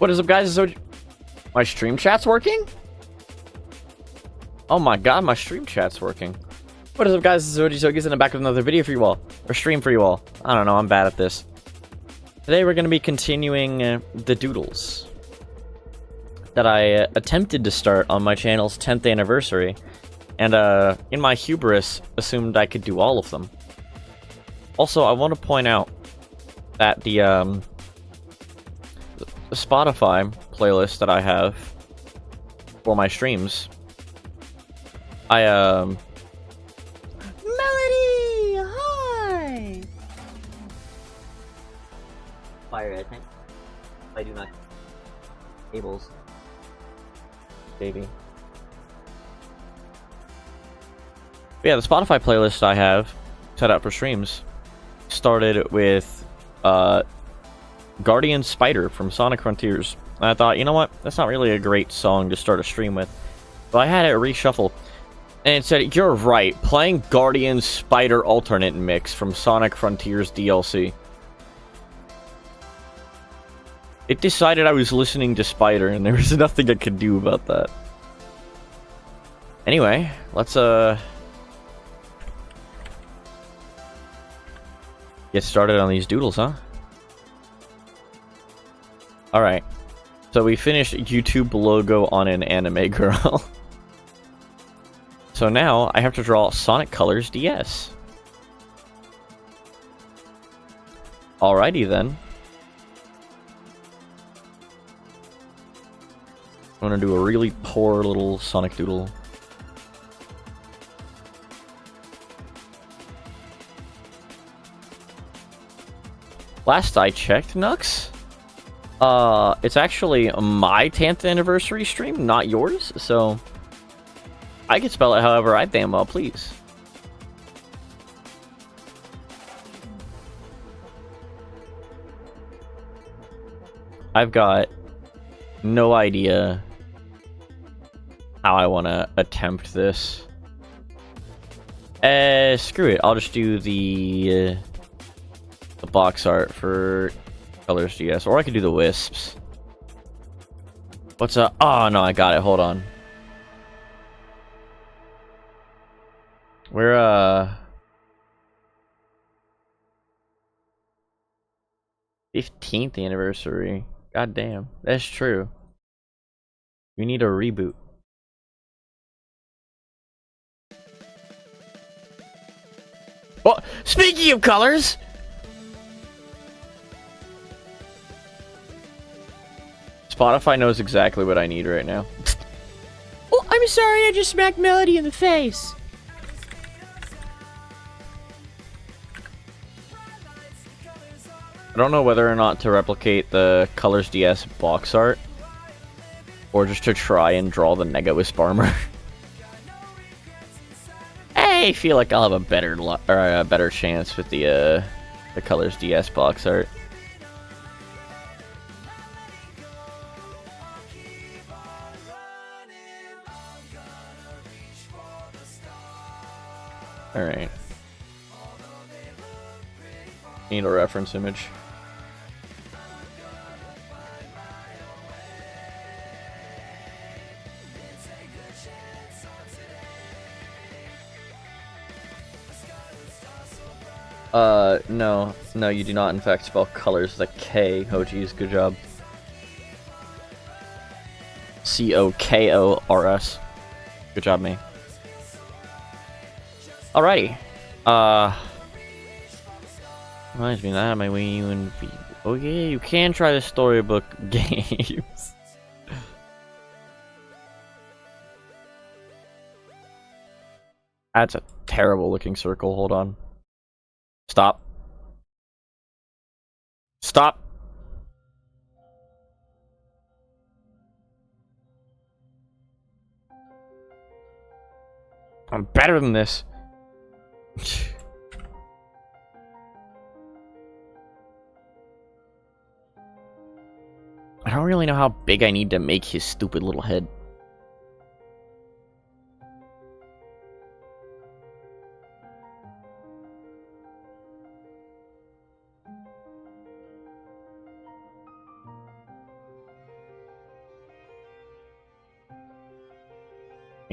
What is up, guys? My stream chat's working? Oh my god, my stream chat's working. What is up, guys? This is HogeezHoagies, and I'm back with another video for you all. Or stream for you all. I don't know, I'm bad at this. Today we're going to be continuing the doodles that I attempted to start on my channel's 10th anniversary. And in my hubris, assumed I could do all of them. Also, I want to point out that the Spotify playlist that I have for my streams, Melody, hi. Fire, I think. I do not. Cables. Baby. But yeah, the Spotify playlist I have set up for streams started with Guardian Spider from Sonic Frontiers. And I thought, you know what? That's not really a great song to start a stream with. So I had it reshuffled. And it said, you're right, playing Guardian Spider alternate mix from Sonic Frontiers DLC. It decided I was listening to Spider, and there was nothing I could do about that. Anyway, let's get started on these doodles, huh? Alright. So we finished YouTube logo on an anime girl. So now I have to draw Sonic Colors DS. Alrighty then. I'm gonna do a really poor little Sonic doodle. Last I checked, Nux, it's actually my 10th anniversary stream, not yours, so I can spell it however I damn well please. I've got no idea how I want to attempt this. Screw it, I'll just do the box art for Colors DS, or I could do the wisps. What's up? Oh no, I got it. Hold on. We're 15th anniversary. God damn, that's true. We need a reboot. Oh, speaking of colors. Spotify knows exactly what I need right now. Oh, I'm sorry, I just smacked Melody in the face. I don't know whether or not to replicate the Colors DS box art, or just to try and draw the Nega Wisp armor. I feel like I'll have a better chance with the Colors DS box art. Alright. Need a reference image. No. No, you do not in fact spell colors with a K, Hogeez, good job. C-O-K-O-R-S. Good job, me. Alrighty. Reminds me that my Wii U and V. Oh yeah, you can try the storybook games. That's a terrible looking circle. Hold on. Stop. Stop. I'm better than this. I don't really know how big I need to make his stupid little head.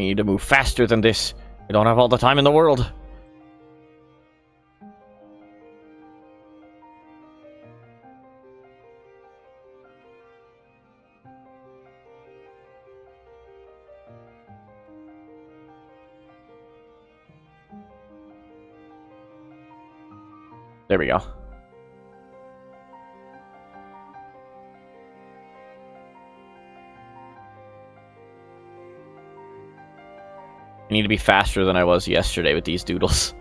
You need to move faster than this. You don't have all the time in the world. There we go. I need to be faster than I was yesterday with these doodles.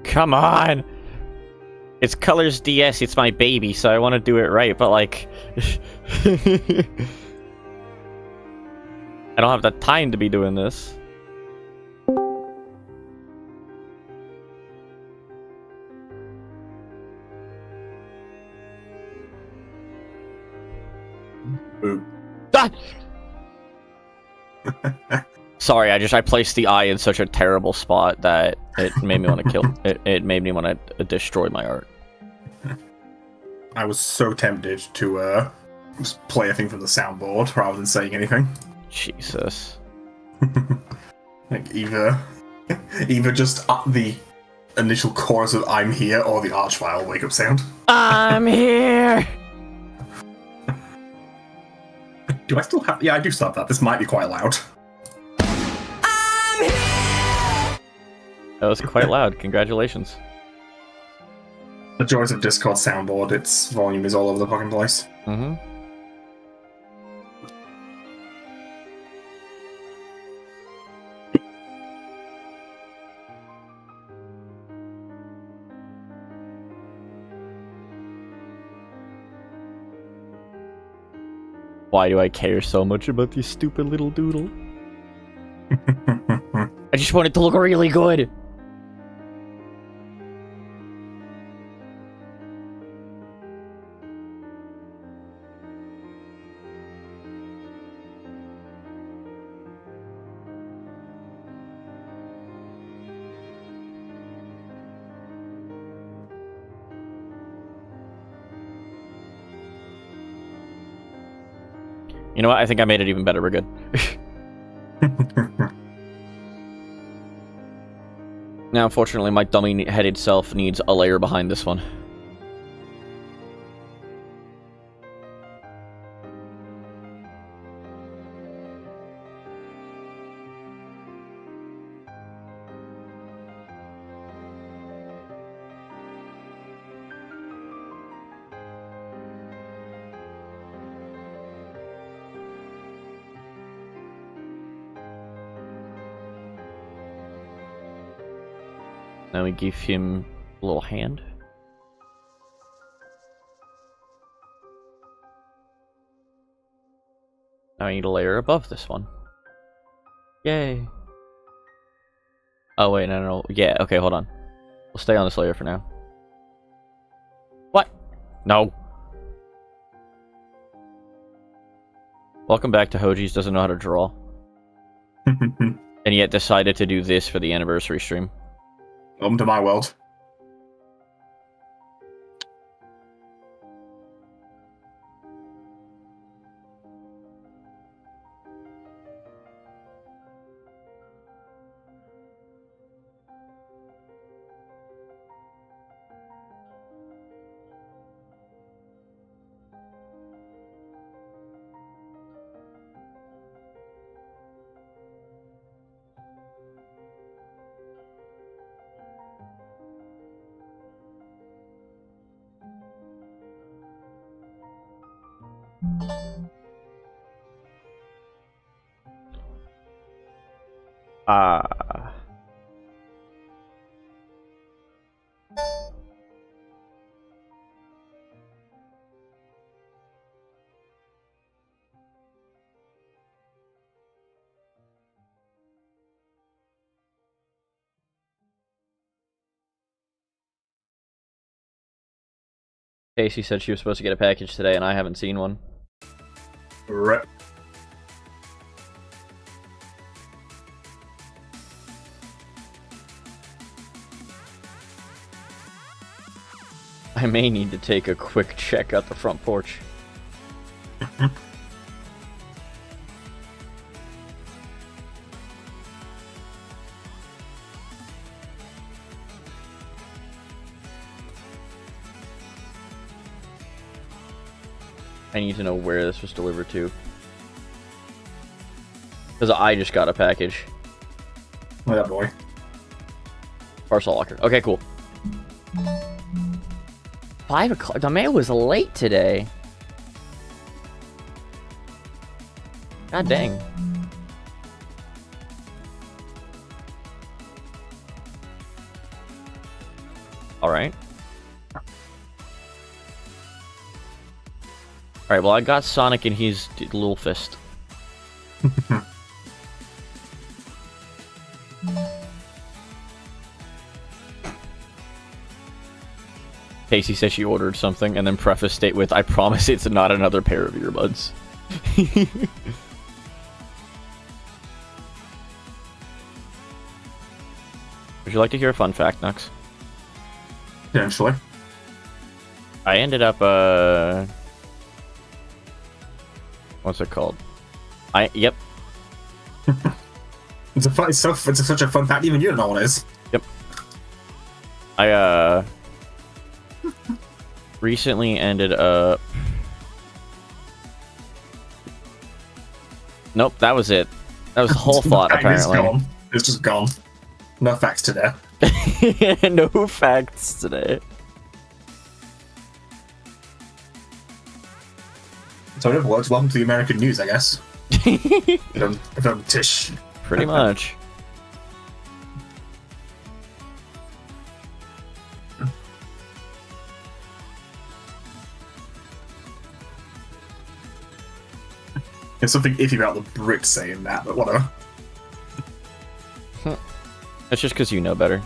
Come on! It's Colors DS, it's my baby, so I want to do it right, but like... I don't have the time to be doing this. Boop. Ah! Sorry, I placed the eye in such a terrible spot that it made me want to kill. It made me want to destroy my art. I was so tempted to just play a thing from the soundboard rather than saying anything. Jesus. Like either just the initial chorus of "I'm here" or the Archvile wake up sound. I'm here. Do I still have? Yeah, I do still have that. This might be quite loud. That was quite loud. Congratulations. The joys of Discord soundboard. Its volume is all over the fucking place. Mm-hmm. Why do I care so much about this stupid little doodle? I just want it to look really good. You know what? I think I made it even better. We're good. Now, unfortunately, my dummy-headed self needs a layer behind this one. Now we give him a little hand. Now I need a layer above this one. Yay! Oh wait, no. Yeah, okay, hold on. We'll stay on this layer for now. What? No. Welcome back to Hogeez doesn't know how to draw. And yet decided to do this for the anniversary stream. Welcome to my world. Casey said she was supposed to get a package today, and I haven't seen one. Right. I may need to take a quick check out the front porch. I need to know where this was delivered to. Because I just got a package. Oh, that boy. Parcel locker. Okay, cool. 5 o'clock? The mail was late today. God dang. Alright. Alright, well I got Sonic and his little fist. Casey says she ordered something and then prefaced it with, I promise it's not another pair of earbuds. Would you like to hear a fun fact, Nux? Potentially. I ended up, what's it called? Yep. It's such a fun fact, even you don't know what it is. Yep. I, recently ended up... Nope, that was it. That was the whole thought, apparently. It's gone. It's just gone. No facts today. No facts today. So it works. Welcome to the American news, I guess. Tish. Pretty much. There's something iffy about the Brits saying that, but whatever. That's just because you know better.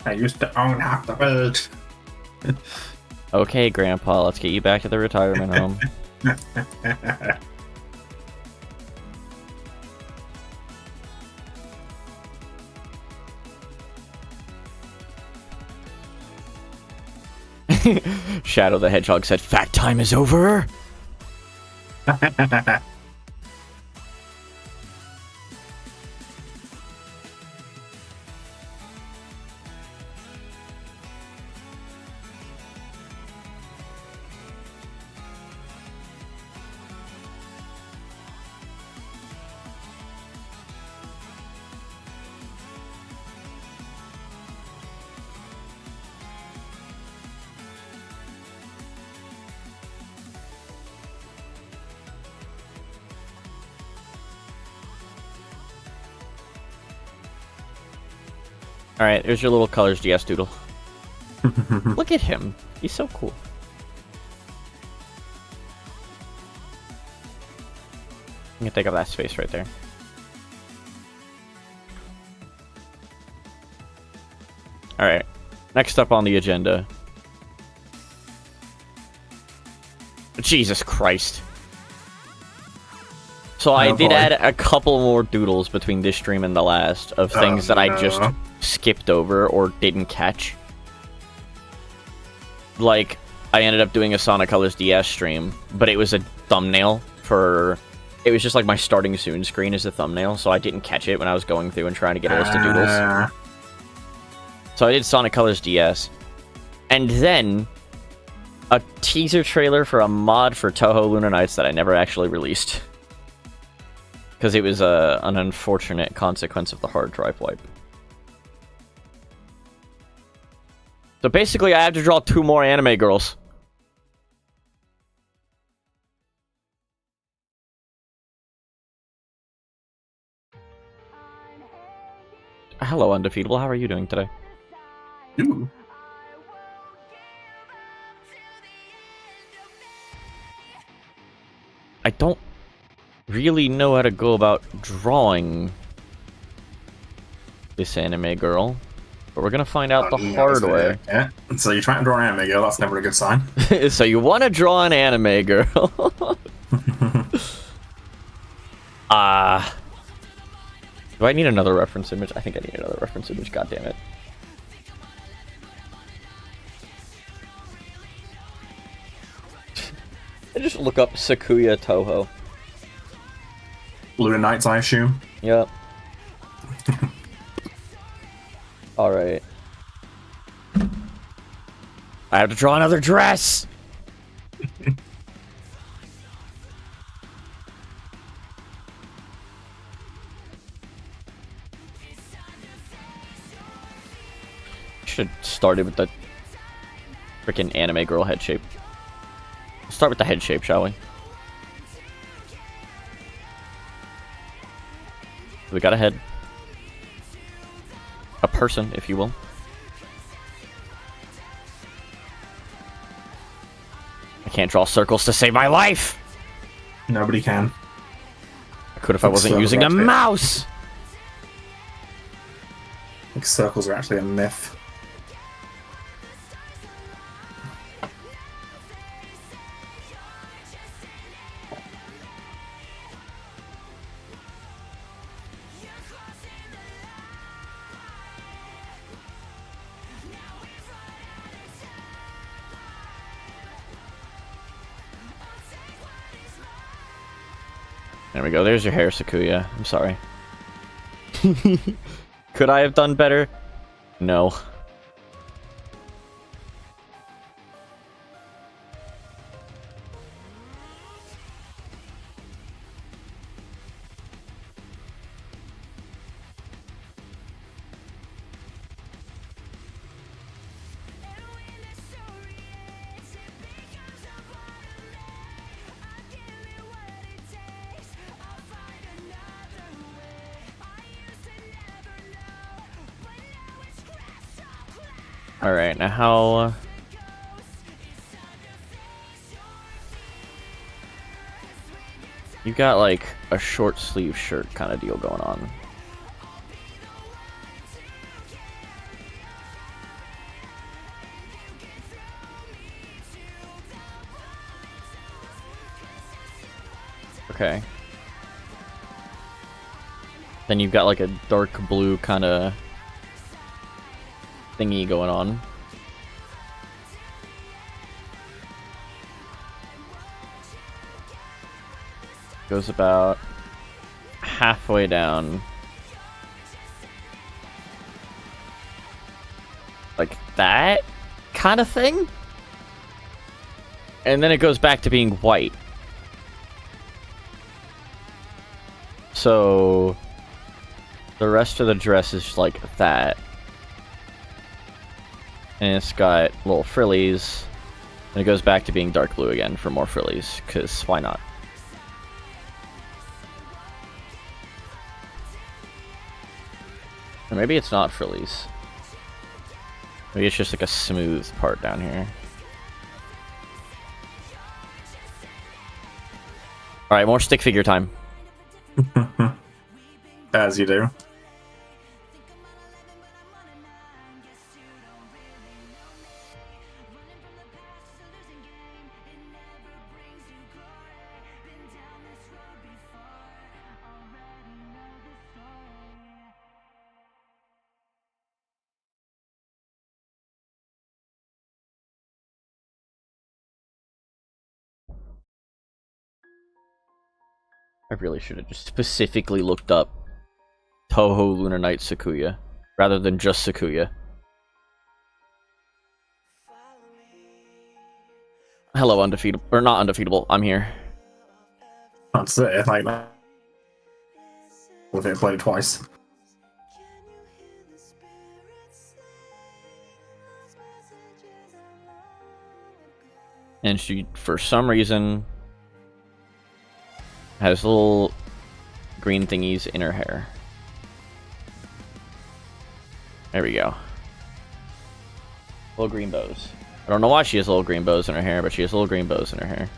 I used to own half the world. Okay, Grandpa, let's get you back to the retirement home. Shadow the Hedgehog said, "Fat time is over." Alright, there's your little colors DS doodle. Look at him. He's so cool. I'm gonna take up that space right there. Alright, next up on the agenda. Jesus Christ. So I did add a couple more doodles between this stream and the last of things that I just skipped over or didn't catch. Like, I ended up doing a Sonic Colors DS stream, but it was a thumbnail for... It was just like my starting soon screen as a thumbnail, so I didn't catch it when I was going through and trying to get a list of doodles. So I did Sonic Colors DS. And then, a teaser trailer for a mod for Toho Lunar Nights that I never actually released. Because it was an unfortunate consequence of the hard drive wipe. So basically, I have to draw 2 more anime girls. Hello, Undefeatable. How are you doing today? Ooh. I don't really know how to go about drawing this anime girl. But we're gonna find out the No, hard way. Yeah. So you're trying to draw an anime girl, that's never a good sign. So you want to draw an anime girl. Do I need another reference image? I think I need another reference image, god damn it. I just look up Sakuya Toho. Lunar Nights, I assume. Yep. Alright. I have to draw another dress! Should have started with the freaking anime girl head shape. Let's start with the head shape, shall we? We got a head. A person, if you will. I can't draw circles to save my life! Nobody can. I could if I wasn't using a mouse! I think circles are actually a myth. There we go. There's your hair, Sakuya. I'm sorry. Could I have done better? No. Alright, now how... You got like a short sleeve shirt kind of deal going on. Okay. Then you've got like a dark blue kind of thingy going on. Goes about halfway down. Like that kind of thing? And then it goes back to being white. So the rest of the dress is like that. And it's got little frillies. And it goes back to being dark blue again for more frillies, because why not? Or maybe it's not frillies. Maybe it's just like a smooth part down here. Alright, more stick figure time. As you do. I really should have just specifically looked up Toho Lunar Night Sakuya, rather than just Sakuya. Hello, undefeatable. Or not undefeatable, I'm here. That's it, like that. With it played twice. And she, for some reason, has little green thingies in her hair. There we go. Little green bows. I don't know why she has little green bows in her hair, but she has little green bows in her hair.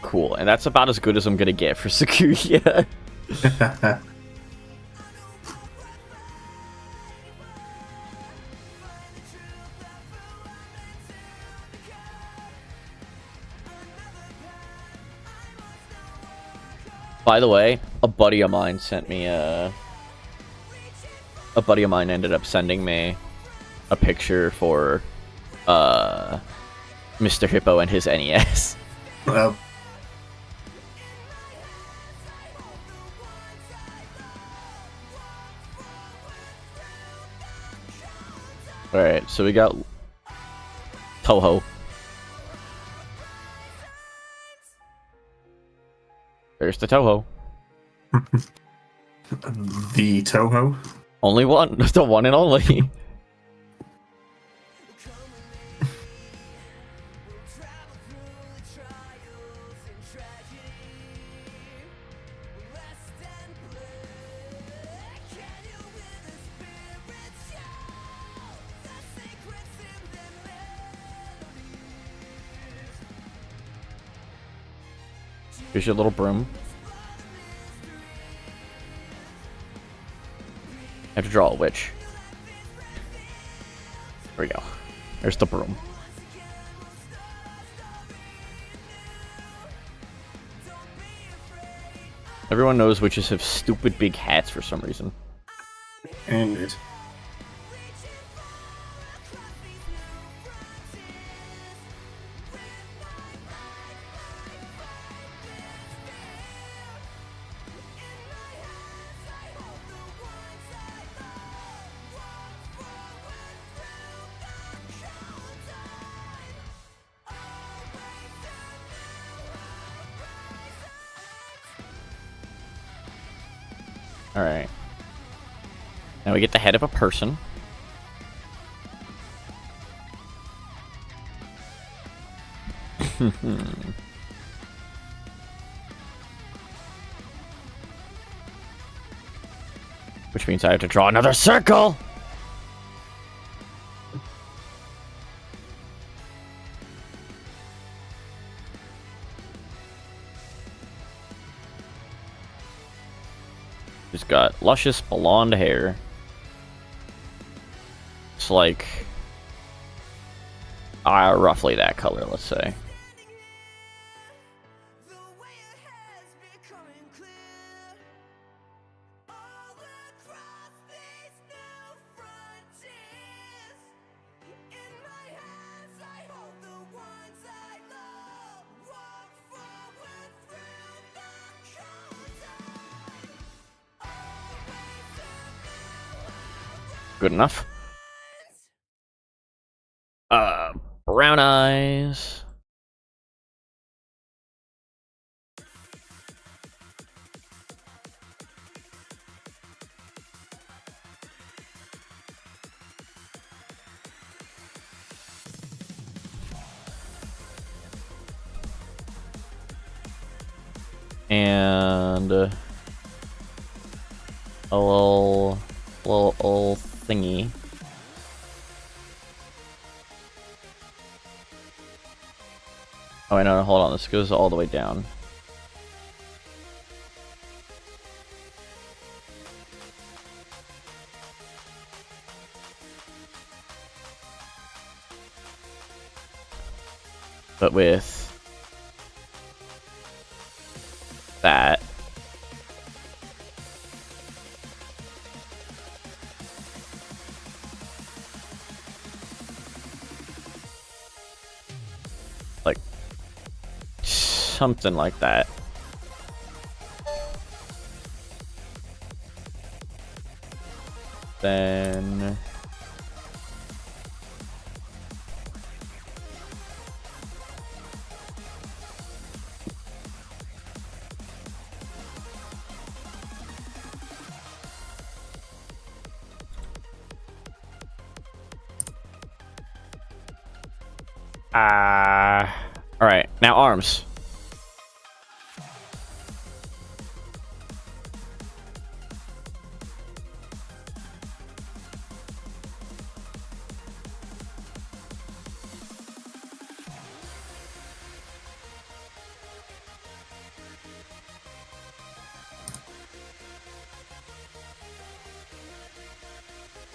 cool, and that's about as good as I'm gonna get for Sakuya. By the way, a buddy of mine sent me a buddy of mine ended up sending me a picture for Mr. Hippo and his NES. Alright, so we got Toho. There's the Toho. The Toho? Only one. The one and only. Here's your little broom. I have to draw a witch. There we go. There's the broom. Everyone knows witches have stupid big hats for some reason. And it. Alright. Now we get the head of a person. Which means I have to draw another circle! She's got luscious blonde hair. It's like roughly that color, let's say. Good enough. Brown eyes. And a little thingy. Oh wait, no, hold on. This goes all the way down. But with that. Like something like that. Then all right, now arms.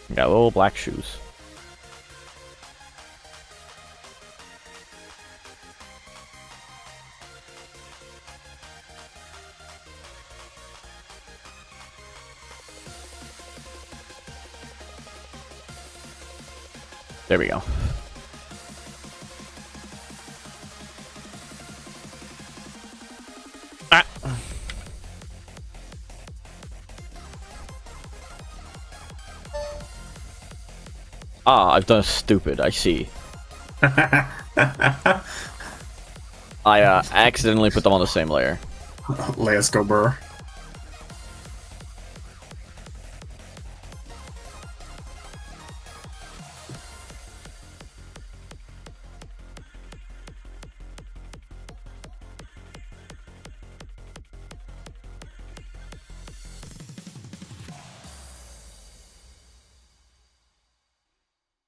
Got little black shoes. There we go. Ah. Ah, I've done stupid, I see. I accidentally put them on the same layer. Let's go, burr.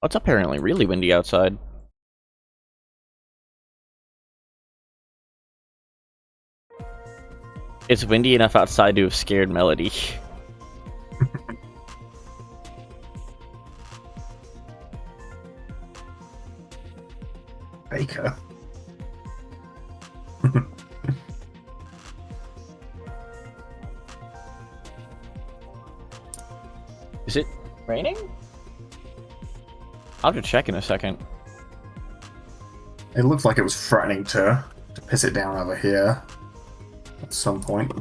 It's apparently really windy outside. It's windy enough outside to have scared Melody. Baker. Is it raining? I'll have to check in a second. It looked like it was threatening to piss it down over here at some point.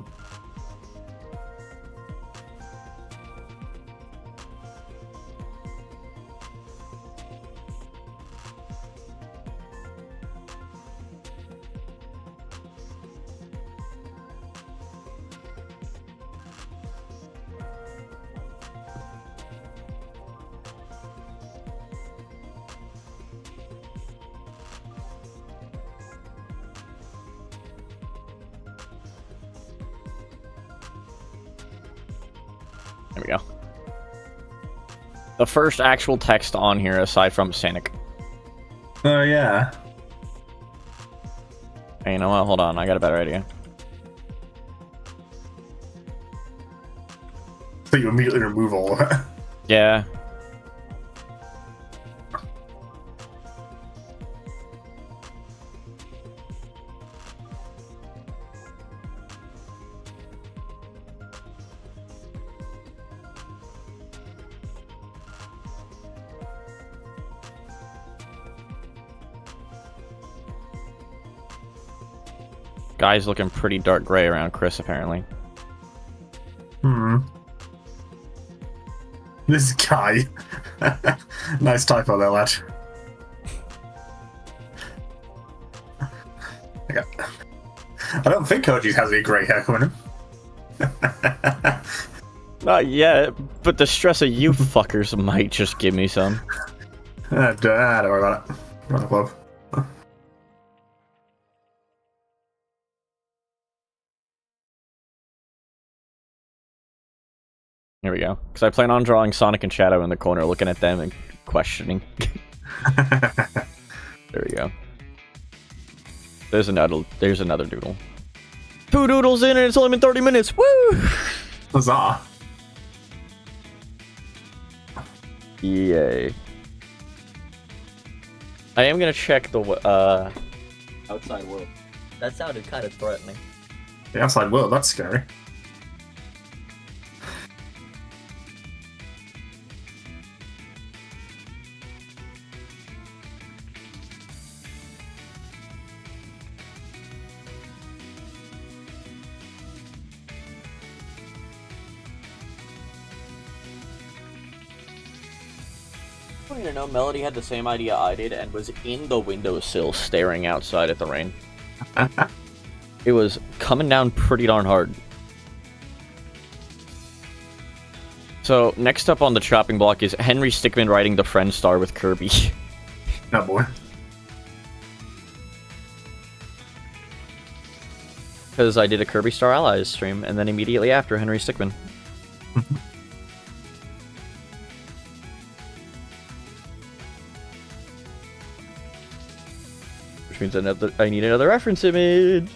There we go. The first actual text on here, aside from Sanic. Oh, yeah. Hey, you know what? Hold on, I got a better idea. So you immediately remove all of it. Yeah. Guy's looking pretty dark gray around Chris, apparently. Hmm. This guy. Nice typo there, lad. I don't think Hogeez has any grey hair coming in. Not yet, but the stress of you fuckers might just give me some. Don't worry about it. Run the club. Here we go. Because I plan on drawing Sonic and Shadow in the corner, looking at them and questioning. There we go. There's another doodle. 2 doodles in and it's only been 30 minutes. Woo! Huzzah. Yay. I am gonna check the outside world. That sounded kind of threatening. The outside world, that's scary. I want you to know, Melody had the same idea I did and was in the windowsill staring outside at the rain. It was coming down pretty darn hard. So, next up on the chopping block is Henry Stickmin riding the Friend Star with Kirby. Oh boy. Because I did a Kirby Star Allies stream, and then immediately after, Henry Stickmin. Which means I need another reference image.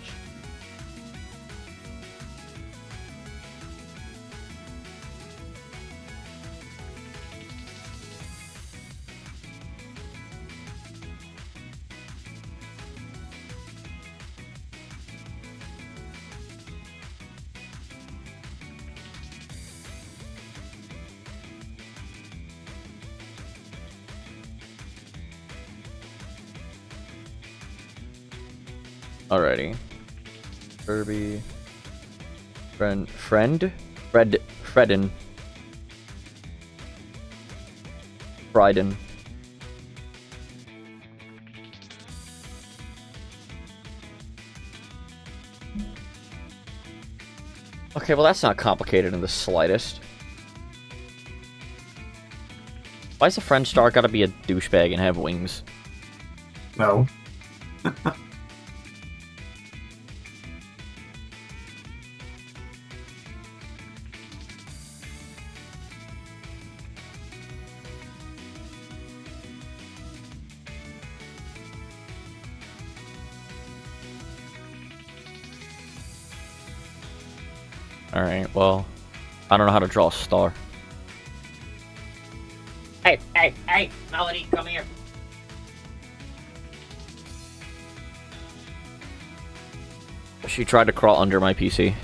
Alrighty. Kirby. Fredden. Bryden. Okay, well that's not complicated in the slightest. Why's a French star gotta be a douchebag and have wings? No. Alright, well, I don't know how to draw a star. Hey, Melody, come here. She tried to crawl under my PC.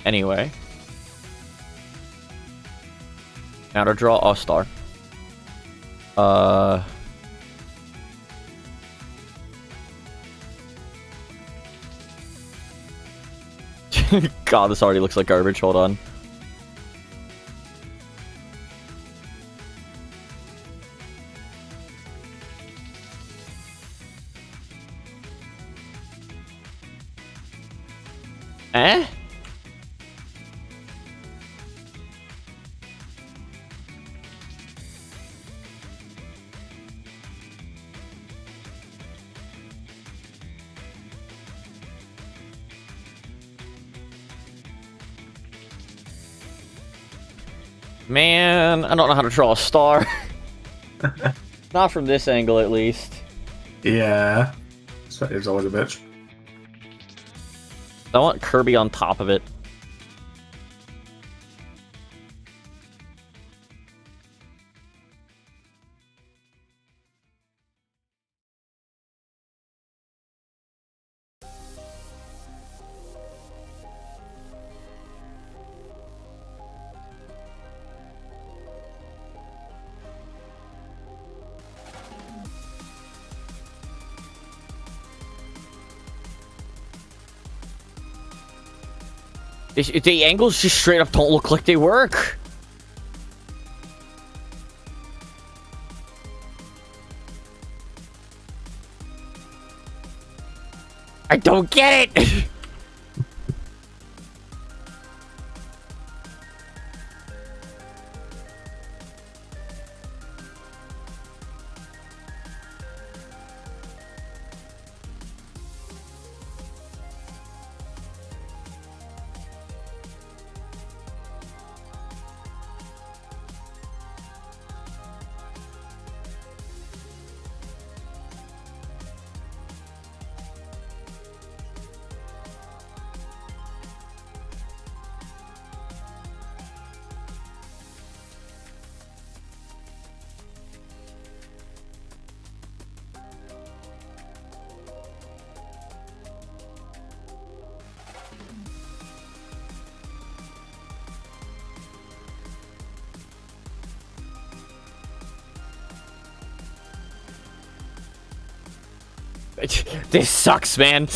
Anyway. Now to draw a star. God, this already looks like garbage. Hold on. Eh? Man, I don't know how to draw a star. Not from this angle, at least. Yeah. It's always a bitch. I want Kirby on top of it. The angles just straight up don't look like they work. I don't get it. This sucks, man.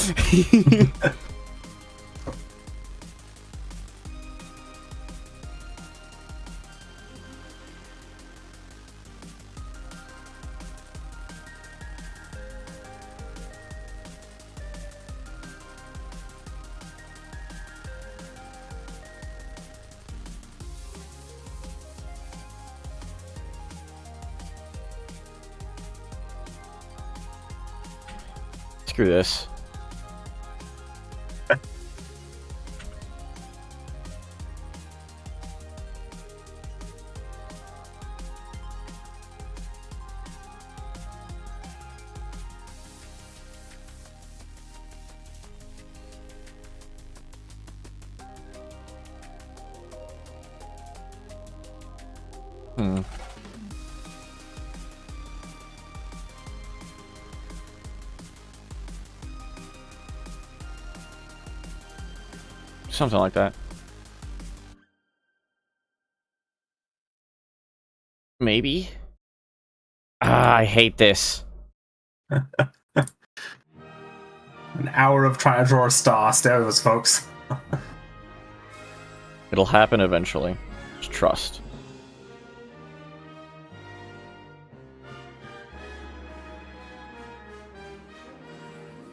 Screw this. Something like that. Maybe. I hate this. An hour of trying to draw a star. Stay with us, folks. It'll happen eventually. Just trust.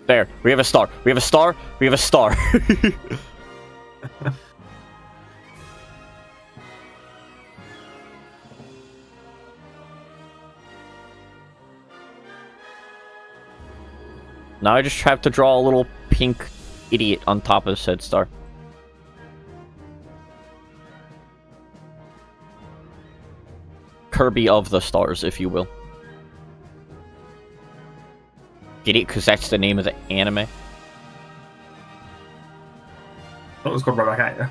There. We have a star. We have a star. We have a star. Now I just have to draw a little pink idiot on top of said star. Kirby of the stars, if you will. Get it? Because that's the name of the anime. What was called right back at you?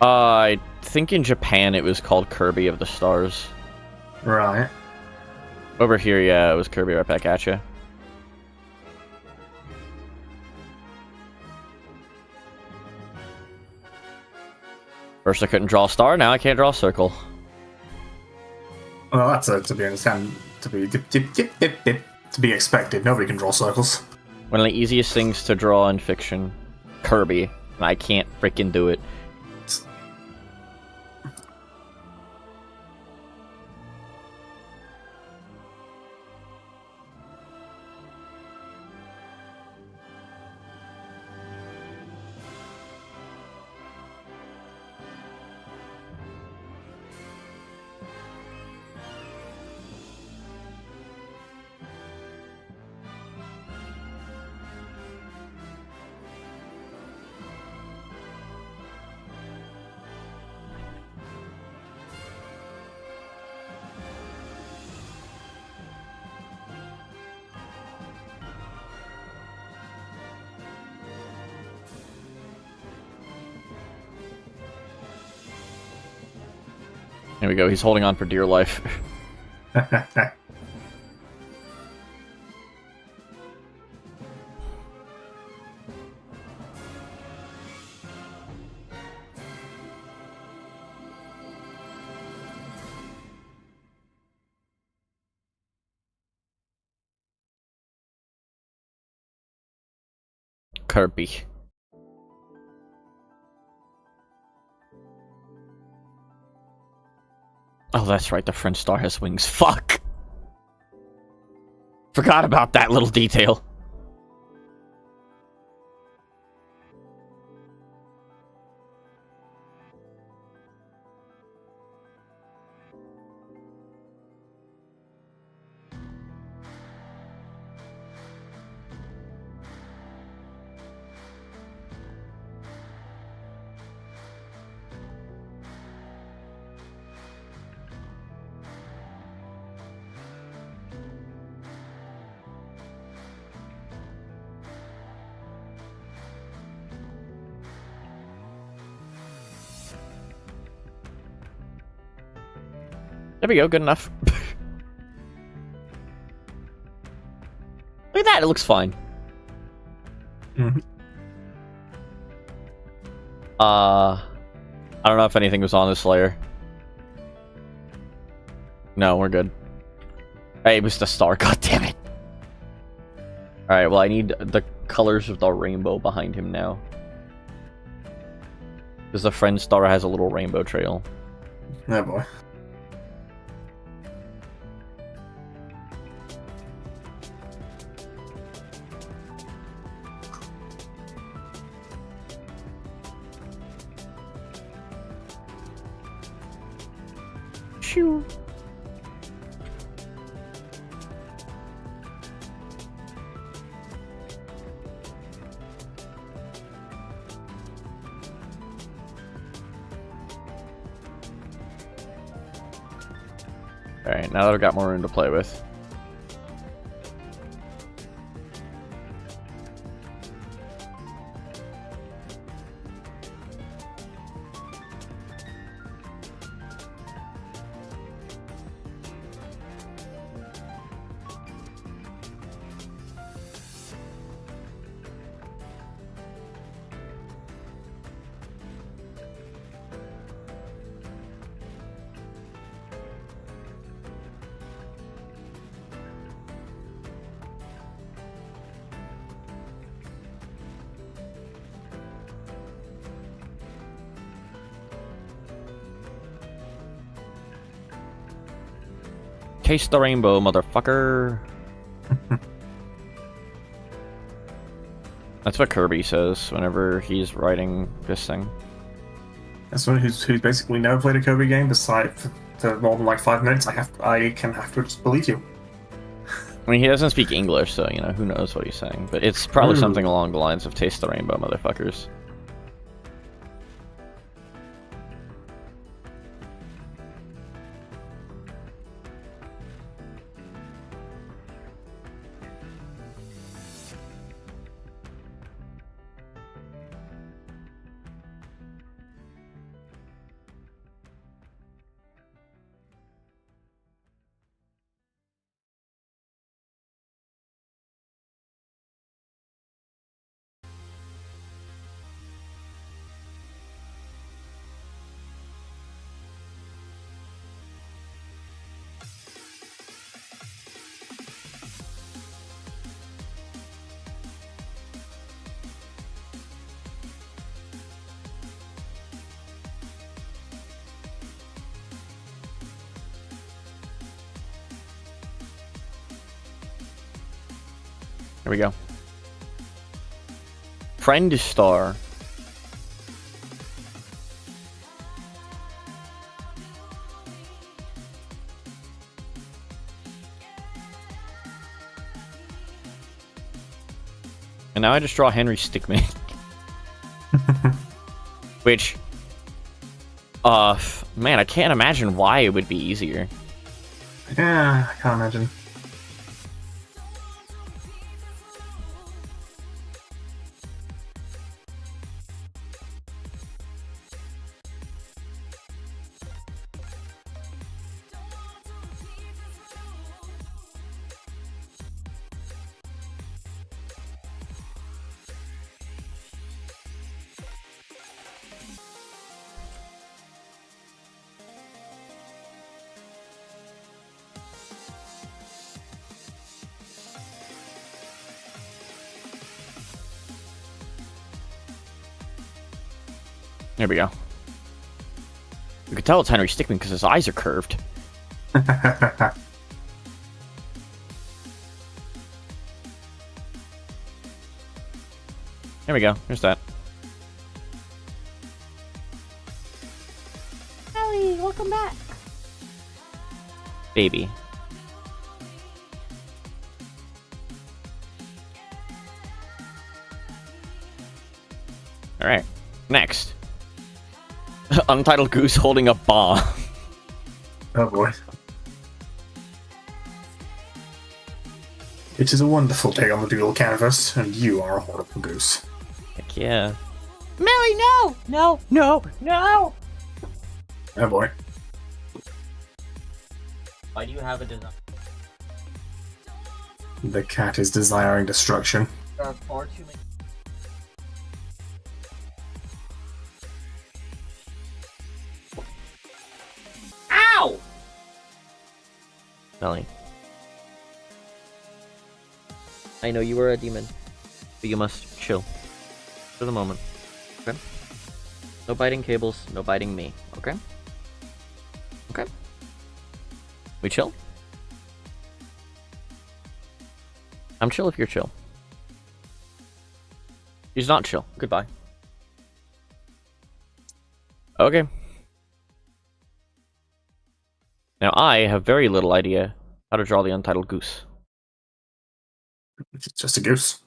I think in Japan it was called Kirby of the Stars. Right. Over here, yeah, it was Kirby right back at you. First I couldn't draw a star, now I can't draw a circle. Well, that's to be understand, to be expected. Nobody can draw circles. One of the easiest things to draw in fiction, Kirby, and I can't freaking do it. Here we go, he's holding on for dear life. Kirby. Oh, that's right, the French star has wings. Fuck! Forgot about that little detail. There we go, good enough. Look at that, it looks fine. Mm-hmm. I don't know if anything was on this layer. No, we're good. Hey, it was the star, god damn it. Alright, well I need the colors of the rainbow behind him now. Because the friend star has a little rainbow trail. Oh boy. Shoo. Alright, now that I've got more room to play with. Taste the rainbow, motherfucker. That's what Kirby says whenever he's writing this thing. As someone who's basically never played a Kirby game besides for more than like 5 minutes, I can have to just believe you. I mean, he doesn't speak English, so, you know, who knows what he's saying. But it's probably something along the lines of taste the rainbow, motherfuckers. Here we go. Friend star. And now I just draw Henry Stickmin. Which, man, I can't imagine why it would be easier. Yeah, I can't imagine. There we go. You can tell it's Henry Stickmin because his eyes are curved. There we go. Here's that. Ellie, welcome back. Baby. Alright. Next. Untitled Goose holding a bomb. Oh boy. It is a wonderful day on the Doodle canvas, and you are a horrible goose. Heck yeah. Melly, no! No, no, no! Oh boy. Why do you have a design? The cat is desiring destruction. There are far too many. Ow! Melly. I know you are a demon, but you must chill. For the moment. Okay? No biting cables, no biting me, okay? Okay? We chill? I'm chill if you're chill. He's not chill. Goodbye. Okay. Now I have very little idea how to draw the Untitled Goose. It's just a goose.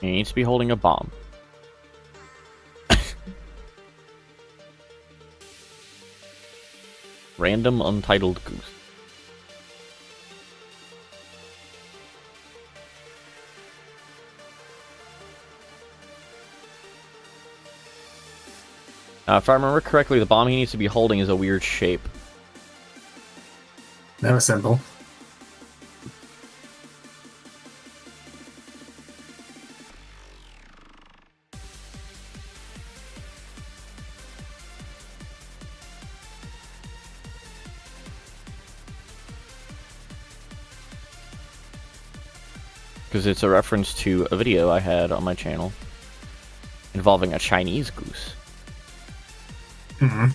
He needs to be holding a bomb. Random untitled goose. If I remember correctly, the bomb he needs to be holding is a weird shape. Never simple. Because it's a reference to a video I had on my channel involving a Chinese goose. Mm-hmm.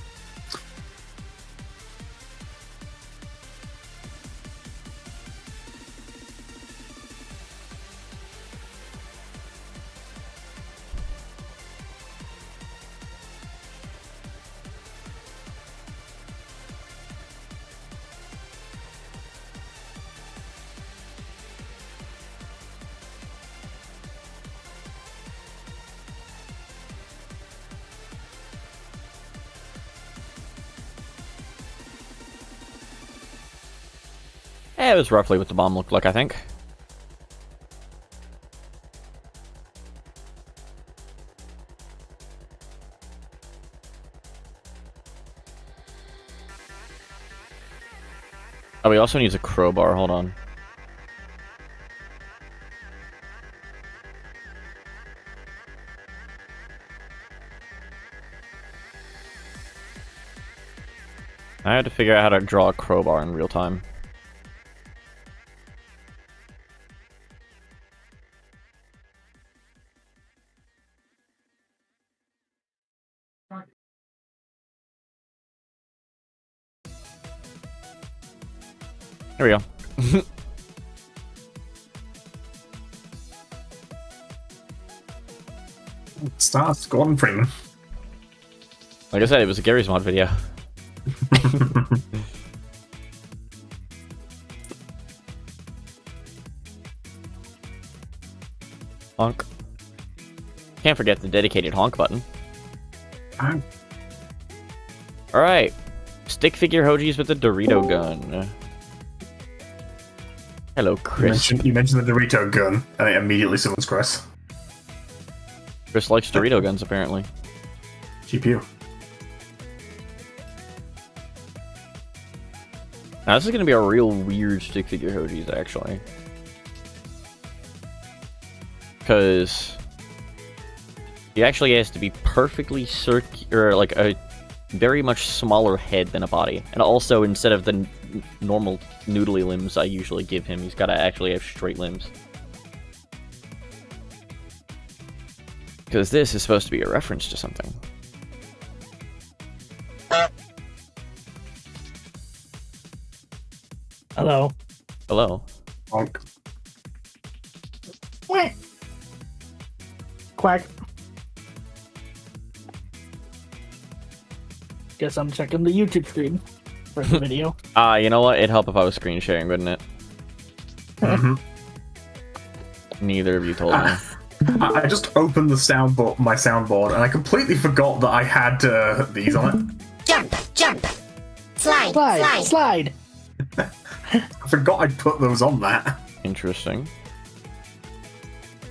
Yeah, it was roughly what the bomb looked like, I think. Oh, he also needs a crowbar, hold on. I had to figure out how to draw a crowbar in real time. There we go. Stars, Gordon Freeman. Like I said, it was a Gary's Mod video. Honk. Can't forget the dedicated honk button. Alright. Stick figure Hogeez with the Dorito gun. Hello, Chris. You mentioned the Dorito gun, and it immediately summons Chris. Chris likes Dorito guns, apparently. GPU. Now, this is going to be a real weird stick figure Hogeez, actually. Because he actually has to be perfectly circular, like a very much smaller head than a body. And also, instead of the normal noodly limbs I usually give him, he's got to actually have straight limbs. Because this is supposed to be a reference to something. Hello. Hello. Honk. Quack. Quack. Guess I'm checking the YouTube stream for the video. You know what? It'd help if I was screen sharing, wouldn't it? Mm-hmm. Neither of you told me. I just opened the my soundboard, and I completely forgot that I had these on it. Jump, jump. Slide, Slide, slide. slide. I forgot I'd put those on that. Interesting.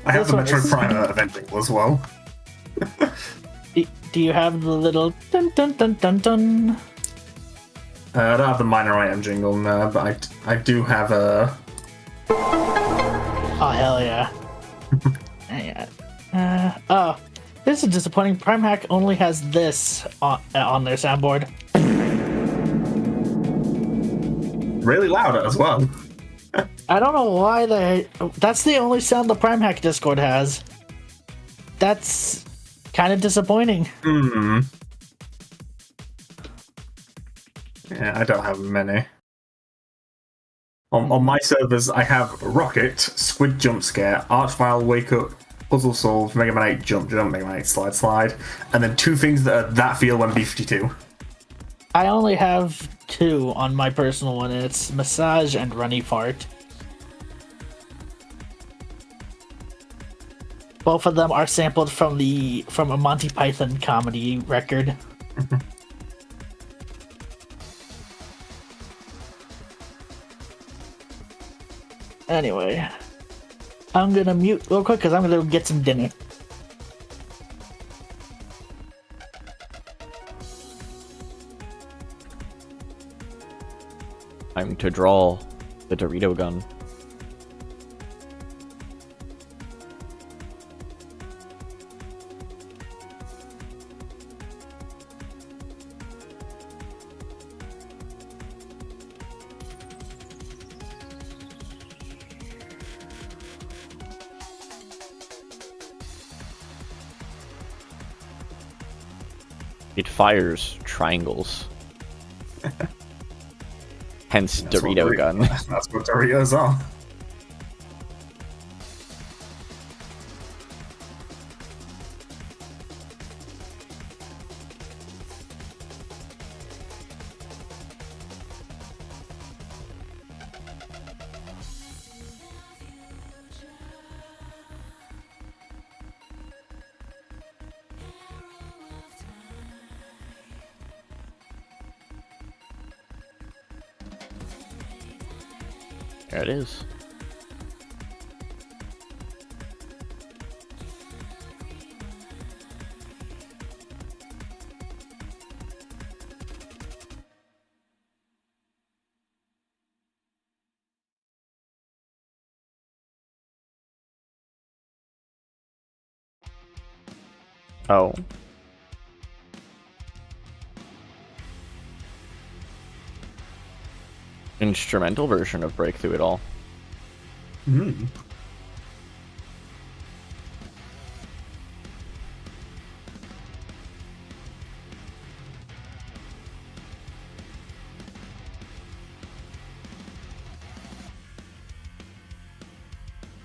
I have This the one Metro is- Prime event jingle as well. Do you have the little dun dun dun dun dun? I don't have the minor item jingle now, but I do have a. Oh hell yeah. Yeah. Oh, this is disappointing. Prime Hack only has this on their soundboard. Really loud as well. I don't know why that's the only sound the Prime Hack Discord has. That's kind of disappointing. Hmm. Yeah, I don't have many. On my servers, I have Rocket, Squid Jump Scare, Archvile Wake Up, Puzzle Solve, Mega Man 8 Jump Jump, Mega Man 8 Slide Slide, and then two things that feel when B-52. I only have two on my personal one, and it's Massage and Runny Fart. Both of them are sampled from a Monty Python comedy record. Anyway, I'm gonna mute real quick because I'm gonna go get some dinner. Time to draw the Dorito gun. It fires triangles. Hence, That's Dorito what gun. That's what Doritos are. There it is. Oh. Instrumental version of Break Through It All. Hmm.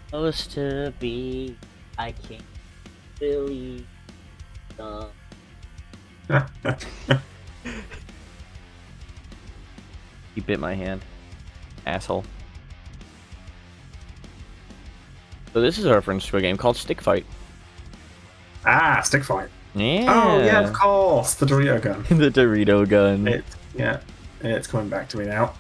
Supposed to be, I can't believe. You bit my hand. Asshole. So this is a reference to a game called Stick Fight. Ah, stick fight. Yeah. Oh yeah, of course, the Dorito gun. The Dorito gun. It's coming back to me now.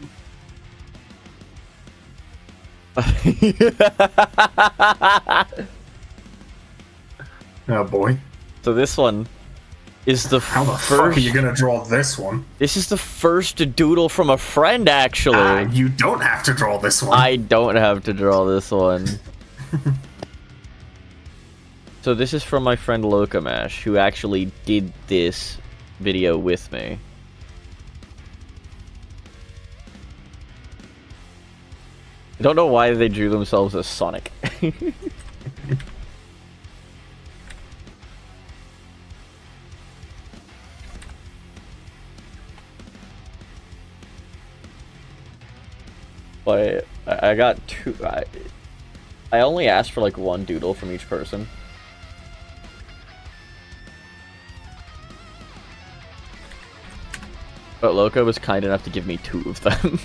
Oh boy. So this one is the How the first. fuck are you gonna draw this one? This is the first doodle from a friend, actually. You don't have to draw this one. I don't have to draw this one. So this is from my friend Lokamash, who actually did this video with me. I don't know why they drew themselves as Sonic. But I got two. I only asked for like one doodle from each person. But Loco was kind enough to give me two of them.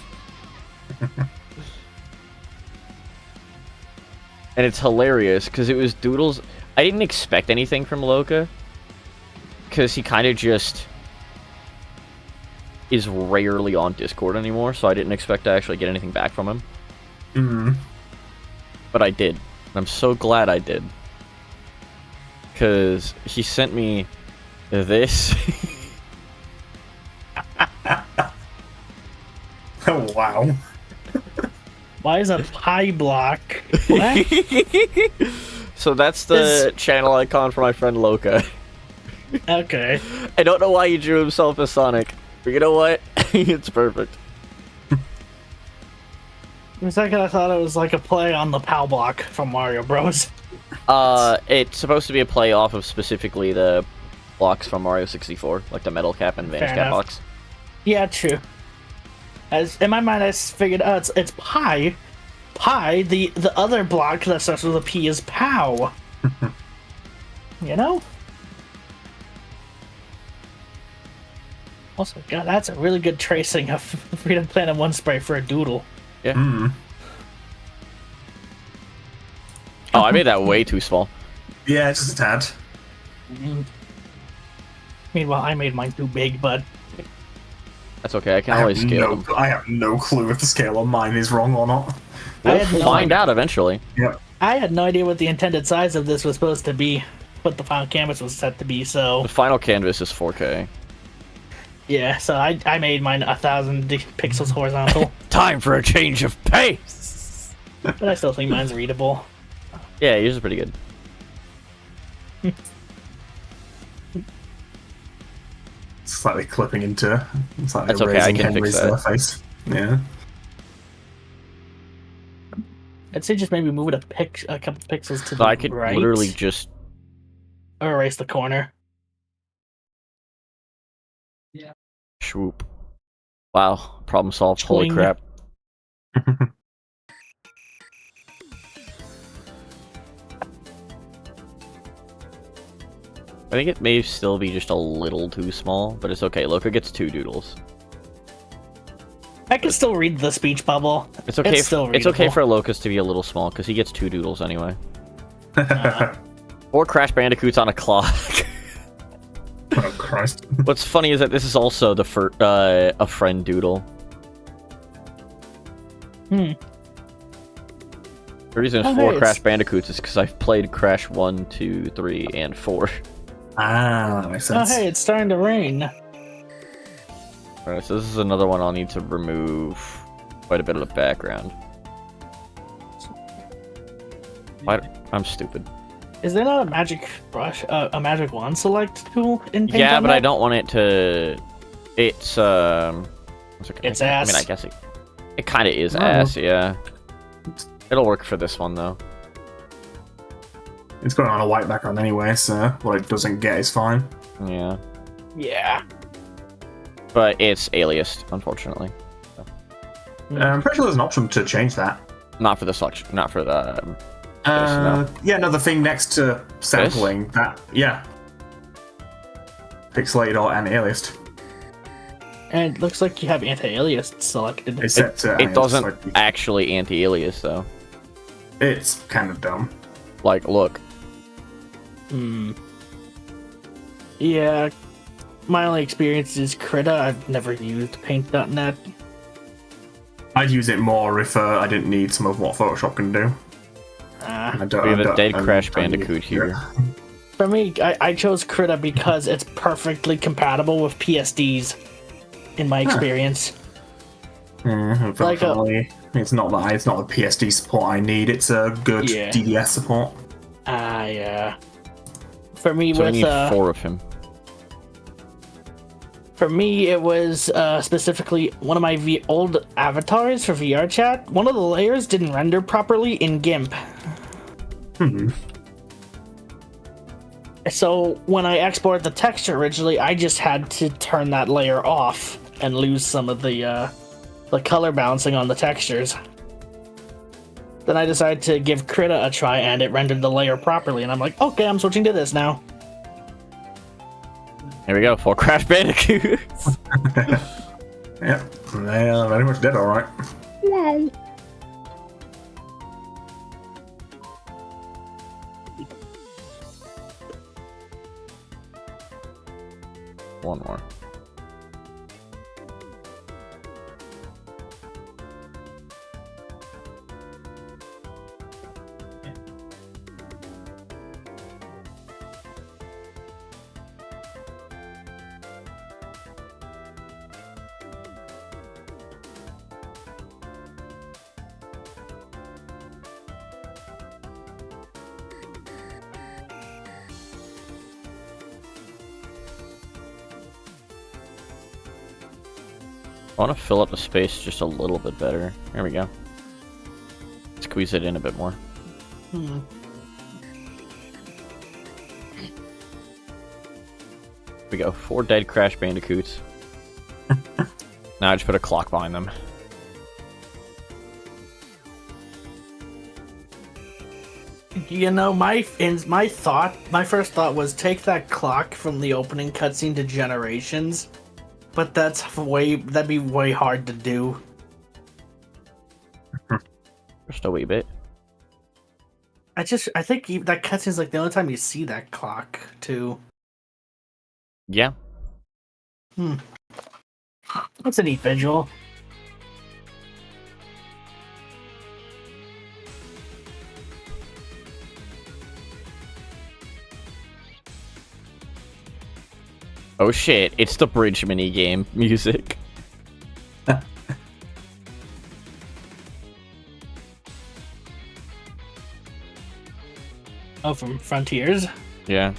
And it's hilarious because it was doodles. I didn't expect anything from Loca because he kind of just is rarely on Discord anymore, so I didn't expect to actually get anything back from him. Mm-hmm. But I did. I'm so glad I did. Because he sent me this. Oh wow. Why is a pie block? What? So that's the channel icon for my friend Loca. Okay. I don't know why he drew himself as Sonic, but you know what? It's perfect. For a second I thought it was like a play on the POW block from Mario Bros. It's supposed to be a play off of specifically the blocks from Mario 64, like the metal cap and Vanish Fair cap enough. blocks. Yeah, true. As in my mind, I figured, it's pie. Pie. The other block that starts with a P is POW. You know. Also, God, that's a really good tracing of Freedom Planet 1 spray for a doodle. Yeah. Mm. Oh, I made that way too small. Yeah, just a tad. Meanwhile, I made mine too big, but That's okay. I can always scale them. I have no clue if the scale on mine is wrong or not. We'll had no find idea. out eventually. Yep. I had no idea what the intended size of this was supposed to be, what the final canvas was set to be, so... The final canvas is 4K. Yeah, so I made mine 1,000 pixels horizontal, Time for a change of pace! but I still think mine's readable. Yeah, yours is pretty good. Slightly clipping into... Slightly That's okay, I raising can Henry's fix that. face. Yeah. I'd say just maybe move it a couple pixels to So the I could right. literally just... Or erase the corner. Swoop. Wow, problem solved. Holy Swing. crap. I think it may still be just a little too small, but it's okay. Loka gets 2 doodles. I can still read the speech bubble. It's okay. still It's okay readable. for Locust to be a little small because he gets 2 doodles anyway. Uh, Or Crash Bandicoots on a clock. Oh, Christ. What's funny is that this is also the a friend doodle. Hmm. The reason it's Oh, 4 hey, Crash Bandicoots is because I've played Crash 1, 2, 3, and 4. Ah, that makes Oh, sense. hey, it's starting to rain. Alright, so this is another one I'll need to remove quite a bit of the background. Why? I'm stupid. Is there not a magic brush, a magic wand select tool in Paint Yeah, on but I that? don't want it to... It's, It's I ass. mean, I guess it kind of is Oh. ass, yeah. It'll work for this one, though. It's going on a white background anyway, so what it doesn't get is fine. Yeah. Yeah. But it's aliased, unfortunately. I'm pretty sure there's an option to change that. Not for the selection, not for the... no. Yeah, no, the thing next to sampling, that, yeah. Pixelated or anti-aliased. And it looks like you have anti-alias selected. It's set to It anti-aliased, doesn't so actually anti-alias, though. it's kind of dumb. Like, look. Hmm. Yeah. My only experience is Krita. I've never used Paint.net. I'd use it more if I didn't need some of what Photoshop can do. I don't, We have I a don't- dead I Crash don't use Bandicoot it. here. For me, I chose Krita because it's perfectly compatible with PSDs, in my experience. Unfortunately, it's not the PSD support I need. It's a good Yeah. DDS support. Yeah. For me, So we with need 4 of him. for me, it was specifically one of my old avatars for VR chat. One of the layers didn't render properly in GIMP. So when I exported the texture originally, I just had to turn that layer off and lose some of the color balancing on the textures. Then I decided to give Krita a try, and it rendered the layer properly. And I'm like, okay, I'm switching to this now. Here we go, 4 Crash Bandicoots. Yep, they are very much dead, alright. Wow. One more. I want to fill up the space just a little bit better. There we go. Squeeze it in a bit more. We go 4 dead Crash Bandicoots. Now I just put a clock behind them. You know, my first thought was take that clock from the opening cutscene to Generations, but that'd be way hard to do. Just a wee bit. I think that cutscene's like the only time you see that clock too. Yeah. That's a neat visual. Oh shit, it's the bridge mini game music. Oh, from Frontiers. Yeah.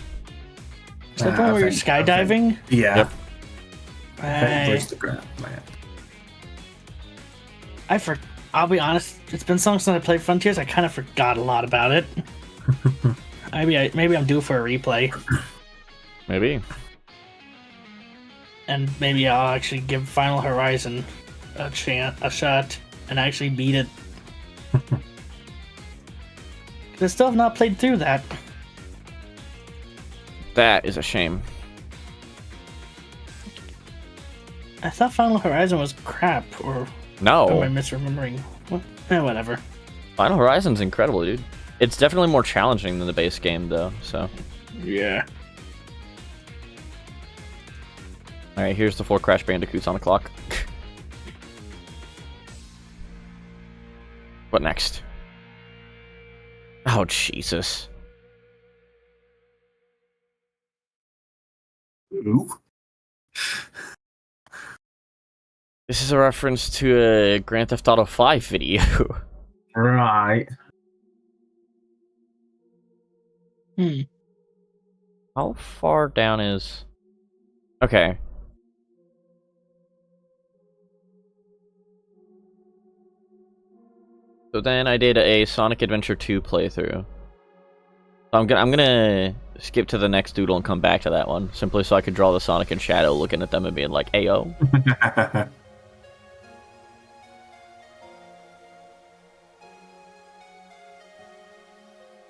Is that the one where you're skydiving? Yeah. Yep. I'll be honest. It's been so long since I played Frontiers. I kind of forgot a lot about it. Maybe I'm due for a replay, Maybe. and maybe I'll actually give Final Horizon a shot, and actually beat it. I still have not played through that. That is a shame. I thought Final Horizon was crap, or No. am I misremembering? Whatever. Final Horizon's incredible, dude. It's definitely more challenging than the base game, though, so. Yeah. Alright, here's the 4 Crash Bandicoots on the clock. What next? Oh, Jesus. Ooh. This is a reference to a Grand Theft Auto 5 video. Right. How far down is... Okay. So then I did a Sonic Adventure 2 playthrough. So I'm gonna skip to the next doodle and come back to that one, simply so I could draw the Sonic and Shadow looking at them and being like, "Ayo."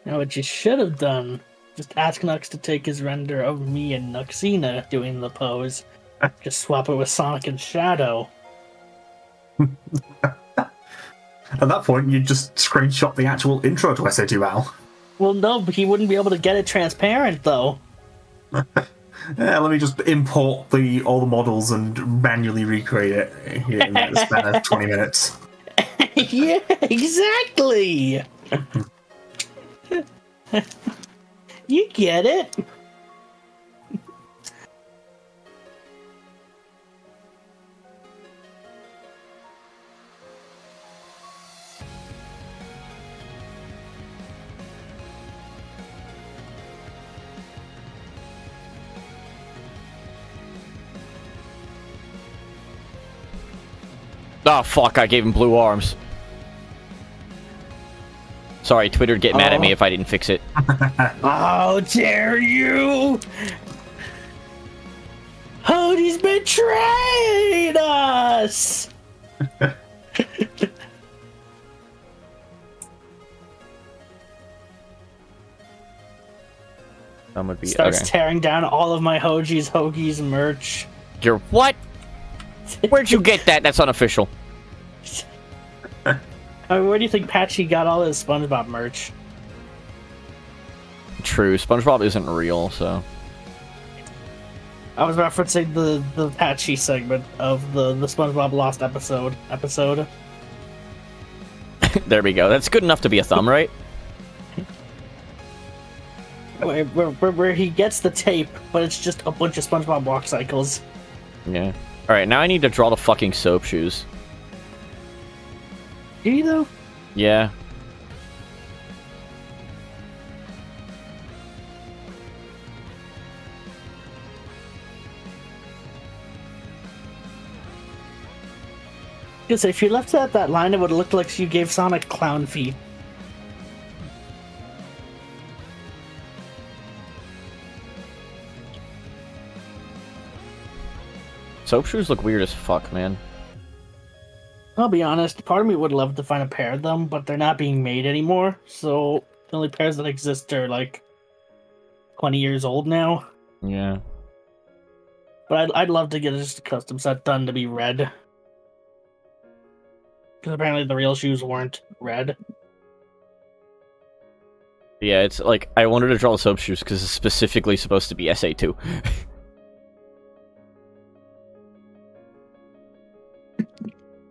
Now, what you should have done, just ask Nux to take his render of me and Nuxina doing the pose. Just swap it with Sonic and Shadow. At that point, you just screenshot the actual intro to SATUL. Well, no, but he wouldn't be able to get it transparent, though. Yeah, let me just import all the models and manually recreate it in the span of 20 minutes. Yeah, exactly! You get it? Oh, fuck, I gave him blue arms. Sorry, Twitter'd get mad at me if I didn't fix it. How dare you! Hogeez betrayed us! That would be Starts okay. tearing down all of my HogeezHoagies merch. You're what? Where'd you get that? That's unofficial. Where do you think Patchy got all his SpongeBob merch? True, SpongeBob isn't real, so. I was referencing the Patchy segment of the SpongeBob Lost episode. There we go. That's good enough to be a thumb, right? Where he gets the tape, but it's just a bunch of SpongeBob walk cycles. Yeah. Alright, now I need to draw the fucking soap shoes. Do you though? Yeah. Because if you left it at that line, it would look like you gave Sonic clown feet. Soap shoes look weird as fuck, man. I'll be honest, part of me would love to find a pair of them, but they're not being made anymore, so the only pairs that exist are like 20 years old now. Yeah. But I'd love to get just a custom set done to be red. Because apparently the real shoes weren't red. Yeah, it's like, I wanted to draw the soap shoes because it's specifically supposed to be SA2.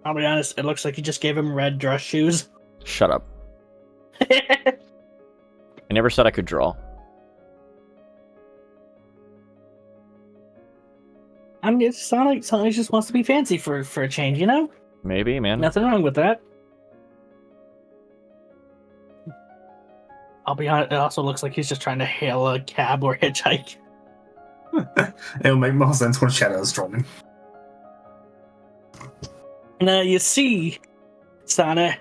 I'll be honest, it looks like you just gave him red dress shoes. Shut up. I never said I could draw. I mean, it's Sonic just wants to be fancy for a change, you know? Maybe, man. Nothing wrong with that. I'll be honest, it also looks like he's just trying to hail a cab or hitchhike. It'll make more sense when Shadow's drawing. Now you see, Sonic.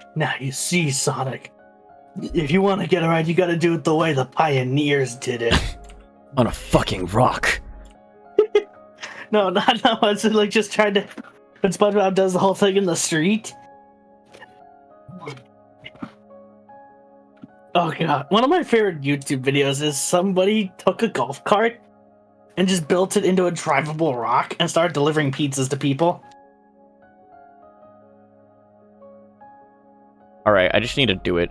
If you want to get it right, you gotta do it the way the pioneers did it. On a fucking rock. No, it's like just trying to... When SpongeBob does the whole thing in the street. Oh god, one of my favorite YouTube videos is somebody took a golf cart and just built it into a drivable rock and started delivering pizzas to people. Alright, I just need to do it.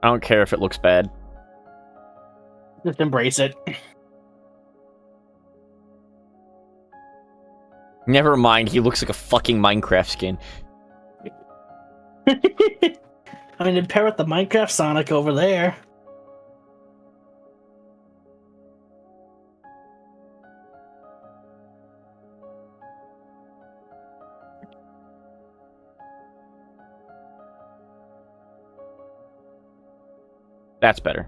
I don't care if it looks bad. Just embrace it. Never mind, he looks like a fucking Minecraft skin. I mean, to pair with the Minecraft Sonic over there. That's better.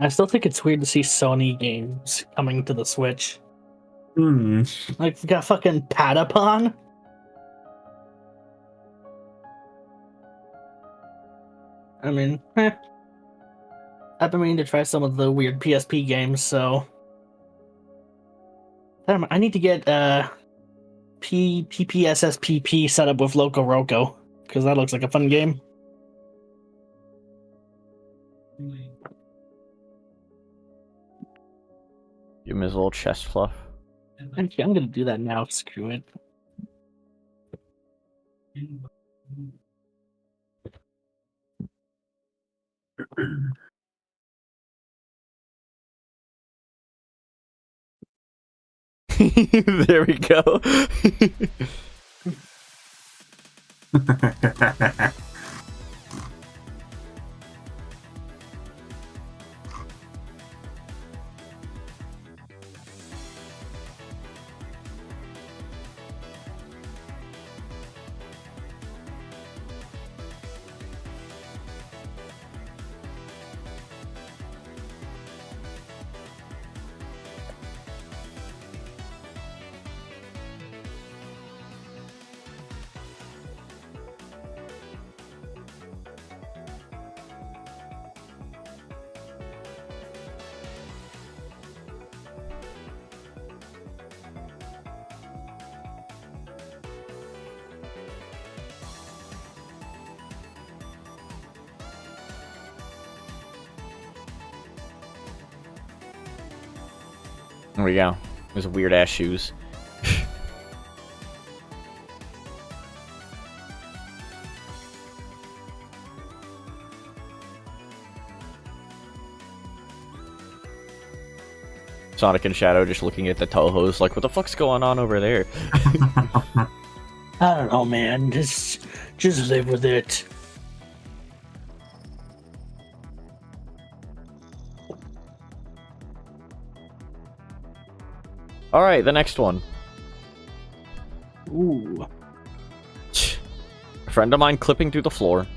I still think it's weird to see Sony games coming to the Switch. Like, we got fucking Patapon. I mean, I've been meaning to try some of the weird PSP games, so... I need to get PPSSPP set up with Loco Roco, because that looks like a fun game. Give him his little chest fluff. Actually, I'm gonna do that now. Screw it. There we go. There we go. Those weird ass shoes. Sonic and Shadow just looking at the Tohos like, what the fuck's going on over there? I don't know, man. Just live with it. Alright, the next one. Ooh. A friend of mine clipping through the floor.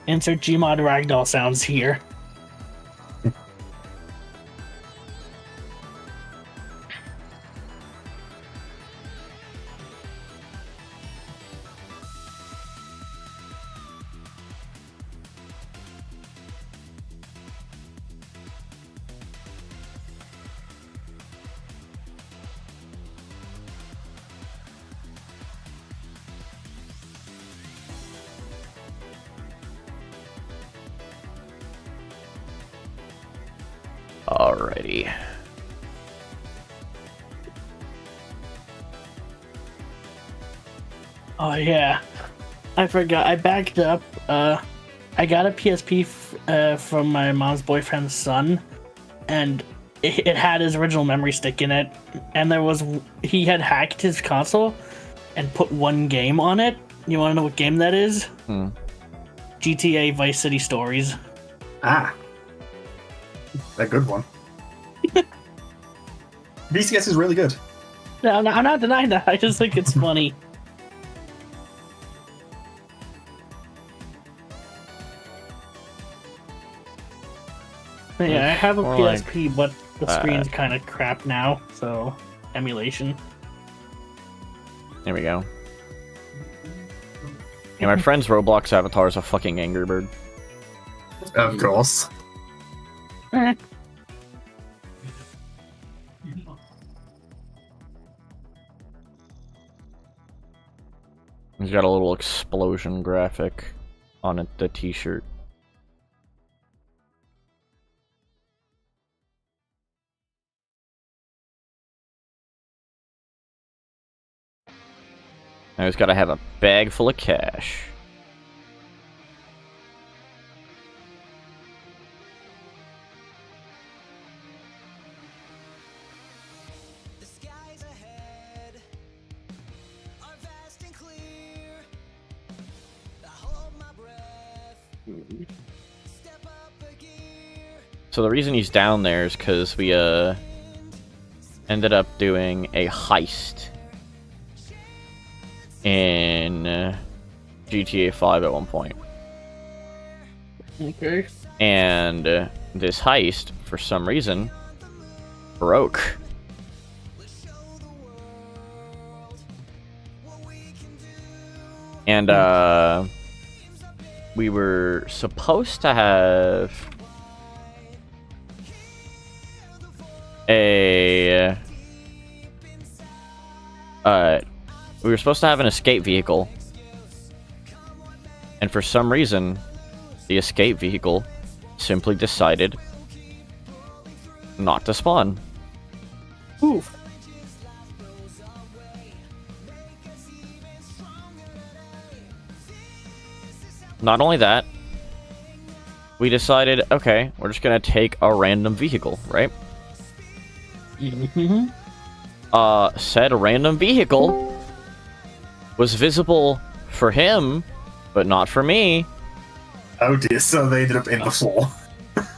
Insert Gmod Ragdoll sounds here. Alrighty. Oh yeah, I forgot. I backed up. I got a PSP from my mom's boyfriend's son, and it had his original memory stick in it. And he had hacked his console and put one game on it. You want to know what game that is? GTA Vice City Stories. Ah, a good one. VCS is really good. No, I'm not denying that. I just think it's funny. Yeah, I have a Or PSP, but the screen's kind of crap now, so emulation. There we go. Yeah, my friend's Roblox avatar is a fucking Angry Bird. Of course. He's got a little explosion graphic on the t-shirt. Now he's got to have a bag full of cash. The skies ahead are vast and clear. I hold my breath. Step up a gear. So the reason he's down there is because we ended up doing a heist in GTA 5 at one point. Okay. And this heist, for some reason, broke. And we were supposed to have we were supposed to have an escape vehicle, and for some reason the escape vehicle simply decided not to spawn. Oof. Not only that, we decided, okay, we're just gonna take a random vehicle, right? Mm-hmm. Said random vehicle was visible for him, but not for me. Oh dear, so they ended up in the floor.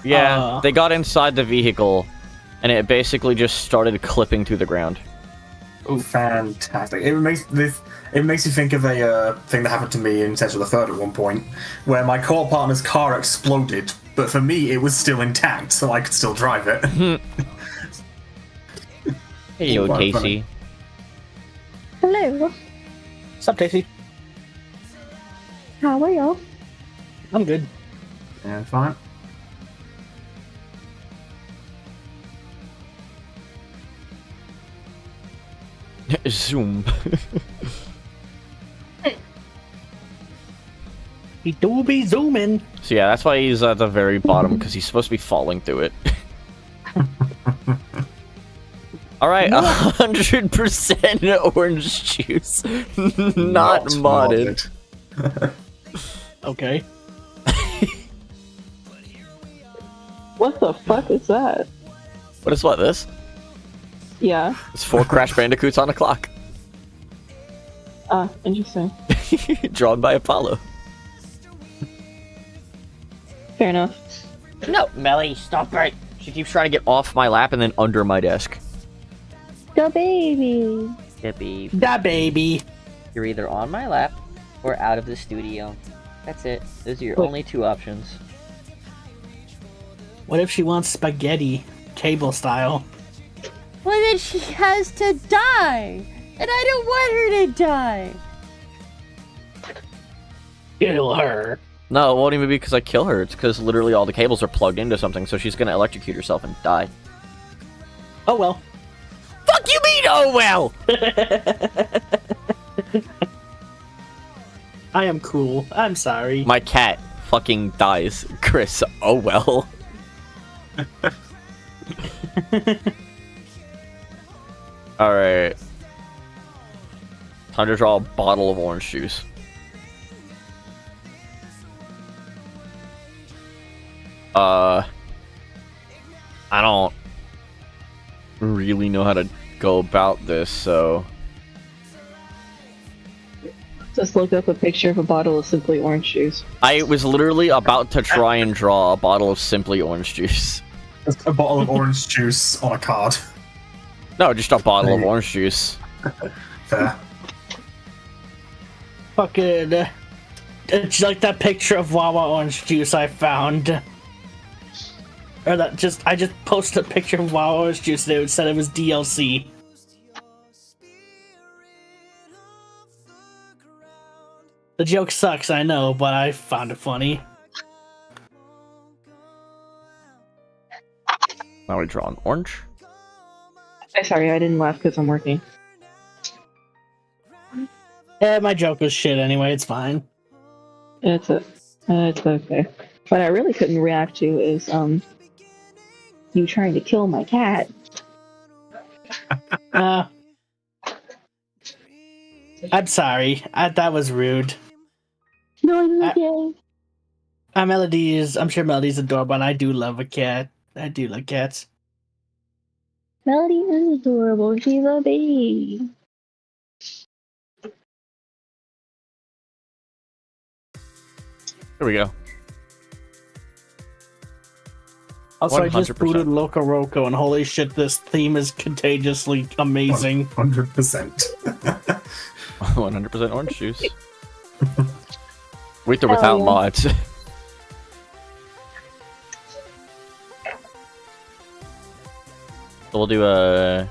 Yeah, they got inside the vehicle, and it basically just started clipping to the ground. Oh, fantastic! It makes you think of a thing that happened to me in Central the Third at one point, where my co-partner's car exploded, but for me it was still intact, so I could still drive it. Hey, yo, Quite Casey. funny. Hello. What's up, Tasty? How are y'all? I'm good. Yeah, fine. Zoom. He do be zooming. So yeah, that's why he's at the very bottom, because he's supposed to be falling through it. Alright, 100% orange juice. Not modded. Okay. What the fuck is that? What is what, this? Yeah. It's 4 Crash Bandicoots on a clock. Ah, interesting. Drawn by Apollo. Fair enough. No, Melly, stop it. She keeps trying to get off my lap and then under my desk. The baby. Yeah, babe. Da baby. You're either on my lap or out of the studio. That's it. Those are your Wait. only 2 options. What if she wants spaghetti, cable style? Well, then she has to die. And I don't want her to die. Kill her. No, it won't even be because I kill her. It's because literally all the cables are plugged into something, so she's gonna electrocute herself and die. Oh well. Fuck you mean, oh well! I am cool. I'm sorry. My cat fucking dies. Chris, oh well. Alright. Time to draw a bottle of orange juice. I don't really know how to go about this, so... Just look up a picture of a bottle of Simply Orange juice. I was literally about to try and draw a bottle of Simply Orange juice. Just a bottle of orange juice on a card. No, just a bottle of orange juice. Fair. Fucking. It's like that picture of Wawa orange juice I found. Or that I just posted a picture of Wawa orange juice and it said it was DLC. The joke sucks, I know, but I found it funny. Now we draw an orange. I'm sorry, I didn't laugh because I'm working. My joke was shit anyway, it's fine. It's okay. What I really couldn't react to is, you trying to kill my cat. I'm sorry. That was rude. No, it's okay. I'm sure Melody's adorable, and I do love a cat. I do like cats. Melody is adorable. She's a baby. Here we go. Also, I just 100%. booted Loco Roco, and holy shit, this theme is contagiously amazing. 100%. 100% orange juice. With or without yeah. mods. So we'll do a...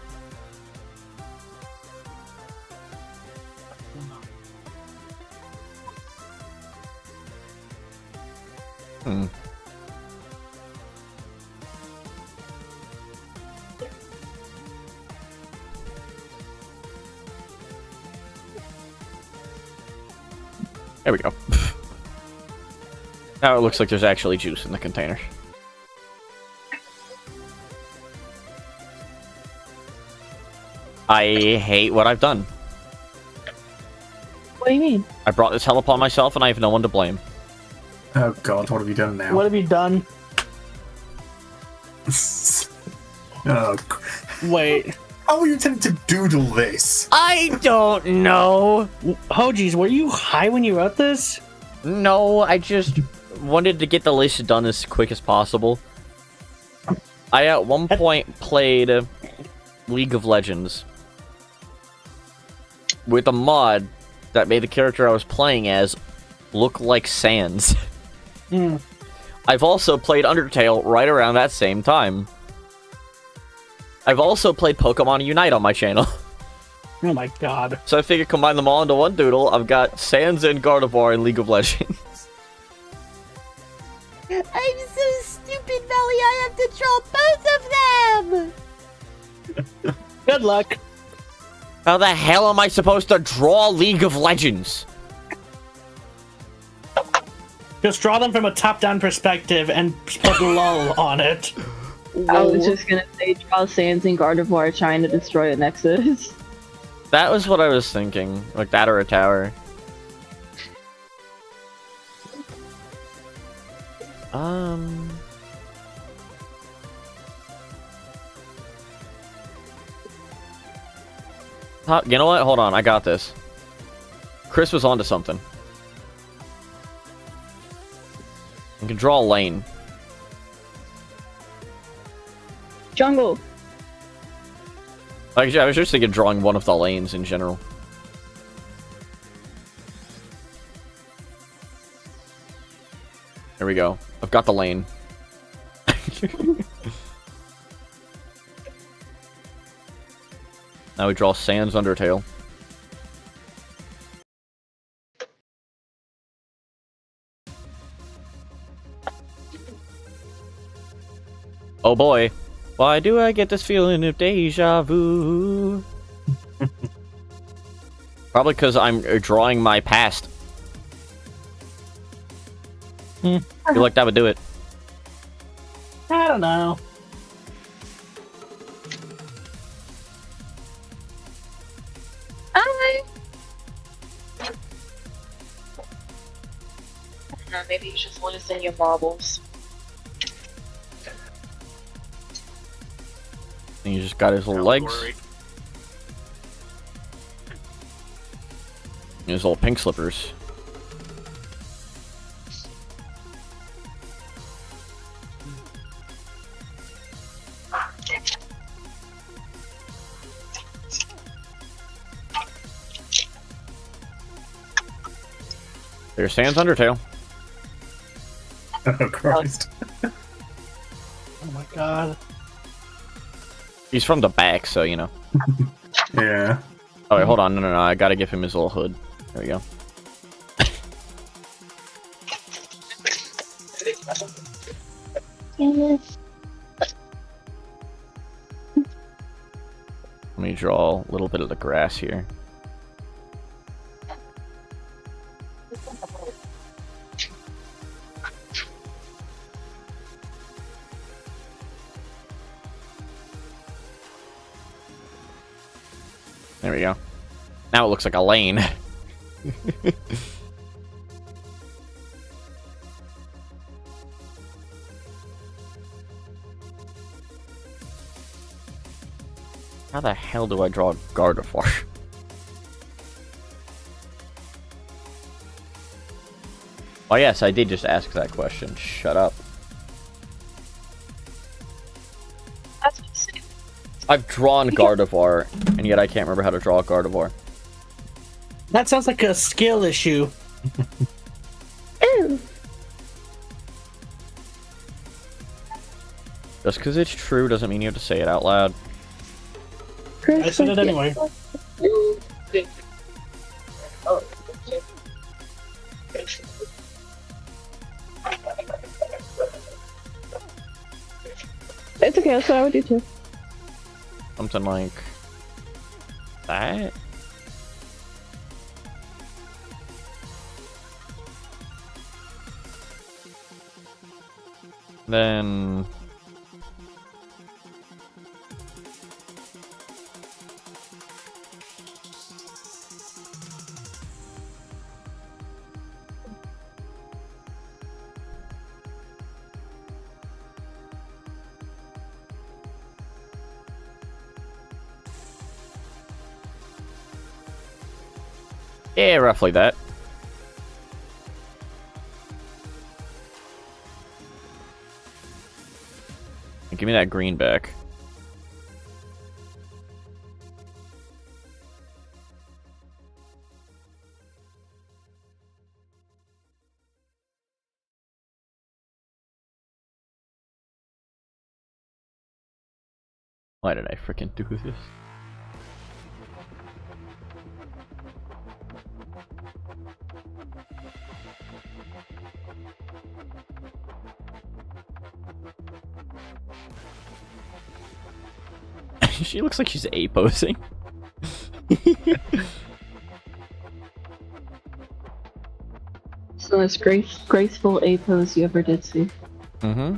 There we go. Now it looks like there's actually juice in the container. I hate what I've done. What do you mean? I brought this hell upon myself and I have no one to blame. Oh god, what have you done now? What have you done? Oh, Wait. how were you intending to doodle this? I don't know. Hogeez, were you high when you wrote this? No, I just wanted to get the list done as quick as possible. I at one point played League of Legends with a mod that made the character I was playing as look like Sans. I've also played Undertale right around that same time. I've also played Pokemon Unite on my channel. Oh my god. So I figured combine them all into one doodle. I've got Sans and Gardevoir in League of Legends. I'm so stupid, Melly. I have to draw both of them. Good luck. How the hell am I supposed to draw League of Legends? Just draw them from a top-down perspective and put LOL on it. I was just gonna say draw Sans and Gardevoir trying to destroy a Nexus. That was what I was thinking. Like that or a tower. You know what? Hold on. I got this. Chris was onto something. You can draw a lane. Jungle. Like, I was just thinking drawing one of the lanes in general. There we go. I've got the lane. Now we draw Sans Undertale. Oh boy. Why do I get this feeling of deja vu? Probably because I'm drawing my past. Feel like that would do it. I don't know. maybe he's just losing your marbles. And he just got his little Don't legs. worry. And his little pink slippers. There stands Undertale. Oh Christ. Oh my god. He's from the back, so you know. Yeah. Oh wait, hold on, no, I gotta give him his little hood. There we go. Let me draw a little bit of the grass here. There we go. Now it looks like a lane. How the hell do I draw a Gardevoir? Oh yes, I did just ask that question. Shut up. That's what I'm saying. I've drawn Gardevoir, and yet I can't remember how to draw a Gardevoir. That sounds like a skill issue. Ew. Just because it's true doesn't mean you have to say it out loud. I said it anyway. It's okay, that's what I would do too. Something like that. Then yeah, roughly that. Give me that green back. Why did I freaking do this? She looks like she's A-posing. So that's graceful A pose you ever did see. Mm-hmm.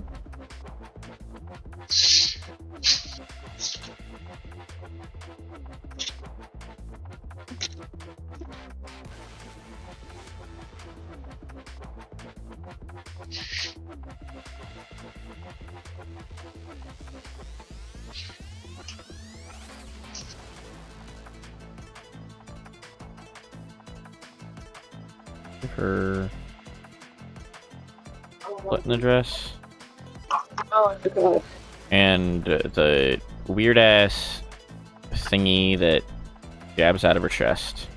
Her foot in the dress. Oh, I forgot. And the weird ass thingy that jabs out of her chest.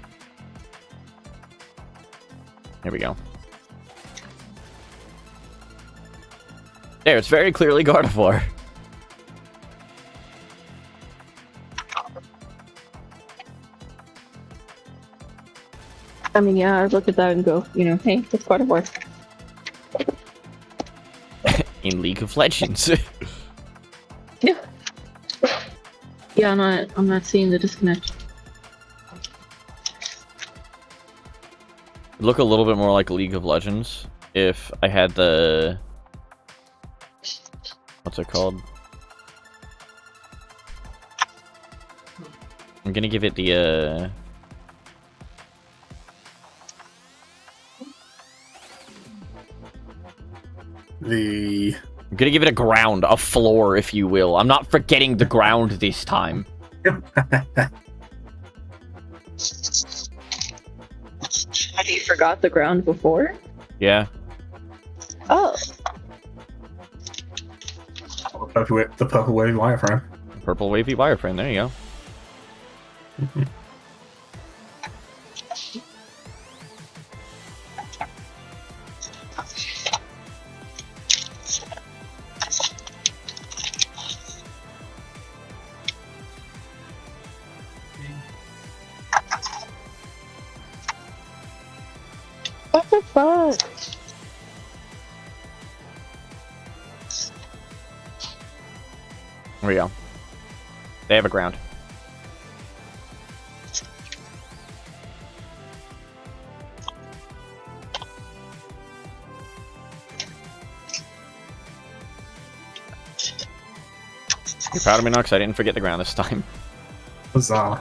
There we go. There, it's very clearly Gardevoir. I mean, yeah, I'd look at that and go, you know, hey, it's part of work. In League of Legends. Yeah. Yeah, I'm not seeing the disconnect. Look a little bit more like League of Legends if I had the... What's it called? I'm gonna give it the, the... I'm gonna give it a ground, a floor, if you will. I'm not forgetting the ground this time. Have you forgot the ground before? Yeah. Oh, the purple wavy wireframe. Purple wavy wireframe, there you go. what the fuck? There we go. They have a ground. You proud of me, Nox? I didn't forget the ground this time. Huzzah.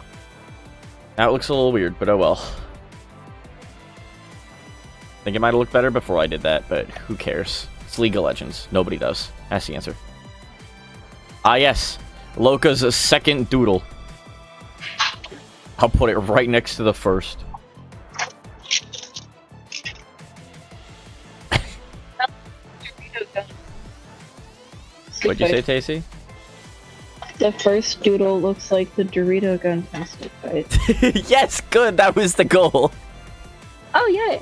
That looks a little weird, but oh well. I think it might have looked better before I did that, but who cares? It's League of Legends. Nobody does. That's the answer. Ah, yes. Loka's second doodle. I'll put it right next to the first. What'd you say, Tacy? The first doodle looks like the Dorito gun from Stick Fight. Yes, good. That was the goal. Oh, yeah.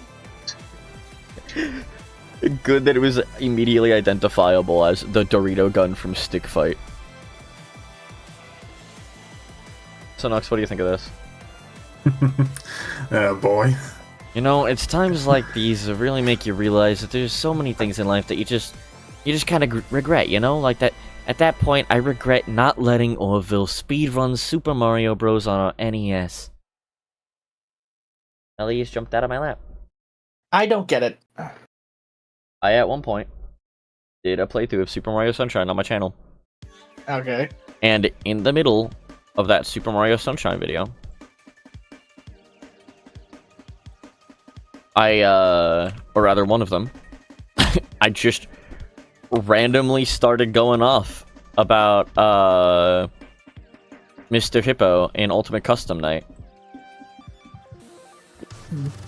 Good that it was immediately identifiable as the Dorito gun from Stick Fight. So, Nox, what do you think of this? Oh boy. You know, it's times like these that really make you realize that there's so many things in life that you just kind of regret, you know? Like that, at that point, I regret not letting Orville speedrun Super Mario Bros. On our NES. Ellie just jumped out of my lap. I don't get it. I, at one point, did a playthrough of Super Mario Sunshine on my channel. Okay. And in the middle of that Super Mario Sunshine video, or rather one of them, I just randomly started going off about, Mr. Hippo in Ultimate Custom Night.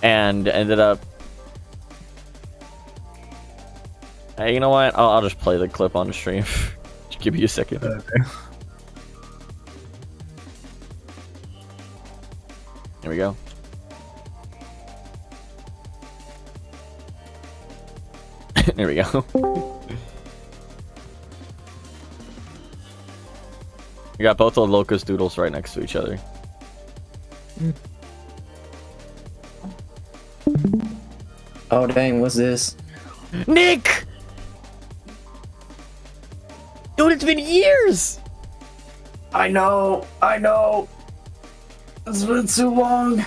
And ended up... Hey, you know what? I'll just play the clip on the stream. Just give me a second. Okay. Here we go. There we go. We got both of Loka's doodles right next to each other. Oh dang, what's this? Nick! Dude, it's been years! I know. It's been too long.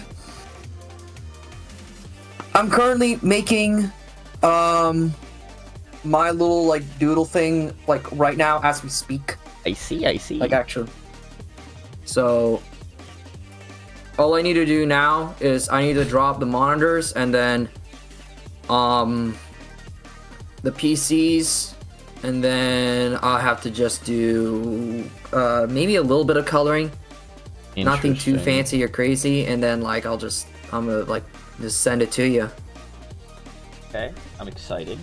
I'm currently making my little like doodle thing like right now as we speak. I see. Like actually. So all I need to do now is I need to drop the monitors and then the PCs, and then I'll have to just do maybe a little bit of coloring. Nothing too fancy or crazy, and then like I'm gonna like just send it to you. Okay, I'm excited.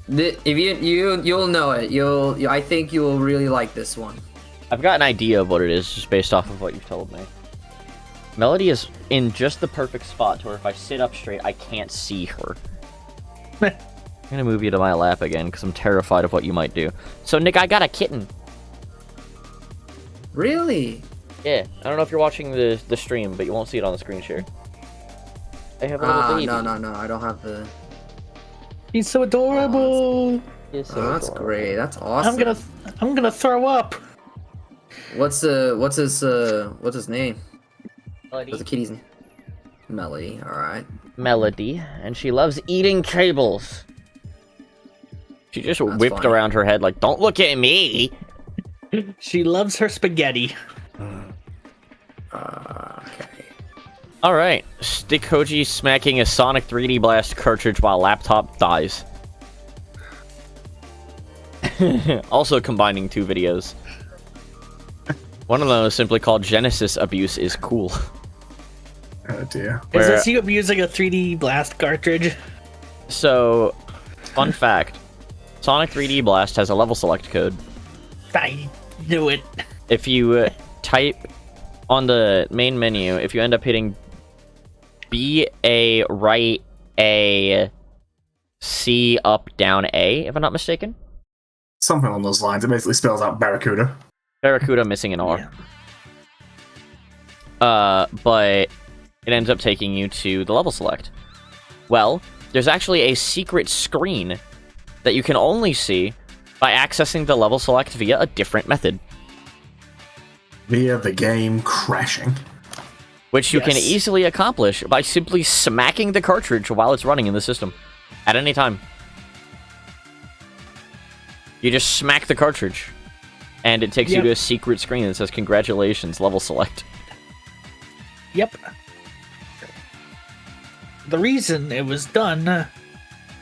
If you'll know it. I think you'll really like this one. I've got an idea of what it is just based off of what you've told me. Melody is in just the perfect spot to where if I sit up straight, I can't see her. I'm gonna move you to my lap again because I'm terrified of what you might do. So, Nick, I got a kitten. Really? Yeah, I don't know if you're watching the stream, but you won't see it on the screen share. I have a little baby. No, I don't have the... He's so adorable. He's so Oh, that's adorable. great. That's awesome. I'm gonna throw up. What's his name? Melody. What's the kitty's name? Melody, alright. Melody, and she loves eating cables. She just That's whipped funny. around her head like, "Don't look at me!" She loves her spaghetti. Okay. Alright, Stick Hogeez smacking a Sonic 3D Blast cartridge while laptop dies. Also combining two videos. One of them is simply called Genesis Abuse is Cool. Oh dear. Is this you abusing a 3D Blast cartridge? So, fun fact. Sonic 3D Blast has a level select code. I knew it. If you type on the main menu, if you end up hitting B, A, right, A, C, up, down, A, if I'm not mistaken. Something along those lines. It basically spells out Barracuda. Barracuda missing an R. But it ends up taking you to the level select. Well, there's actually a secret screen that you can only see by accessing the level select via a different method. Via the game crashing. Which you can easily accomplish by simply smacking the cartridge while it's running in the system. At any time. You just smack the cartridge. And it takes you to a secret screen that says, congratulations, level select. Yep. The reason it was done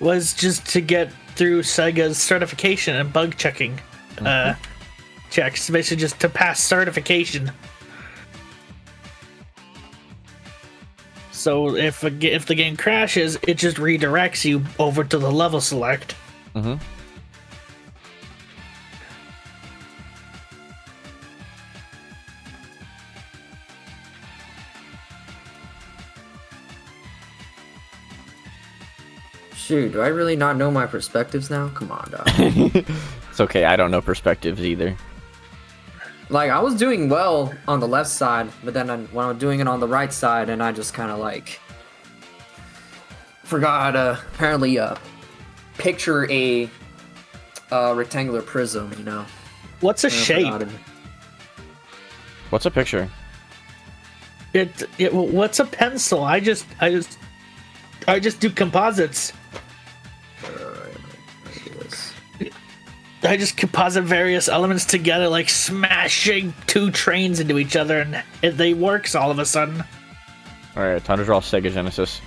was just to get through Sega's certification and bug checking checks. Basically just to pass certification. So if the game crashes, it just redirects you over to the level select. Mm-hmm. Shoot, do I really not know my perspectives now? Come on, dog. It's okay, I don't know perspectives either. Like, I was doing well on the left side, but then when I was doing it on the right side, and I just kind of, like, forgot how to, apparently, picture a rectangular prism, you know? What's a shape? What's a picture? What's a pencil? I just do composites. I just composite various elements together, like smashing two trains into each other, and they works all of a sudden. Alright, time to draw Sega Genesis.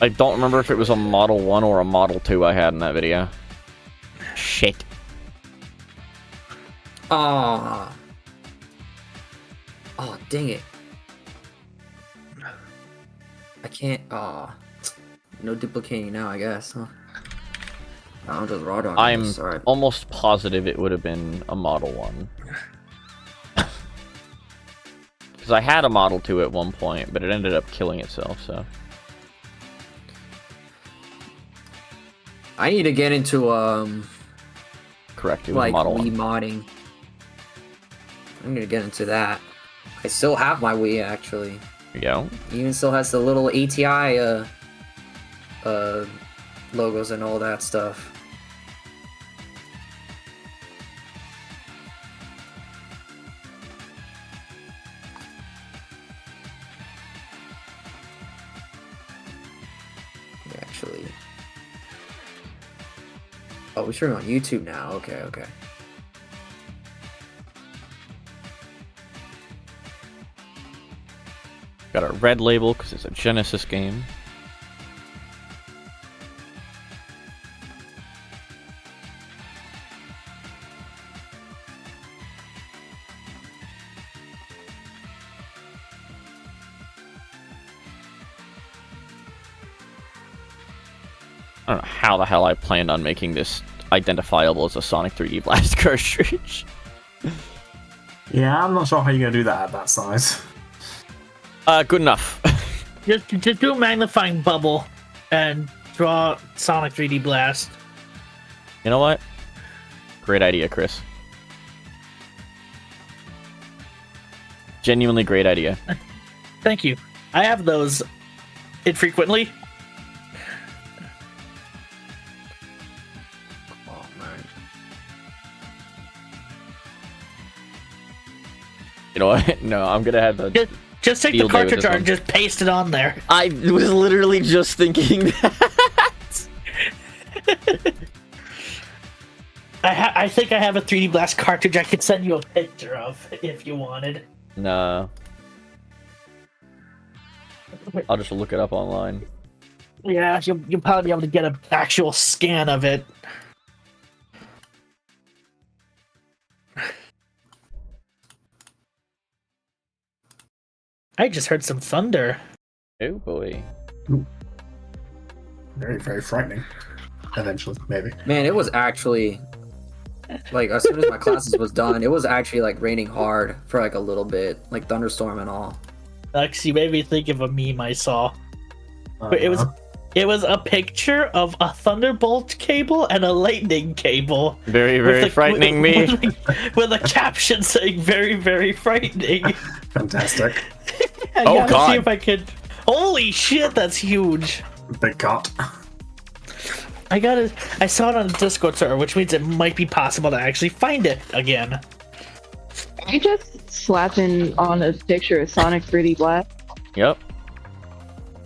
I don't remember if it was a Model 1 or a Model 2 I had in that video. Shit. Oh, dang it. I can't, no duplicating now, I guess, huh? I'm just raw dogging I'm this. Right. almost positive it would have been a Model 1. Because I had a Model 2 at one point, but it ended up killing itself, so... I need to get into, Correct, it was like, Model 1. Wii modding. I'm gonna get into that. I still have my Wii, actually. There you go. Even still has the little ATI, logos and all that stuff. Actually. Oh, we're streaming on YouTube now. Okay, okay. Got a red label because it's a Genesis game. I don't know how the hell I planned on making this identifiable as a Sonic 3D Blast cartridge. Yeah, I'm not sure how you're gonna do that at that size. Good enough. Just do a magnifying bubble and draw Sonic 3D Blast. You know what? Great idea, Chris. Genuinely great idea. Thank you. I have those infrequently. Oh, man. You know what? No, I'm gonna have the... Just take the Field day with cartridge this art one. and just paste it on there. I was literally just thinking that. I think I have a 3D Blast cartridge I could send you a picture of if you wanted. No. I'll just look it up online. Yeah, you'll probably be able to get an actual scan of it. I just heard some thunder. Oh boy. Very, very frightening. Eventually, maybe. Man, it was actually like as soon as my classes was done, it was actually like raining hard for like a little bit, like thunderstorm and all. Actually, made me think of a meme I saw. Uh, It was a picture of a thunderbolt cable and a lightning cable. Very, very frightening me. With a caption saying "very, very frightening." fantastic. I Oh, gotta God. see if I could. Holy shit, that's huge! Big cut. I saw it on the Discord server, which means it might be possible to actually find it again. I just slapping on a picture of Sonic 3D Blast. Yep.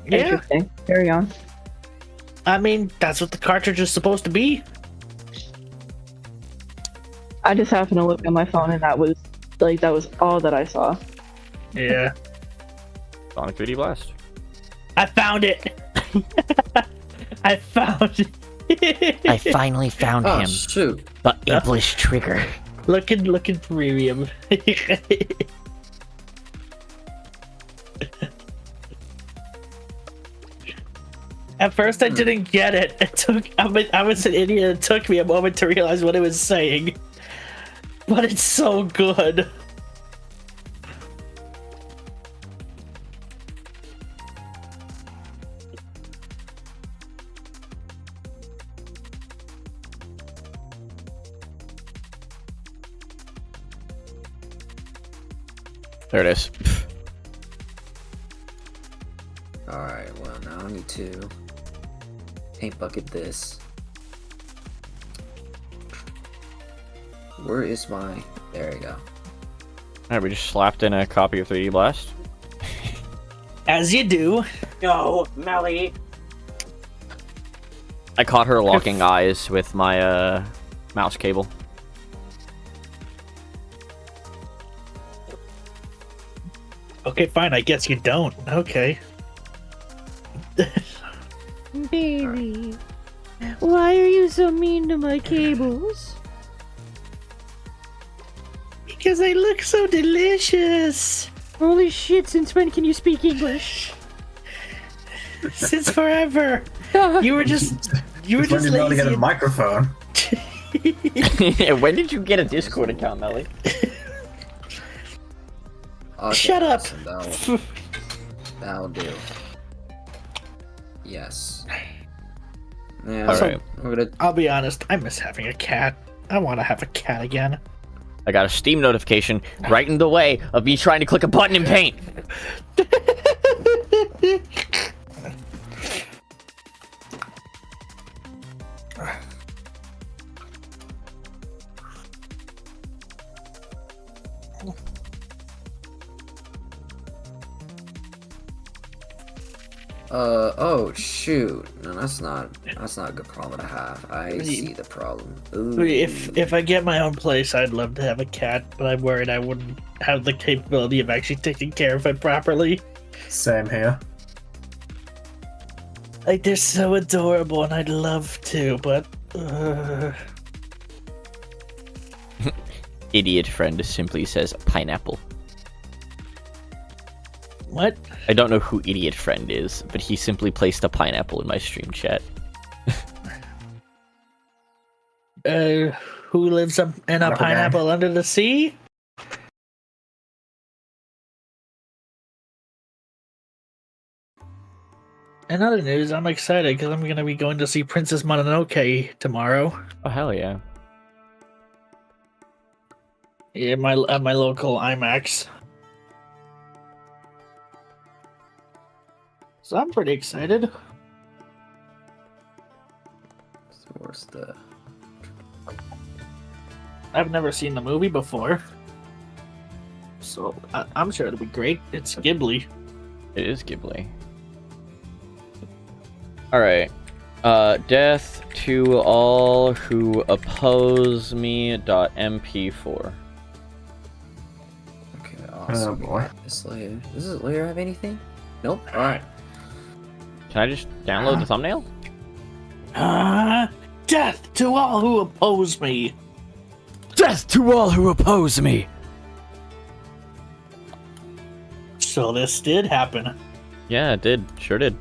Yeah, Interesting. Carry on. I mean that's what the cartridge is supposed to be. I just happened to look at my phone and that was all that I saw. Yeah, Sonic 3D Blast. I found it. I found it. I finally found Oh him. shoot! The English trigger. looking premium. At first, I didn't get it. I was an idiot. It took me a moment to realize what it was saying. But it's so good. There it is. Alright, well now I need to paint bucket this. Where is my... There we go. Alright, we just slapped in a copy of 3D Blast. As you do. No, Melly. I caught her locking eyes with my mouse cable. Okay, fine. I guess you don't. Okay. Baby, why are you so mean to my cables? Because they look so delicious. Holy shit, since when can you speak English? Since forever. You were just When did you lazy. get a microphone? When did you get a Discord account, Melly? Okay, Shut up. listen, that'll do. Yes. Yeah, Alright. we're gonna... I'll be honest. I miss having a cat. I want to have a cat again. I got a Steam notification right in the way of me trying to click a button in Paint. Oh shoot! No, that's not a good problem to have. I see the problem. Ooh. If I get my own place, I'd love to have a cat, but I'm worried I wouldn't have the capability of actually taking care of it properly. Same here. Like, they're so adorable, and I'd love to, but... Idiot friend simply says pineapple. What? I don't know who Idiot Friend is, but he simply placed a pineapple in my stream chat. Who lives in a Pineapple pineapple under the sea? In other news, I'm excited because I'm going to be going to see Princess Mononoke tomorrow. Oh, hell yeah. Yeah, at my local IMAX. So I'm pretty excited. So where's the... I've never seen the movie before. So I'm sure it'll be great. It's Ghibli. It is Ghibli. Alright. Death to all who oppose me. .mp4. Okay, awesome. Oh boy. This layer. Does this layer have anything? Nope. Alright. Can I just download the thumbnail? Death to all who oppose me. Death to all who oppose me! So this did happen. Yeah, it did. Sure did.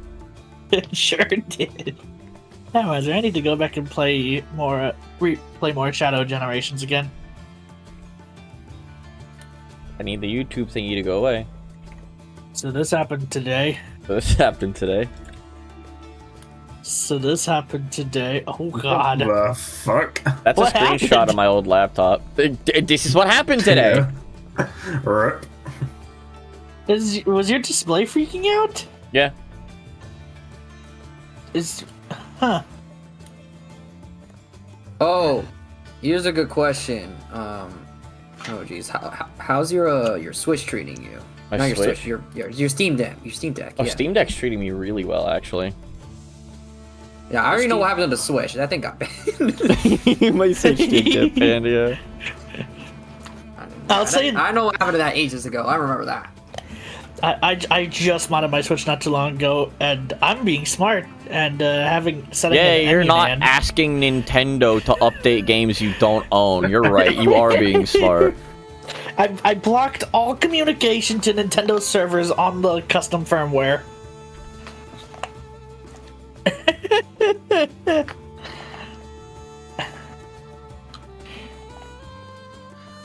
It sure did. Anyways, I need to go back and play more, play more Shadow Generations again. I need the YouTube thingy to go away. So this happened today. This happened today. So this happened today. Oh god. The fuck? That's What a screenshot happened? of my old laptop. This is what happened today. Rip. Was your display freaking out? Yeah. Huh. Oh, here's a good question. Oh geez, how's your Switch treating you? My Not Switch? your Switch, your Steam Deck. Your Steam Deck. Oh, Yeah. Steam Deck's treating me really well, actually. Yeah, I already know what happened to the Switch. That thing got banned. My Switch did get banned, yeah. I'll say I know what happened to that ages ago. I remember that. I just modded my Switch not too long ago, and I'm being smart and setting. Yeah, an you're not Onion Man. asking Nintendo to update games you don't own. You're right, you are being smart. I blocked all communication to Nintendo servers on the custom firmware.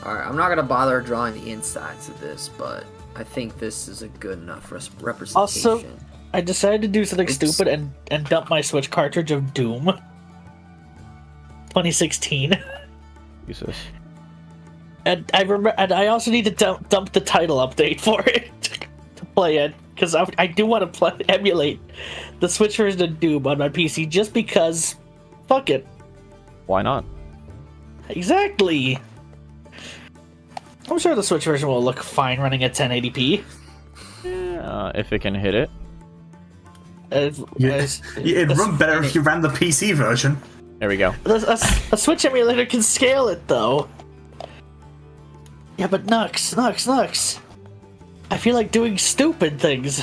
Alright, I'm not gonna bother drawing the insides of this, but I think this is a good enough representation. Also, I decided to do something It's- stupid and dump my Switch cartridge of Doom 2016. Jesus. And I also need to dump the title update for it to play it, because I do want to emulate the Switch version of Doom on my PC just because. Fuck it. Why not? Exactly. I'm sure the Switch version will look fine running at 1080p. If it can hit it. It'd run better if you ran the PC version. There we go. A Switch emulator can scale it though. Yeah, but Nux. I feel like doing stupid things.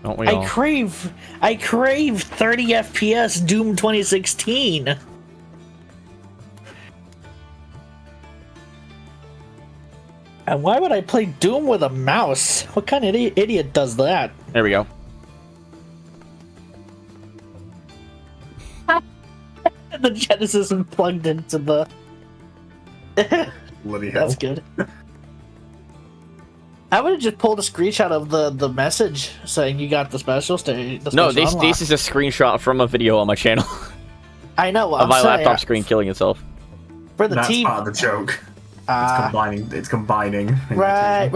Don't we all? I crave 30 FPS Doom 2016. And why would I play Doom with a mouse? What kind of idiot does that? There we go. The Genesis is plugged into the. Bloody hell. That's good. I would have just pulled a screenshot of the message saying you got the special stage. No, this is a screenshot from a video on my channel I know. of I'm my saying, laptop screen killing itself. for the That's team. part of the joke. It's combining. Right.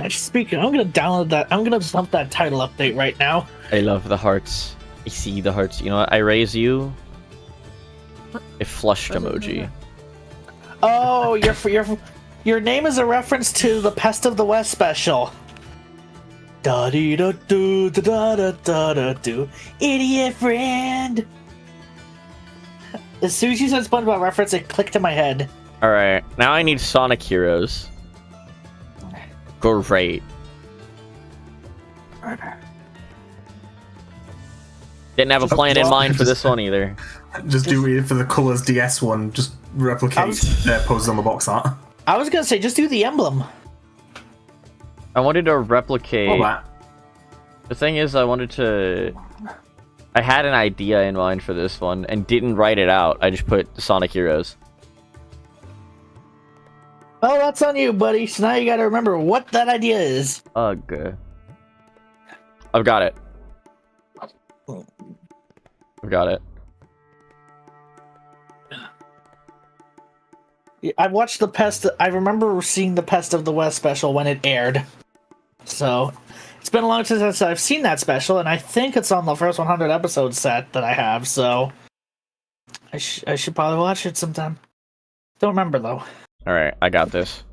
Speaking, I'm gonna download that. I'm gonna dump that title update right now. I love the hearts. I see the hearts. You know what? I raise you. A flushed emoji. Oh, your name is a reference to the Pest of the West special. Da dee da do da da da da da do. Idiot friend. As soon as you said SpongeBob reference, it clicked in my head. Alright, now I need Sonic Heroes. Great. Didn't have a plan in mind for this one either. Just do it for the Colors DS one. Just replicate their poses on the box art. I was gonna say, just do the emblem. I wanted to replicate. All that. The thing is, I had an idea in mind for this one and didn't write it out. I just put Sonic Heroes. Well, that's on you, buddy. So now you gotta remember what that idea is. Ugh. I've got it. I've got it. I watched the Pest. I remember seeing the Pest of the West special when it aired. So it's been a long time since I've seen that special, and I think it's on the first 100 episode set that I have. So I should probably watch it sometime. Don't remember though. Alright, I got this.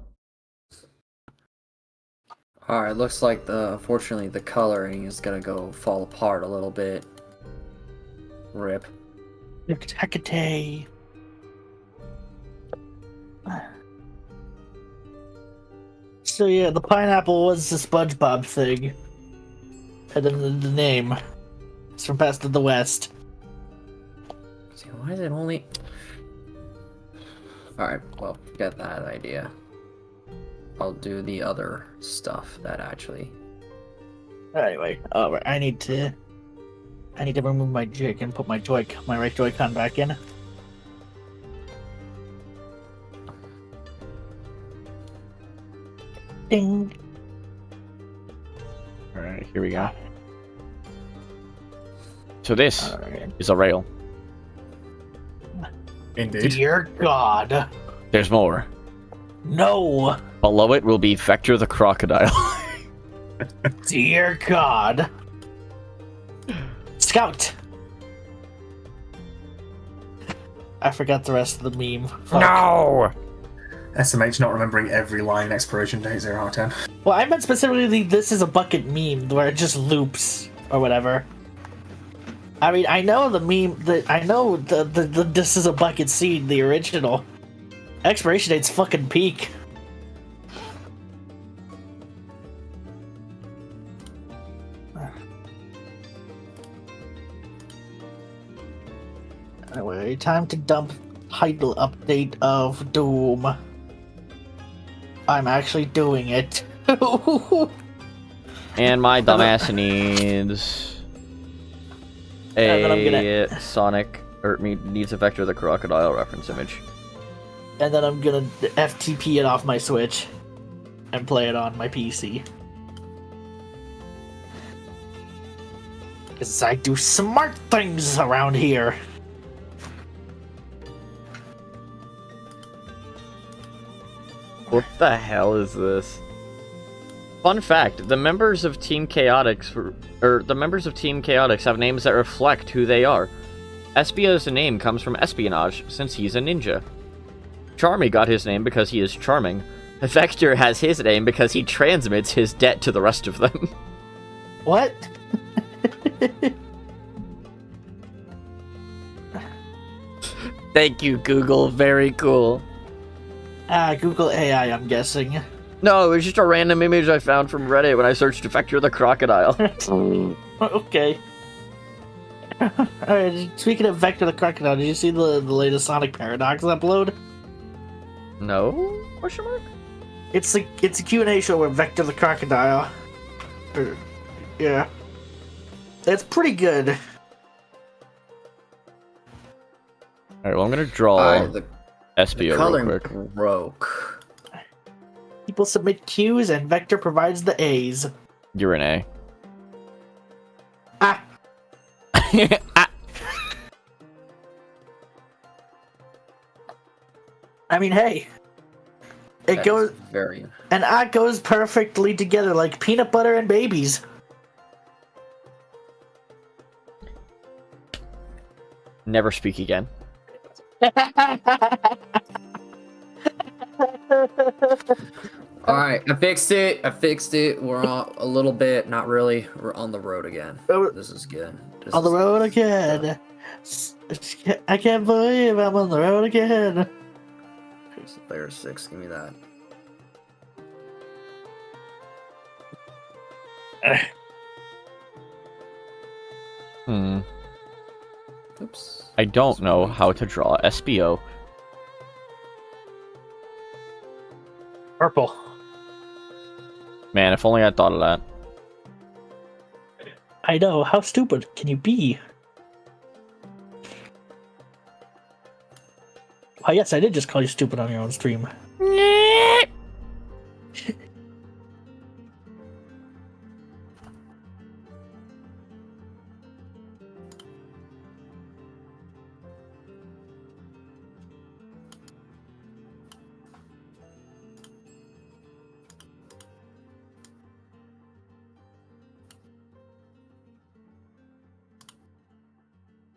Alright, looks like unfortunately the coloring is gonna fall apart a little bit. Rip. Hecate. So yeah, the pineapple was the SpongeBob thing. And then the name. It's from Pest of the West. See, why is it only... Alright, well, get that idea. I'll do the other stuff that actually... Anyway, alright, I need to remove my jig and put my right Joy-Con back in. Ding. Alright, here we go. So this Alright. is a rail. Indeed. Dear God. There's more. No. Below it will be Vector the Crocodile. Dear God. Scout. I forgot the rest of the meme. Fuck. No! SMH not remembering every line expiration date 0 out of 10. Well, I meant specifically this is a bucket meme where it just loops or whatever. I mean, I know the meme that I know the this is a bucket seed, the original. Expiration date's fucking peak. Anyway, time to dump title update of Doom. I'm actually doing it. And my dumbass needs And then I'm a Sonic, or needs a Vector the Crocodile reference image. And then I'm gonna FTP it off my Switch and play it on my PC. Because I do smart things around here. What the hell is this? Fun fact, the members of Team Chaotix have names that reflect who they are. Espio's name comes from espionage, since he's a ninja. Charmy got his name because he is charming. Vector has his name because he transmits his debt to the rest of them. What? Thank you, Google. Very cool. Google AI, I'm guessing. No, it was just a random image I found from Reddit when I searched Vector the Crocodile. Okay. Alright, speaking of Vector the Crocodile, did you see the latest Sonic Paradox upload? No? Question mark? It's a Q&A show with Vector the Crocodile. Yeah. It's pretty good. Alright, well I'm gonna draw the Espio coloring real quick. broke. People submit Q's and Vector provides the A's. You're an A. Ah! Ah. I mean, hey. It That goes... is very... And A goes perfectly together like peanut butter and babies. Never speak again. Alright, I fixed it. We're on a little bit, not really. We're on the road again. This is good. On the road again. I can't believe I'm on the road again. Here's the player 6, give me that. Oops. I don't know how to draw Espio. Purple. Man, if only I thought of that. I know. How stupid can you be? Oh, yes, I did just call you stupid on your own stream.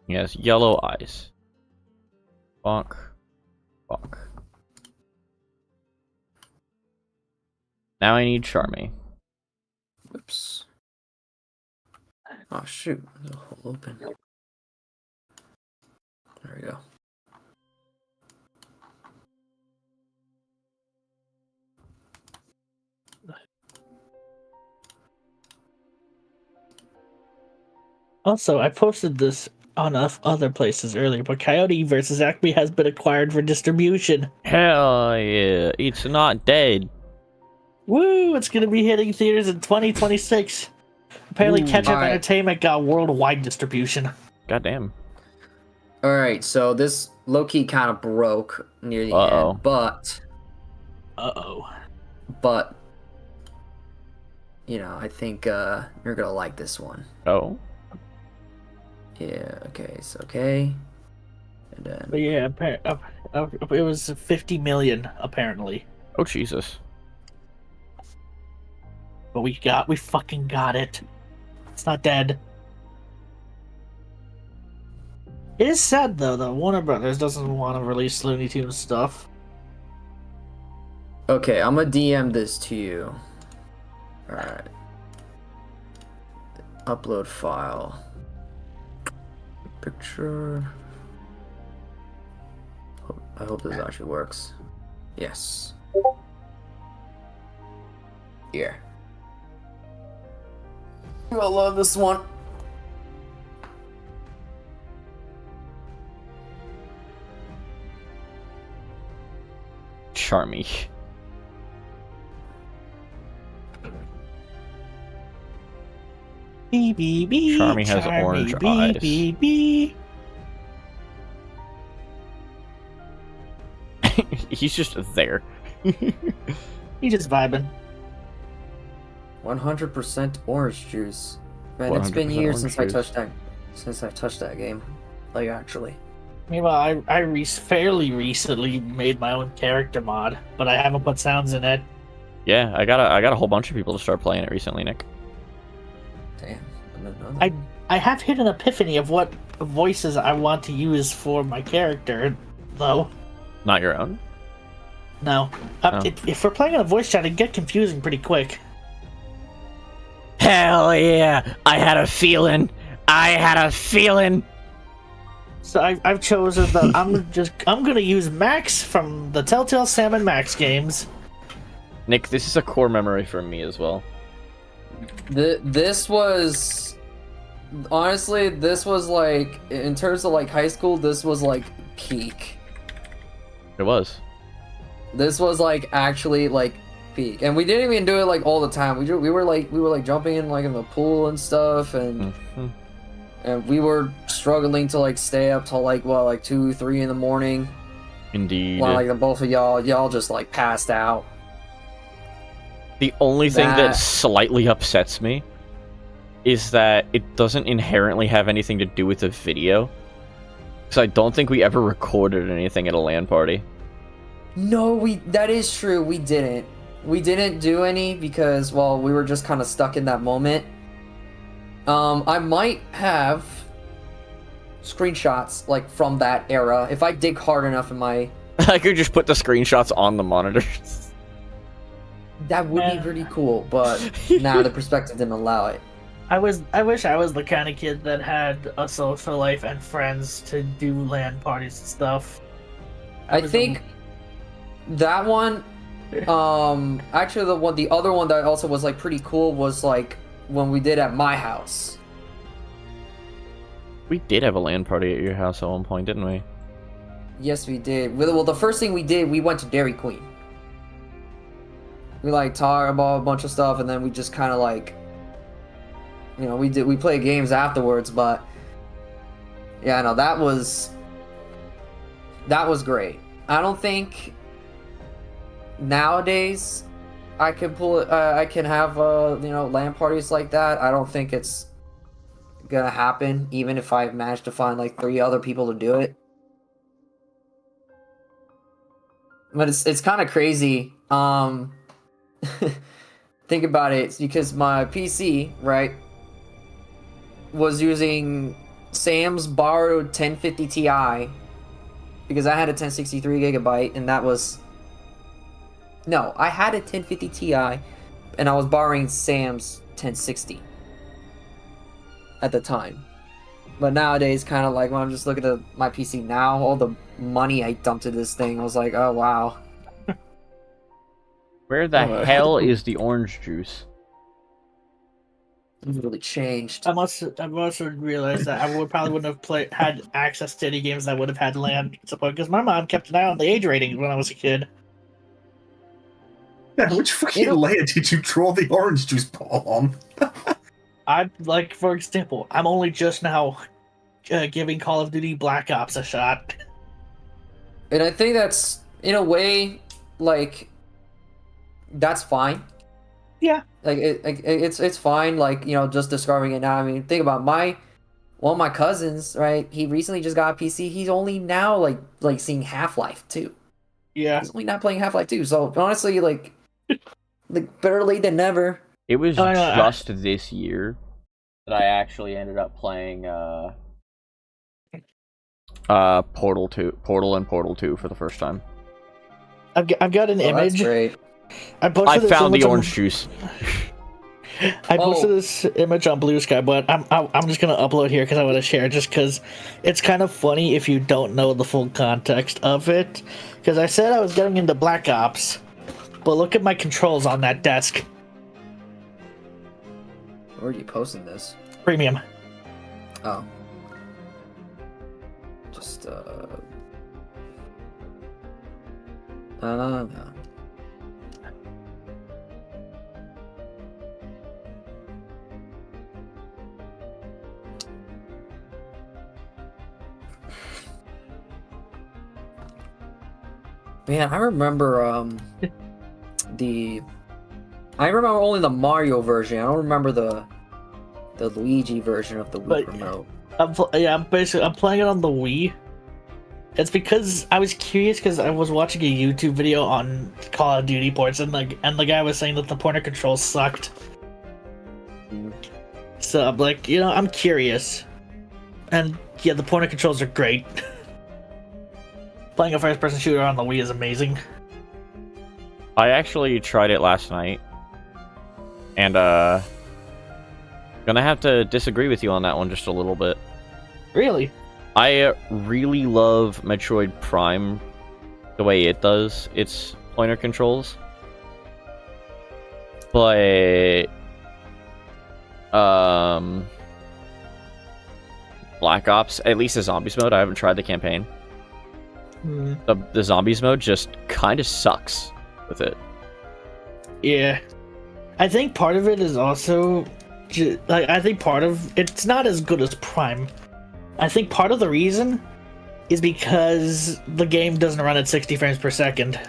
He has yellow eyes. Bonk. Bonk. Now I need Charmy. Oops. Oh shoot, there's a hole open. There we go. Also, I posted this on other places earlier, but Coyote versus Acme has been acquired for distribution. Hell yeah, it's not dead. Woo! It's gonna be hitting theaters in 2026. Apparently, Catch Up Alright. Entertainment got worldwide distribution. Goddamn. All right, so this low key kind of broke near the Uh-oh. end, but you know, I think you're gonna like this one. Oh. Yeah. Okay. It's okay. And then But yeah, it was 50 million apparently. Oh Jesus. But we fucking got it. It's not dead. It is sad though that Warner Brothers doesn't want to release Looney Tunes stuff. okay, I'm gonna DM this to you. All right. Upload file. Picture. I hope this actually works. Yes. Here. I love this one. Charmy. Charmy has orange eyes. He's just there. He's just vibing. 100% orange juice. Man, it's been 100% years since I orange touched that. Since I touched that game, like actually. Meanwhile, I fairly recently made my own character mod, but I haven't put sounds in it. Yeah, I got a whole bunch of people to start playing it recently, Nick. Damn, I didn't know that. I have hit an epiphany of what voices I want to use for my character, though. Not your own? No. Oh. If we're playing in a voice chat, it get confusing pretty quick. Hell yeah! I had a feeling. So I've chosen that I'm gonna use Max from the Telltale Sam and Max games. Nick, this is a core memory for me as well. This was honestly, this was like in terms of like high school, this was like peak. It was. This was like actually like peak, and we didn't even do it like all the time. We were like jumping in like in the pool and stuff, and and we were struggling to like stay up till like 2, 3 in the morning. Indeed. While like the both of y'all just like passed out. The only thing that slightly upsets me is that it doesn't inherently have anything to do with the video. Because I don't think we ever recorded anything at a LAN party. No, that is true. We didn't do any because, well, we were just kind of stuck in that moment. I might have screenshots like from that era if I dig hard enough in my. I could just put the screenshots on the monitors. That would be pretty cool, but nah, the perspective didn't allow it. I wish I was the kind of kid that had a social life and friends to do LAN parties and stuff. I think that one, actually the other one that also was like pretty cool was like when we did at my house. We did have a LAN party at your house at one point, didn't we? Yes, we did. Well, the first thing we did, we went to Dairy Queen. We like talked about a bunch of stuff, and then we just kind of like, you know, we played games afterwards. But yeah, no, that was great. I don't think nowadays I can I can have LAN parties like that. I don't think it's gonna happen, even if I manage to find like 3 other people to do it. But it's kind of crazy. Think about it. It's because my PC, right, was using Sam's borrowed 1050 Ti because I had a 1063 gigabyte, and that was I had a 1050 Ti, and I was borrowing Sam's 1060 at the time. But nowadays, kind of like when I'm just looking at my PC now, all the money I dumped into this thing, I was like, oh wow. Where the hell is the orange juice? You've really changed. I've also realized that I probably wouldn't have had access to any games that would have had land support because my mom kept an eye on the age ratings when I was a kid. Yeah, which fucking layer did you draw the orange juice bottle on? For example, I'm only just now giving Call of Duty Black Ops a shot. And I think that's, in a way, like, that's fine. Yeah. Like it's fine. Like, you know, just discovering it now. I mean, think about one of my cousins, right? He recently just got a PC. He's only now like seeing Half-Life 2. Yeah. He's only not playing Half-Life 2. So honestly, like better late than never. It was just this year that I actually ended up playing Portal 2 for the first time. I've got an image. That's great. I found the orange juice. I posted this image on Blue Sky, but I'm just gonna upload here because I want to share, just because it's kind of funny if you don't know the full context of it. Because I said I was getting into Black Ops, but look at my controls on that desk. Where are you posting this? Premium. Oh. Just no. Man, I remember I remember only the Mario version. I don't remember the Luigi version of the Wii remote. I'm playing it on the Wii. It's because I was curious because I was watching a YouTube video on Call of Duty ports and the guy was saying that the pointer controls sucked. So I'm like, you know, I'm curious. And yeah, the pointer controls are great. Playing a first-person shooter on the Wii is amazing. I actually tried it last night, and gonna have to disagree with you on that one just a little bit. Really? I really love Metroid Prime, the way it does its pointer controls, but Black Ops, at least the Zombies mode, I haven't tried the campaign. The Zombies mode just kind of sucks with it. Yeah. I think part of it is also... I think part of... It's not as good as Prime. I think part of the reason is because the game doesn't run at 60 frames per second.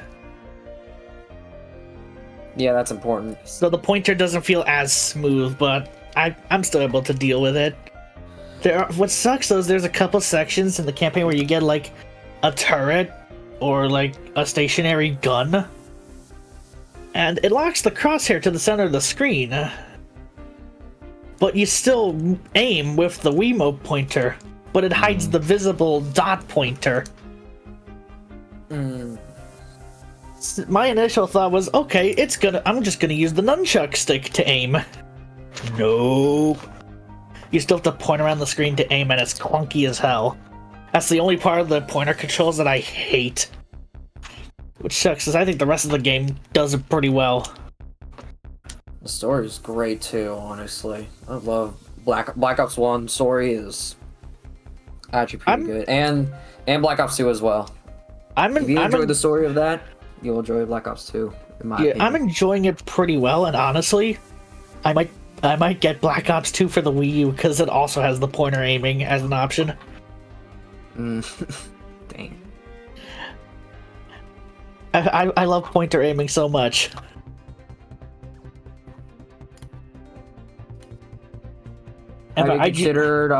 Yeah, that's important. So the pointer doesn't feel as smooth, but I'm still able to deal with it. What sucks though is there's a couple sections in the campaign where you get like a turret or like a stationary gun, and it locks the crosshair to the center of the screen, but you still aim with the Wiimote pointer, but it hides the visible dot pointer. My initial thought was, okay, I'm just gonna use the nunchuck stick to aim. Nope. You still have to point around the screen to aim, and it's clunky as hell. That's the only part of the pointer controls that I hate. Which sucks, because I think the rest of the game does it pretty well. The story is great too, honestly. I love Black Ops 1 story is actually pretty good. And Black Ops 2 as well. If you enjoyed the story of that, you'll enjoy Black Ops 2, in my opinion. I'm enjoying it pretty well, and honestly, I might get Black Ops 2 for the Wii U because it also has the pointer aiming as an option. Dang. I love pointer aiming so much. Have you considered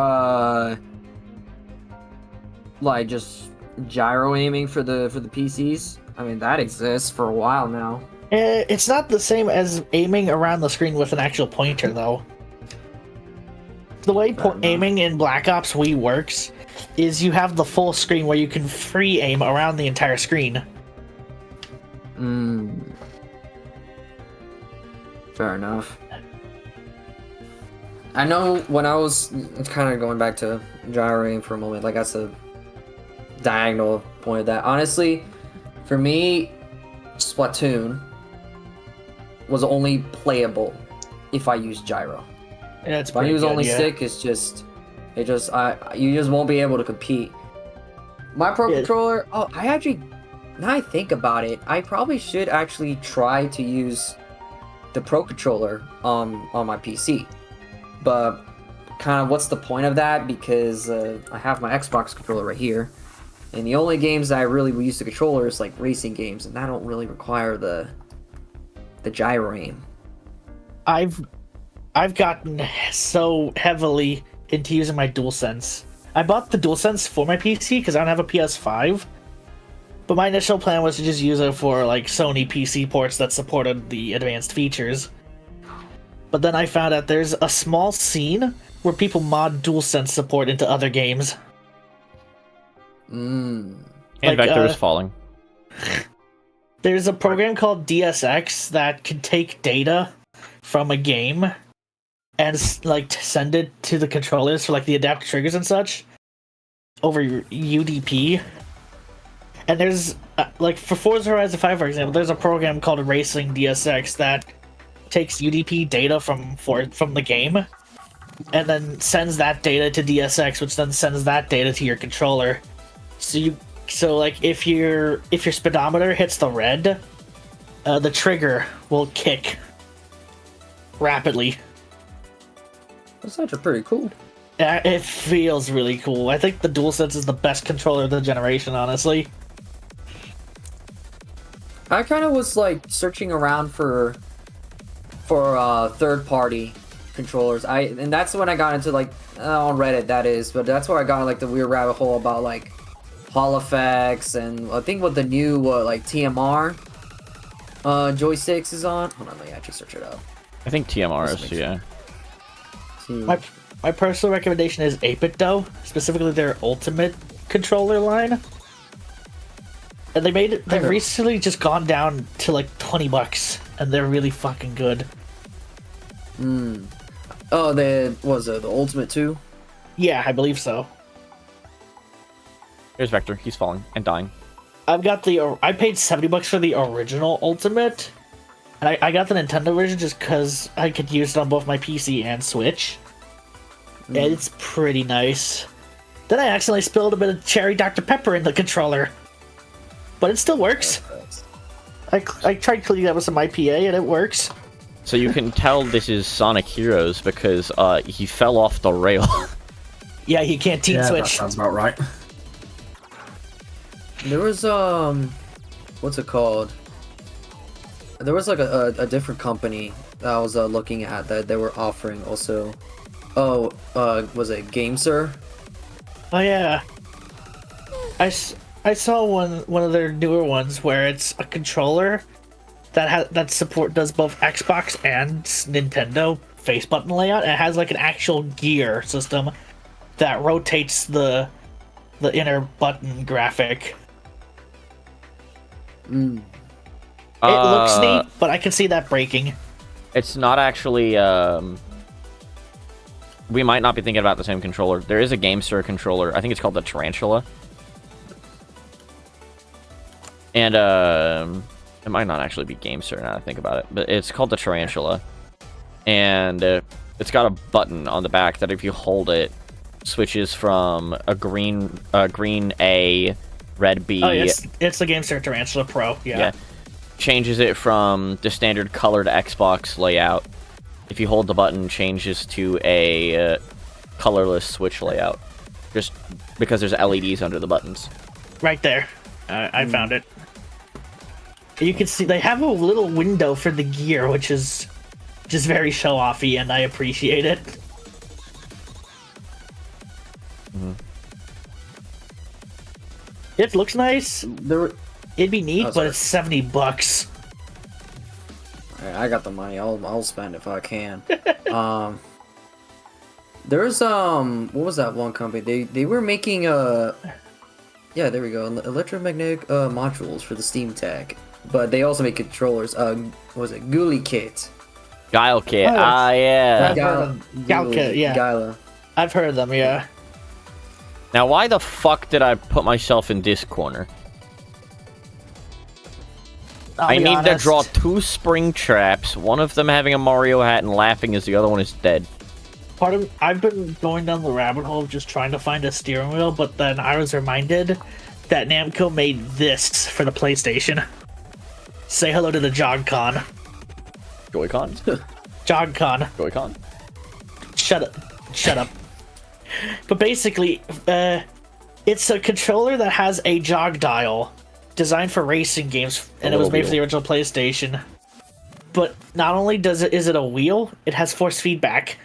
like just gyro aiming for the PCs? I mean, that exists for a while now. It's not the same as aiming around the screen with an actual pointer, though. The way aiming in Black Ops Wii works is you have the full screen where you can free aim around the entire screen. Fair enough. I know when I was kind of going back to gyro aim for a moment, like that's a diagonal point of that. Honestly, for me, Splatoon was only playable if I used gyro. Yeah, it's If I pretty use good, only yeah. stick, you just won't be able to compete. My Pro Yeah. Controller, oh, now I think about it, I probably should actually try to use the Pro Controller on my PC. But kind of what's the point of that? Because I have my Xbox controller right here. And the only games that I really use the controller is like racing games, and that don't really require the gyro aim. I've gotten so heavily into using my DualSense. I bought the DualSense for my PC because I don't have a PS5. But my initial plan was to just use it for like Sony PC ports that supported the advanced features. But then I found out there's a small scene where people mod DualSense support into other games. And Like, Vector is falling. There's a program called DSX that can take data from a game and like send it to the controllers for like the adaptive triggers and such over UDP. And there's like for Forza Horizon 5, for example, there's a program called Racing DSX that takes UDP data from the game and then sends that data to DSX, which then sends that data to your controller. So like if your speedometer hits the red, the trigger will kick rapidly. That's actually pretty cool. It feels really cool. I think the DualSense is the best controller of the generation, honestly. I kind of was like searching around for third-party controllers. And that's when I got into like on Reddit, that is, but that's where I got like the weird rabbit hole about like Hall effects, and I think what the new like TMR joysticks is on. Hold on, let me actually search it out. I think TMR is, yeah. My personal recommendation is 8BitDo, specifically their Ultimate controller line. And they've recently just gone down to like $20, and they're really fucking good. Oh, the Ultimate 2? Yeah, I believe so. Here's Vector. He's falling and dying. I paid $70 for the original Ultimate, and I got the Nintendo version just because I could use it on both my PC and Switch. And it's pretty nice. Then I accidentally spilled a bit of cherry Dr. Pepper in the controller. But it still works. I tried cleaning that with some IPA and it works. So you can tell this is Sonic Heroes because he fell off the rail. Yeah, he can't team switch. That sounds about right. There was what's it called? There was like a different company that I was looking at that they were offering also. Oh, was it GameSir? Oh yeah. I saw one of their newer ones where it's a controller that does both Xbox and Nintendo face button layout. And it has like an actual gear system that rotates the inner button graphic. It looks neat, but I can see that breaking. It's not actually. We might not be thinking about the same controller. There is a GameSir controller. I think it's called the Tarantula. And it might not actually be GameSir now that I think about it, but it's called the Tarantula. And it's got a button on the back that if you hold it, switches from a green A, red B. Oh, it's the GameSir Tarantula Pro. Yeah. Changes it from the standard colored Xbox layout. If you hold the button, changes to a colorless Switch layout. Just because there's LEDs under the buttons. Right there. I found it. You can see they have a little window for the gear, which is just very show-offy, and I appreciate it. It looks nice. It'd be neat, but it's $70. I got the money. I'll spend if I can. There's what was that one company? They were making yeah, there we go. Electromagnetic modules for the Steam Tech, but they also make controllers. What was it? Ghoulie Kit. Guile Kit. Oh, Yeah. Guile Kit, yeah. Gyla. I've heard of them, yeah. Now, why the fuck did I put myself in this corner? I need to draw 2 spring traps, one of them having a Mario hat and laughing as the other one is dead. I've been going down the rabbit hole of just trying to find a steering wheel, but then I was reminded that Namco made this for the PlayStation. Say hello to the Jog-Con. Joy-Con? Jog-Con. Joy-Con? Shut up. But basically, it's a controller that has a jog dial designed for racing games, and it was made for the original PlayStation. But not only is it a wheel, it has force feedback.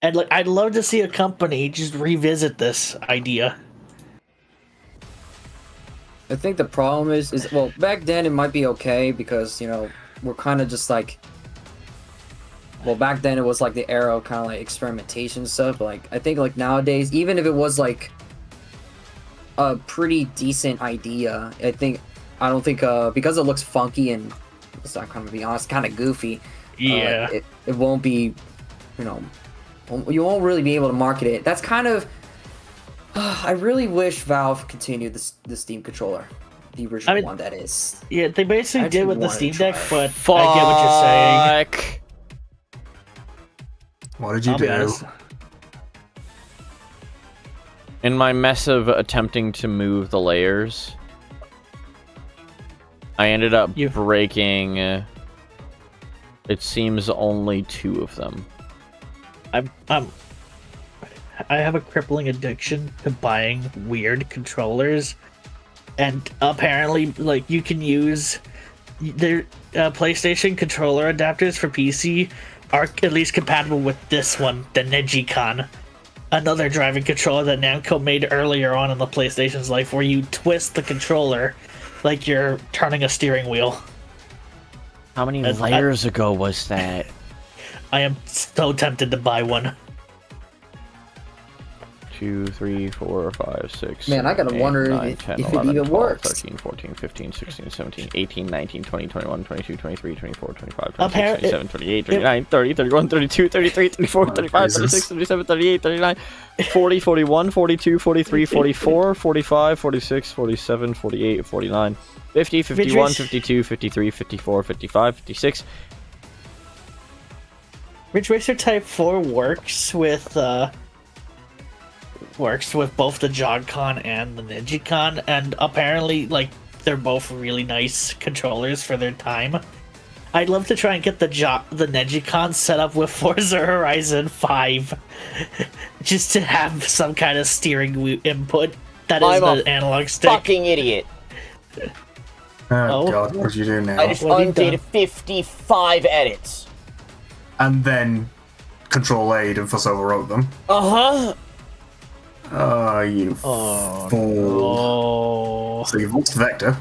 And like, I'd love to see a company just revisit this idea. I think the problem is well, back then it might be okay because, you know, we're kind of just like, well, back then it was like the era of kind of like experimentation stuff. But like, I think like nowadays, even if it was like a pretty decent idea, I don't think because it looks funky and it's not gonna be honest, kind of goofy. Yeah, it won't be, you know, you won't really be able to market it. That's kind of. I really wish Valve continued the Steam controller, the original one. That is. Yeah, they basically did with the Steam Deck, but Fuck. I get what you're saying. What did you I'll be do? honest. In my mess of attempting to move the layers, I ended up breaking, it seems, only 2 of them. I have a crippling addiction to buying weird controllers, and apparently, like, you can use their PlayStation controller adapters for PC are at least compatible with this one, the Negicon, another driving controller that Namco made earlier on in the PlayStation's life, where you twist the controller like you're turning a steering wheel. How many layers ago was that? I am so tempted to buy one. 2, 3, 4, 5, 6. Man, I gotta 8, wonder 9, if 10, it 11, even 12, works. 13, 14, 15, 16, 17, 18, 19, 20, 21, 22, 23, 24, 25, 26, Apparently, 27, 28, 29, 30, 31, 32, 33, 34, 35, 36, 37, 38, 39, 40, 41, 42, 43, 44, 45, 46, 47, 48, 49, 50, 51, 52, 53, 54, 55, 56. Ridge Racer Type 4 works with both the Jog-Con and the Negicon, and apparently, like, they're both really nice controllers for their time. I'd love to try and get the Negicon set up with Forza Horizon 5, just to have some kind of steering wheel input that is the analog stick. Fucking idiot. Oh god, what did you do now? I just undid 55 edits. And then Control-A and fuss overwrote them. Uh-huh. Oh, you fool. Oh. So you've lost Vector.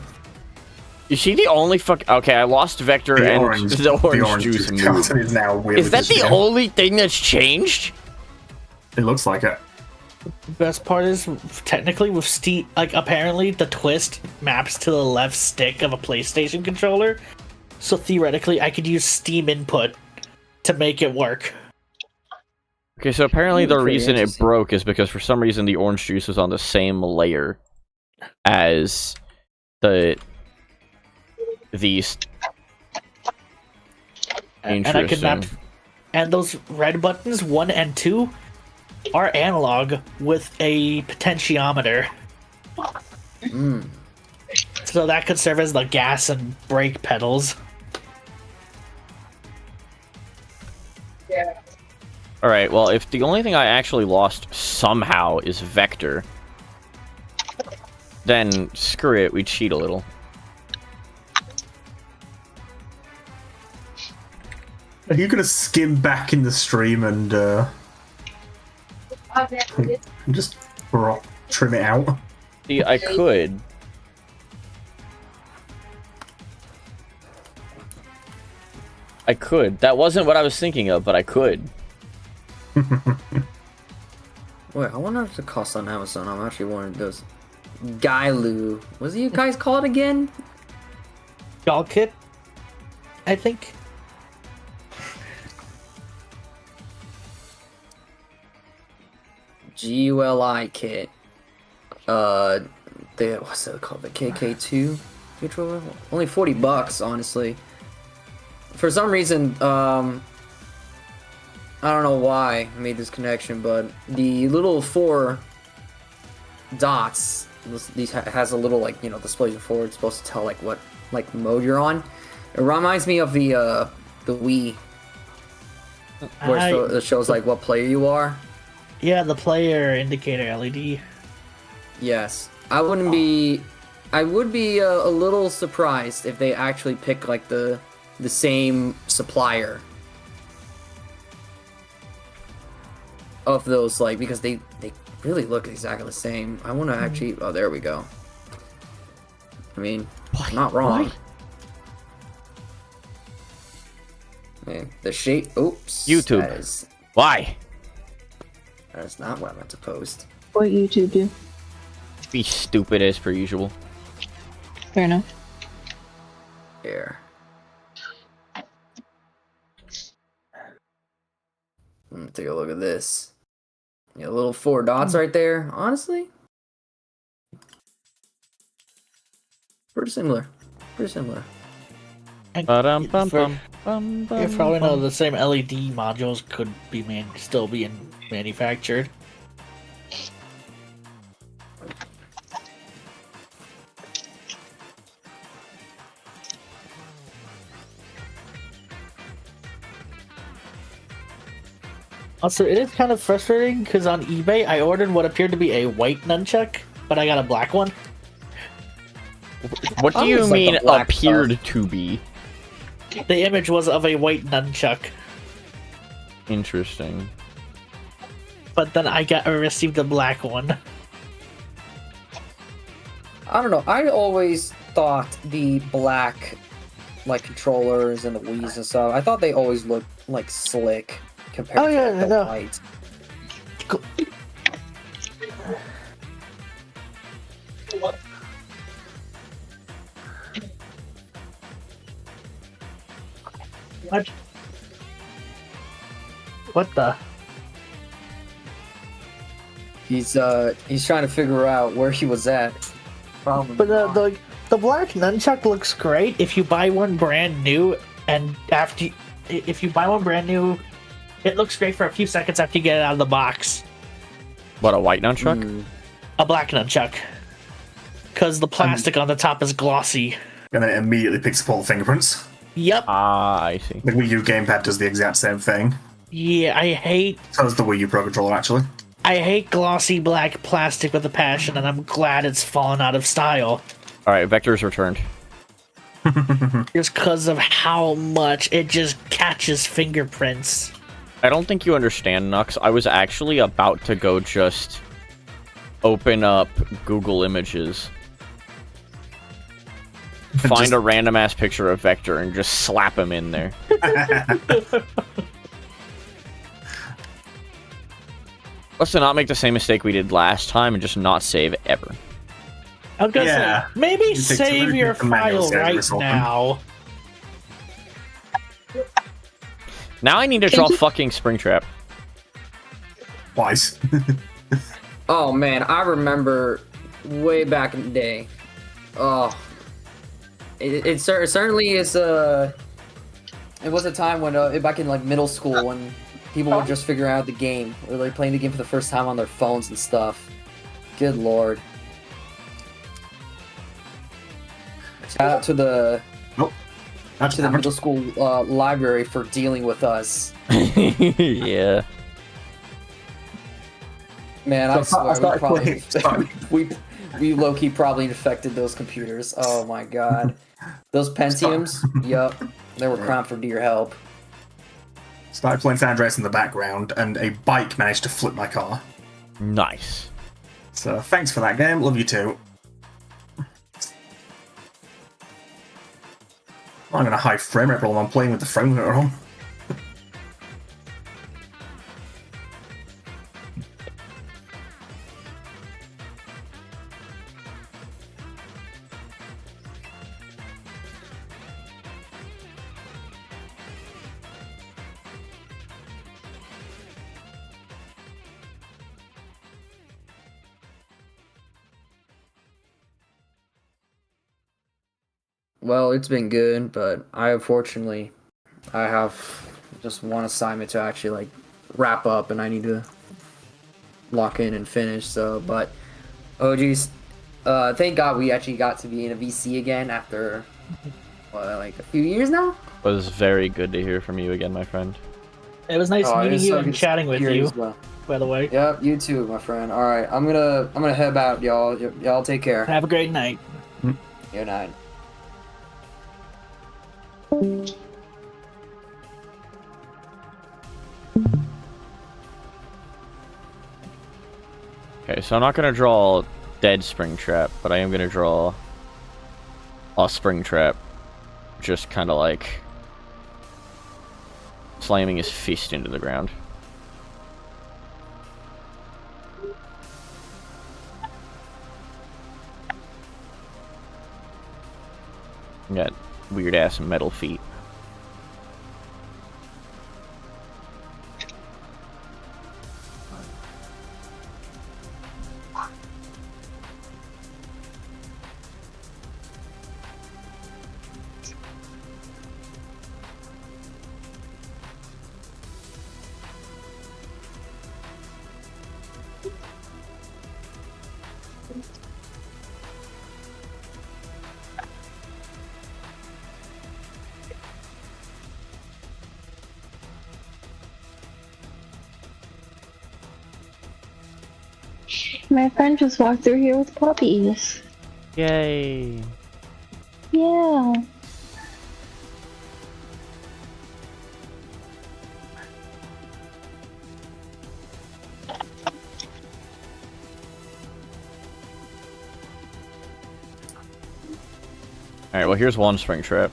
Is she the only Okay, I lost Vector and the orange juice moved. Is now weirdly Is that the disappeared. only thing that's changed? It looks like it. Best part is, technically with Steam, like, apparently the twist maps to the left stick of a PlayStation controller, so theoretically I could use Steam input to make it work. Okay, so apparently the reason it broke is because for some reason the orange juice was on the same layer as these. And I could map, and those red buttons 1 and 2 are analog with a potentiometer. So that could serve as the gas and brake pedals. Alright, well, if the only thing I actually lost somehow is Vector, then screw it, we cheat a little. Are you gonna skim back in the stream and just trim it out? See, I could. That wasn't what I was thinking of, but I could. Wait, I wonder if the cost on Amazon. I'm actually one of those. Gailu. What's you guys called again? Kit, I think. GULI kit. What's that called? The KK2 controller? Only $40, honestly. For some reason, I don't know why I made this connection, but the little 4 dots, these has a little like displays before. It's supposed to tell like what like mode you're on. It reminds me of the Wii, where it shows like what player you are. Yeah, the player indicator LED. Yes, I wouldn't be. I would be a little surprised if they actually pick like the same supplier of those, like, because they really look exactly the same. I want to actually. Oh, there we go. I mean, I'm not wrong. Man, the shape. Oops. YouTube. Why? That is not what I meant to post. What YouTube do? Be stupid as per usual. Fair enough. Here. Take a look at this. Yeah, little 4 dots right there. Honestly, pretty similar. Pretty similar. You probably know the same LED modules could be still being manufactured. Also, it is kind of frustrating because on eBay I ordered what appeared to be a white nunchuck, but I got a black one. What do you mean appeared to be? The image was of a white nunchuck. Interesting. But then I received a black one. I don't know. I always thought the black, like, controllers and the Wii's and stuff, I thought they always looked like slick compared to the white. Cool. What the? He's trying to figure out where he was at. But the black nunchuck looks great if you buy one brand new, and if you buy one brand new, it looks great for a few seconds after you get it out of the box. What, a white nunchuck? A black nunchuck. Because the plastic on the top is glossy. And then it immediately picks up all the fingerprints. Yep. Ah, I see. The Wii U gamepad does the exact same thing. Yeah, I hate... So does the Wii U Pro Controller, actually. I hate glossy black plastic with a passion, and I'm glad it's fallen out of style. Alright, Vector's returned. Just because of how much it just catches fingerprints. I don't think you understand, Nux. I was actually about to go just open up Google Images, find a random-ass picture of Vector, and just slap him in there. Let's not make the same mistake we did last time and just not save ever. I was gonna say, maybe save your file right something. now. Now I need to draw fucking Springtrap. Wise. Oh man, I remember way back in the day. Oh, it certainly is. It was a time when back in like middle school when people would just figure out the game, or like playing the game for the first time on their phones and stuff. Good lord. Shout out to the middle school library for dealing with us. Yeah. Man, I swear we low-key probably infected those computers. Oh my god. Those Pentiums, yup, they were crying for dear help. Started playing San Andreas in the background, and a bike managed to flip my car. Nice. So thanks for that game. Love you too. I'm gonna high frame rate while I'm playing with the frame rate on. Well, it's been good, but I have just one assignment to actually like wrap up and I need to lock in and finish. So, but Hogeez, thank God we actually got to be in a VC again after like a few years now. It was very good to hear from you again, my friend. It was nice Oh, meeting it's you so and good to chatting with hear you, as well. by the way. Yep, you too, my friend. All right, I'm gonna head out, y'all. Y'all take care. Have a great night. Good night. Okay, so I'm not gonna draw dead Springtrap, but I am gonna draw a Springtrap. Just kind of like slamming his fist into the ground. Got weird ass metal feet. My friend just walked through here with puppies. Yay! Yeah. Alright, well here's one Springtrap.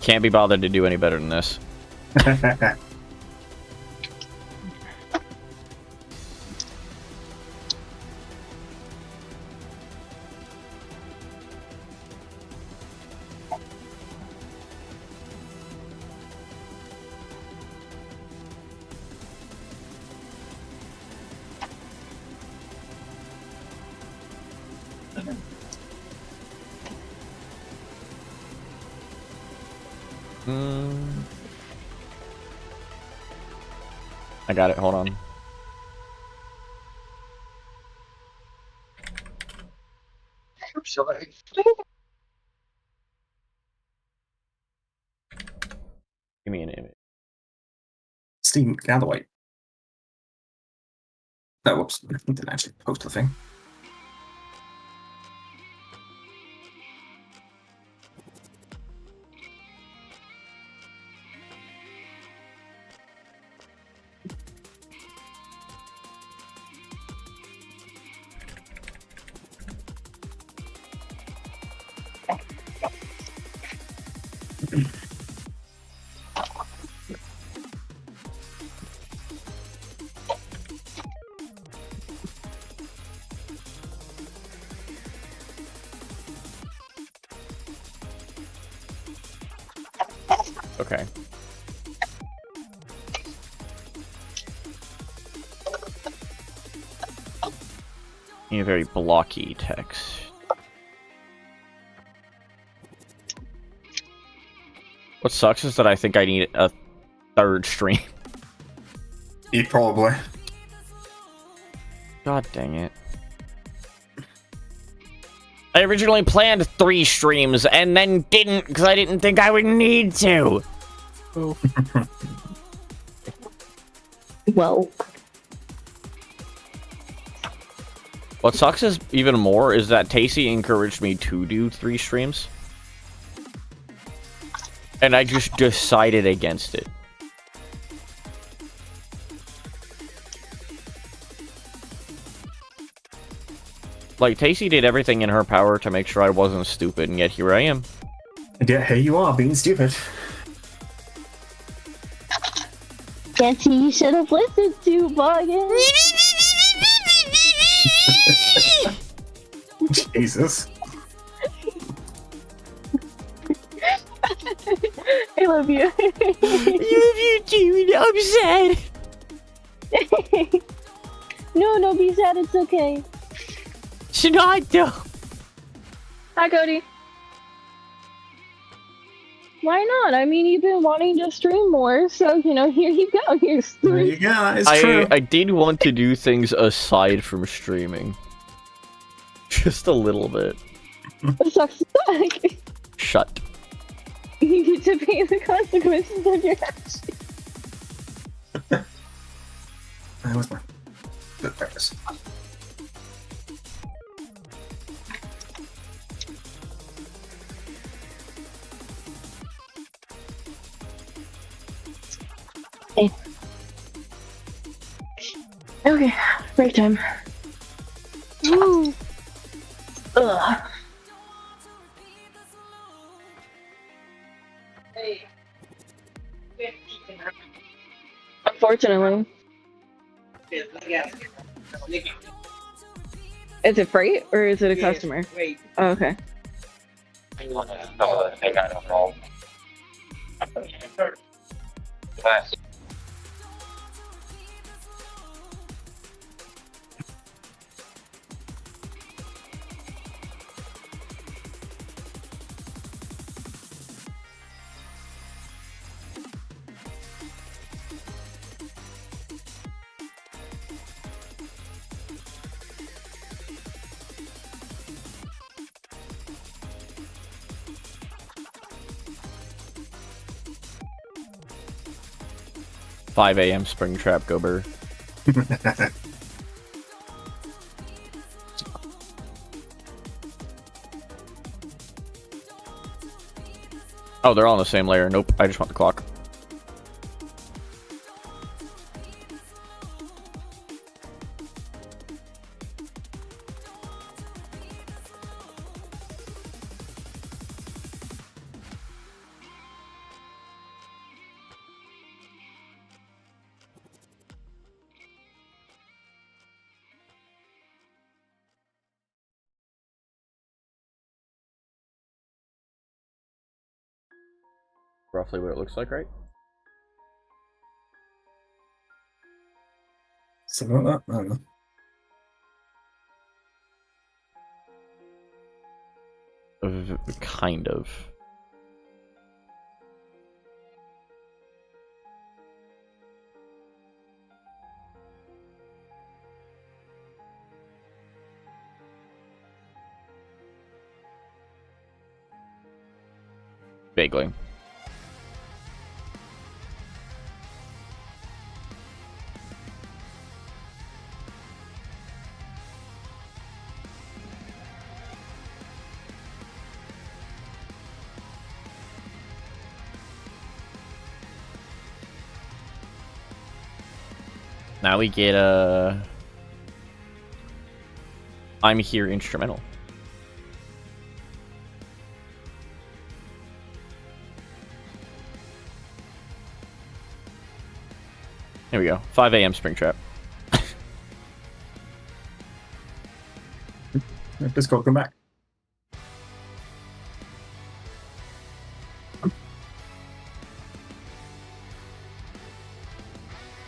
Can't be bothered to do any better than this. I got it, hold on. Give me an image. Steam Gatherway. No, whoops. I didn't actually post the thing. Okay. Need a very blocky text. What sucks is that I think I need a third stream. Probably. God dang it. I originally planned 3 streams and then didn't because I didn't think I would need to. Oh. Well. What sucks is even more is that Tasty encouraged me to do 3 streams. And I just decided against it. Like, Tasty did everything in her power to make sure I wasn't stupid, and yet here I am. And yet here you are, being stupid. Guess you should have listened to Bargain. Jesus. I love you. I love you too, I'm sad. No, don't be sad, it's okay. Shinoto. Hi, Cody. Why not? I mean, you've been wanting to stream more, so you know, here you go. Here's There 3. you go. That is true. I did want to do things aside from streaming. Just a little bit. Sucks to suck. Shut. You get to pay the consequences of your actions. Where's my... There it is. Okay, break time. Ooh. Ugh. Unfortunately. Is it freight or is it a customer? Oh, okay. 5 a.m. Springtrap Gober. Oh, they're all on the same layer. Nope, I just want the clock. Roughly what it looks like, right? Something like that? I don't know. Kind of. Vaguely. Now we get a I'm Here instrumental. Here we go. 5 a.m. Springtrap. Discord, come back.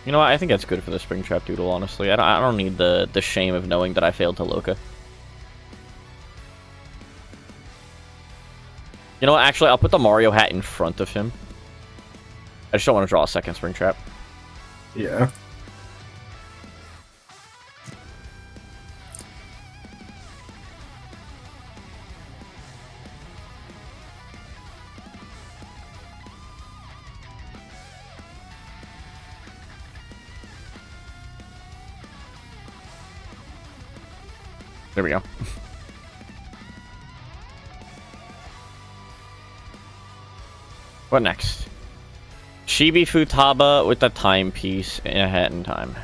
You know what? I think that's good for the Springtrap Doodle, honestly. I don't need the shame of knowing that I failed to Loka. You know what? Actually, I'll put the Mario hat in front of him. I just don't want to draw a second Springtrap. Yeah. There we go. What next? Chibi Futaba with the timepiece in a hat in time.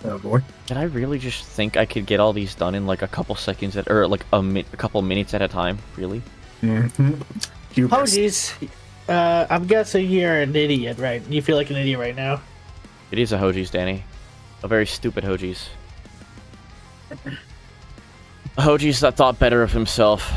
Oh boy. Did I really just think I could get all these done in like a couple seconds at, or like a couple minutes at a time? Really? Mm-hmm. Hogeez, I'm guessing you're an idiot, right? You feel like an idiot right now. It is a Hogeez, Danny. A very stupid Hogeez. A Hogeez that thought better of himself.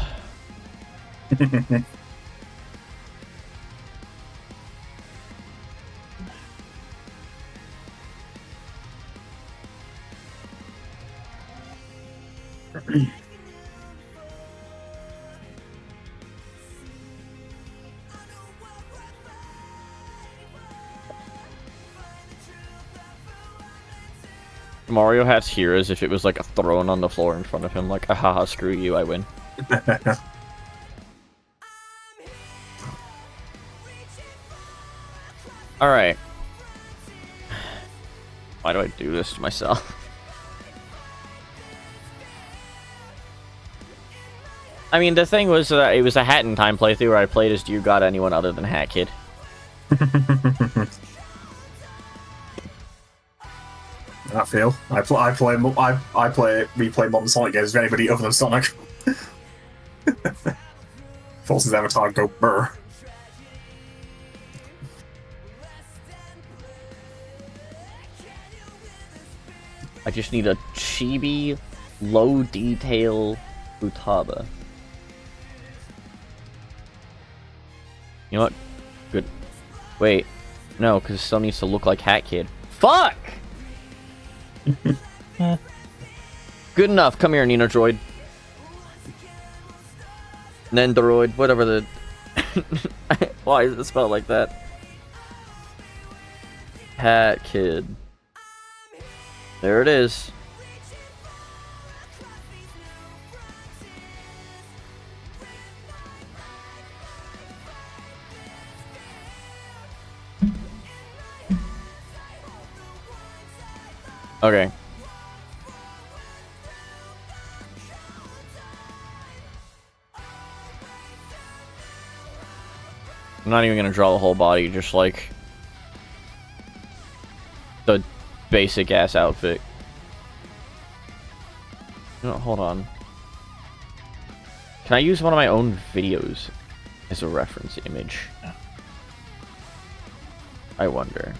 Mario has here as if it was like a throne on the floor in front of him, like, haha, screw you, I win. Alright. Why do I do this to myself? I mean, the thing was that it was a Hat in Time playthrough where I played as Do You Got Anyone Other Than Hat Kid. I feel. I replay modern Sonic games with anybody other than Sonic. Forces Avatar go brr. I just need a chibi, low detail Futaba. You know what? Good. Wait. No, because it still needs to look like Hat Kid. Fuck! Good enough. Come here, Nino Droid. Nendoroid, whatever the... Why is it spelled like that? Hat Kid. There it is. Okay. I'm not even gonna draw the whole body, just like the basic ass outfit. No, hold on. Can I use one of my own videos as a reference image? I wonder.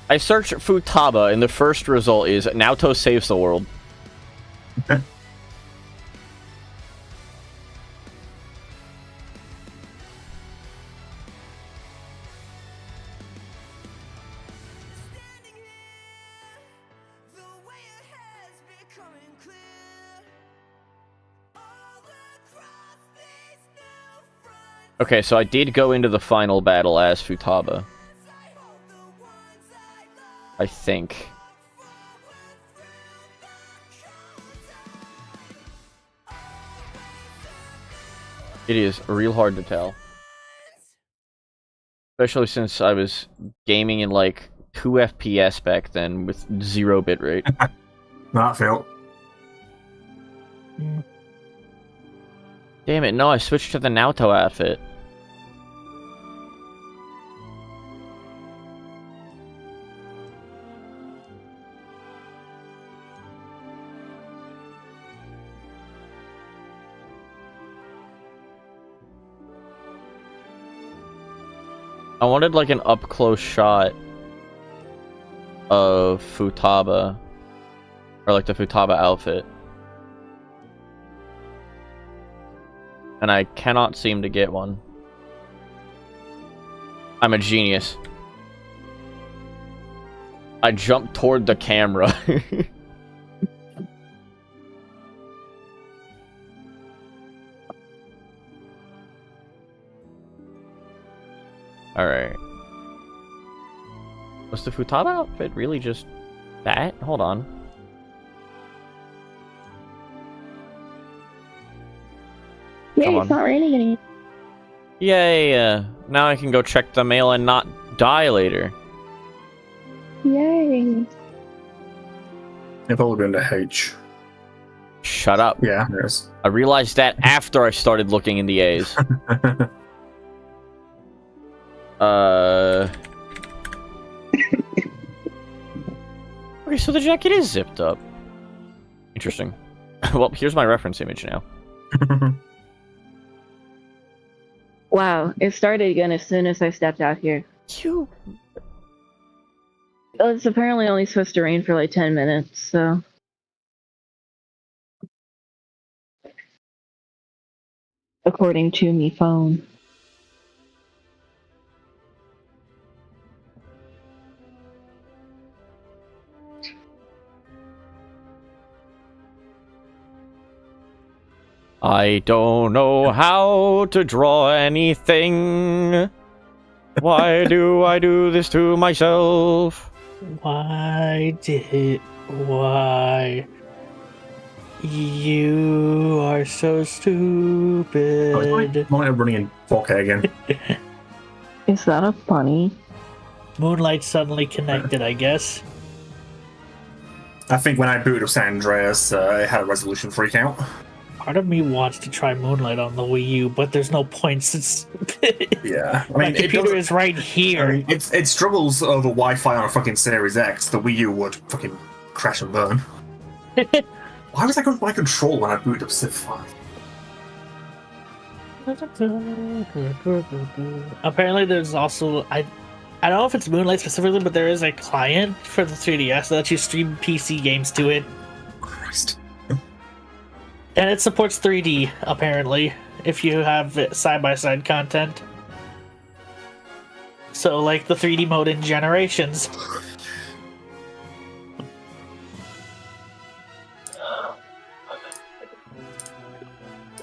I searched Futaba, and the first result is Naoto saves the world. Okay, so I did go into the final battle as Futaba. I think. It is real hard to tell. Especially since I was gaming in like 2 FPS back then with 0 bitrate. That feel. Damn it, no, I switched to the Naoto outfit. I wanted like an up-close shot of Futaba. Or like the Futaba outfit. And I cannot seem to get one. I'm a genius. I jumped toward the camera. Alright. Was the Futaba outfit really just that? Hold on. Yay, it's not raining anymore. Yay! Now I can go check the mail and not die later. Yay. They've all been to H. Shut up. Yeah, it is. I realized that after I started looking in the A's. Okay, so the jacket is zipped up. Interesting. Well, here's my reference image now. Wow, it started again as soon as I stepped out here. You... Oh, it's apparently only supposed to rain for like 10 minutes, so... According to me phone. I don't know how to draw anything. Why do I do this to myself? Why? You are so stupid. Monitor running in 4K again. Is that a bunny? Moonlight suddenly connected, I guess. I think when I booted up San Andreas, it had a resolution freak out. Part of me wants to try Moonlight on the Wii U, but there's no point since Yeah, I my mean, computer is right here. I mean, it struggles over Wi-Fi on a fucking Series X. The Wii U would fucking crash and burn. Why was I going by control when I booted up Civ 5? Apparently, there's also I don't know if it's Moonlight specifically, but there is a client for the 3DS that lets you stream PC games to it, Christ. and it supports 3D apparently if you have side-by-side content. So, like the 3D mode in Generations.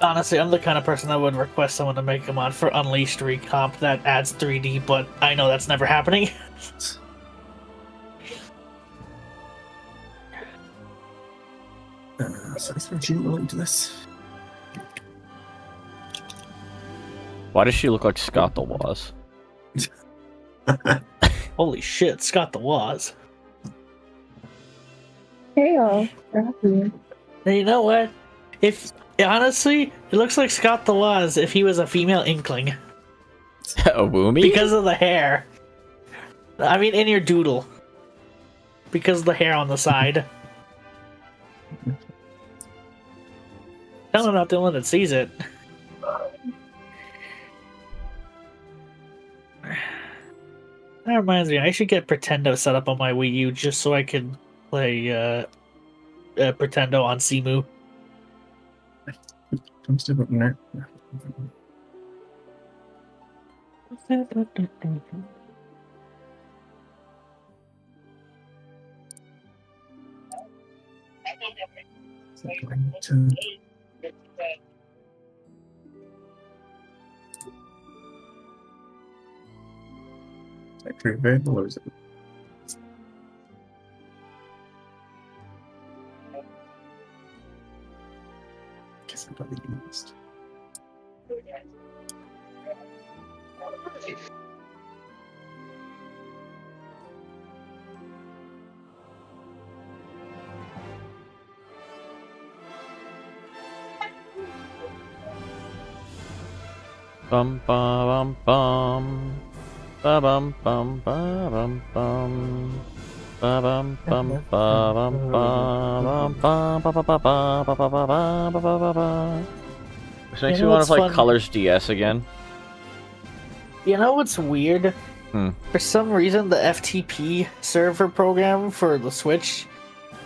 Honestly, I'm the kind of person that would request someone to make a mod for Unleashed Recomp that adds 3D, but I know that's never happening. So is there a achievement related to this? Why does she look like Scott the Woz? Holy shit, Scott the Woz. Hey y'all. And you know what? Honestly, it looks like Scott the Woz if he was a female Inkling. A Woomy? Because of the hair. I mean, in your doodle. Because of the hair on the side. I'm not the one that sees it. That reminds me, I should get Pretendo set up on my Wii U just so I can play Pretendo on Simu. I'm still looking there. Is that available or is it? Guess I'm probably used. Bum bum bum bum bum bum bum bum bum bum bum bum. This makes me want to play Colors DS again. You know what's weird? Hmm. For some reason, the FTP server program for the Switch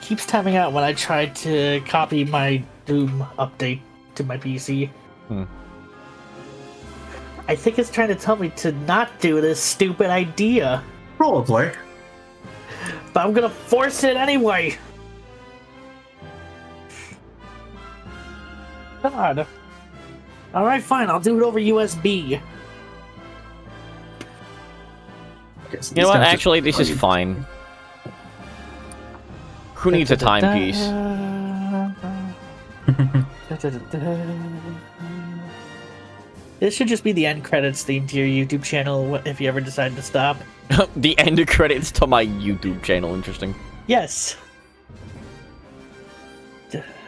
keeps timing out when I try to copy my Doom update to my PC. Hmm. I think it's trying to tell me to not do this stupid idea. Probably. But I'm gonna force it anyway! God. Alright, fine, I'll do it over USB. You know what? Actually, this is fine. Who needs a timepiece? This should just be the end credits theme to your YouTube channel if you ever decide to stop. The end credits to my YouTube channel. Interesting. Yes.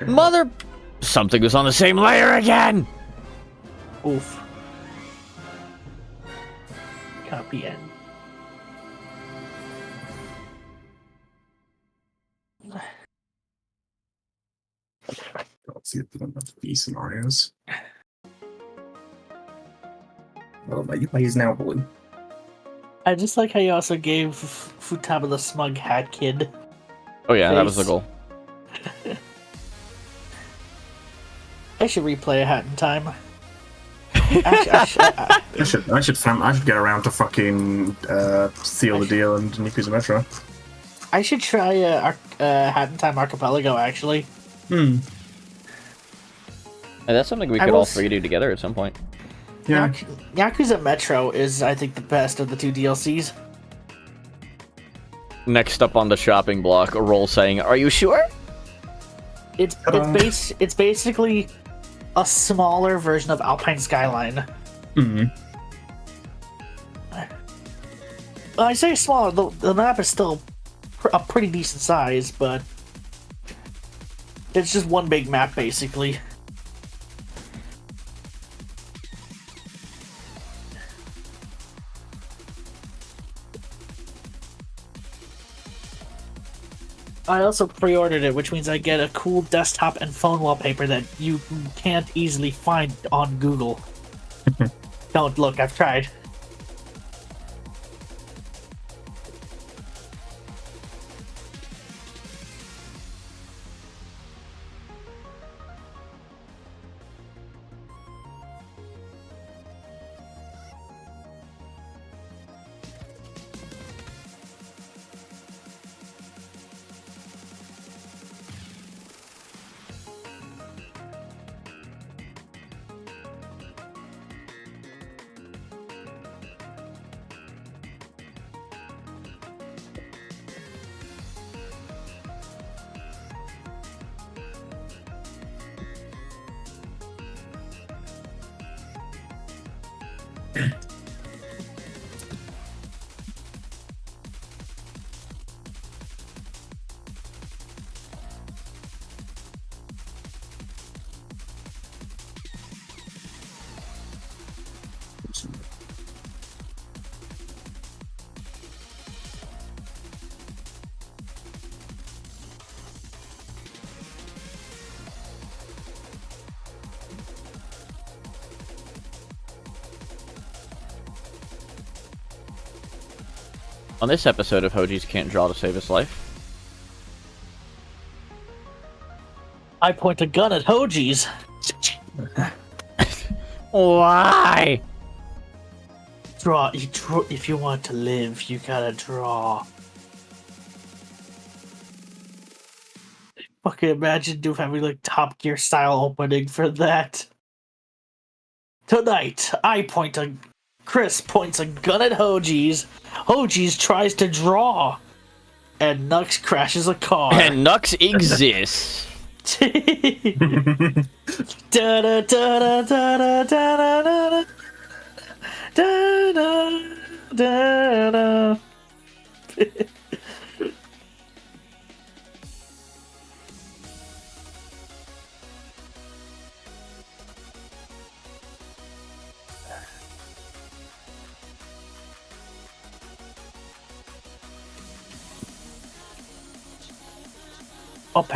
Mother... Something was on the same layer again! Oof. Copy end. Let's see if there's enough B scenarios. Well, he's now blue. I just like how you also gave Futaba the smug hat kid. Oh yeah, that was the goal. I should replay a Hat in Time. I should get around to fucking Seal the Deal and Yakuza Metro. I should try Hat in Time Archipelago actually. Hey, that's something we could all three do together at some point. Yeah. Yakuza Metro is, I think, the best of the 2 DLCs. Next up on the shopping block, a roll saying, "Are you sure?" It's basically a smaller version of Alpine Skyline. Mm-hmm. I say smaller. The map is still a pretty decent size, but it's just one big map, basically. I also pre-ordered it, which means I get a cool desktop and phone wallpaper that you can't easily find on Google. Don't look, I've tried. On this episode of Hogeez Can't Draw to Save His Life. I point a gun at Hogeez. Why? Draw. If you want to live, you gotta draw. Fucking imagine having like Top Gear style opening for that. Tonight, Chris points a gun at Hogeez. Hogeez tries to draw, and Nux crashes a car. And Nux exists. Da da da da da da da da da da.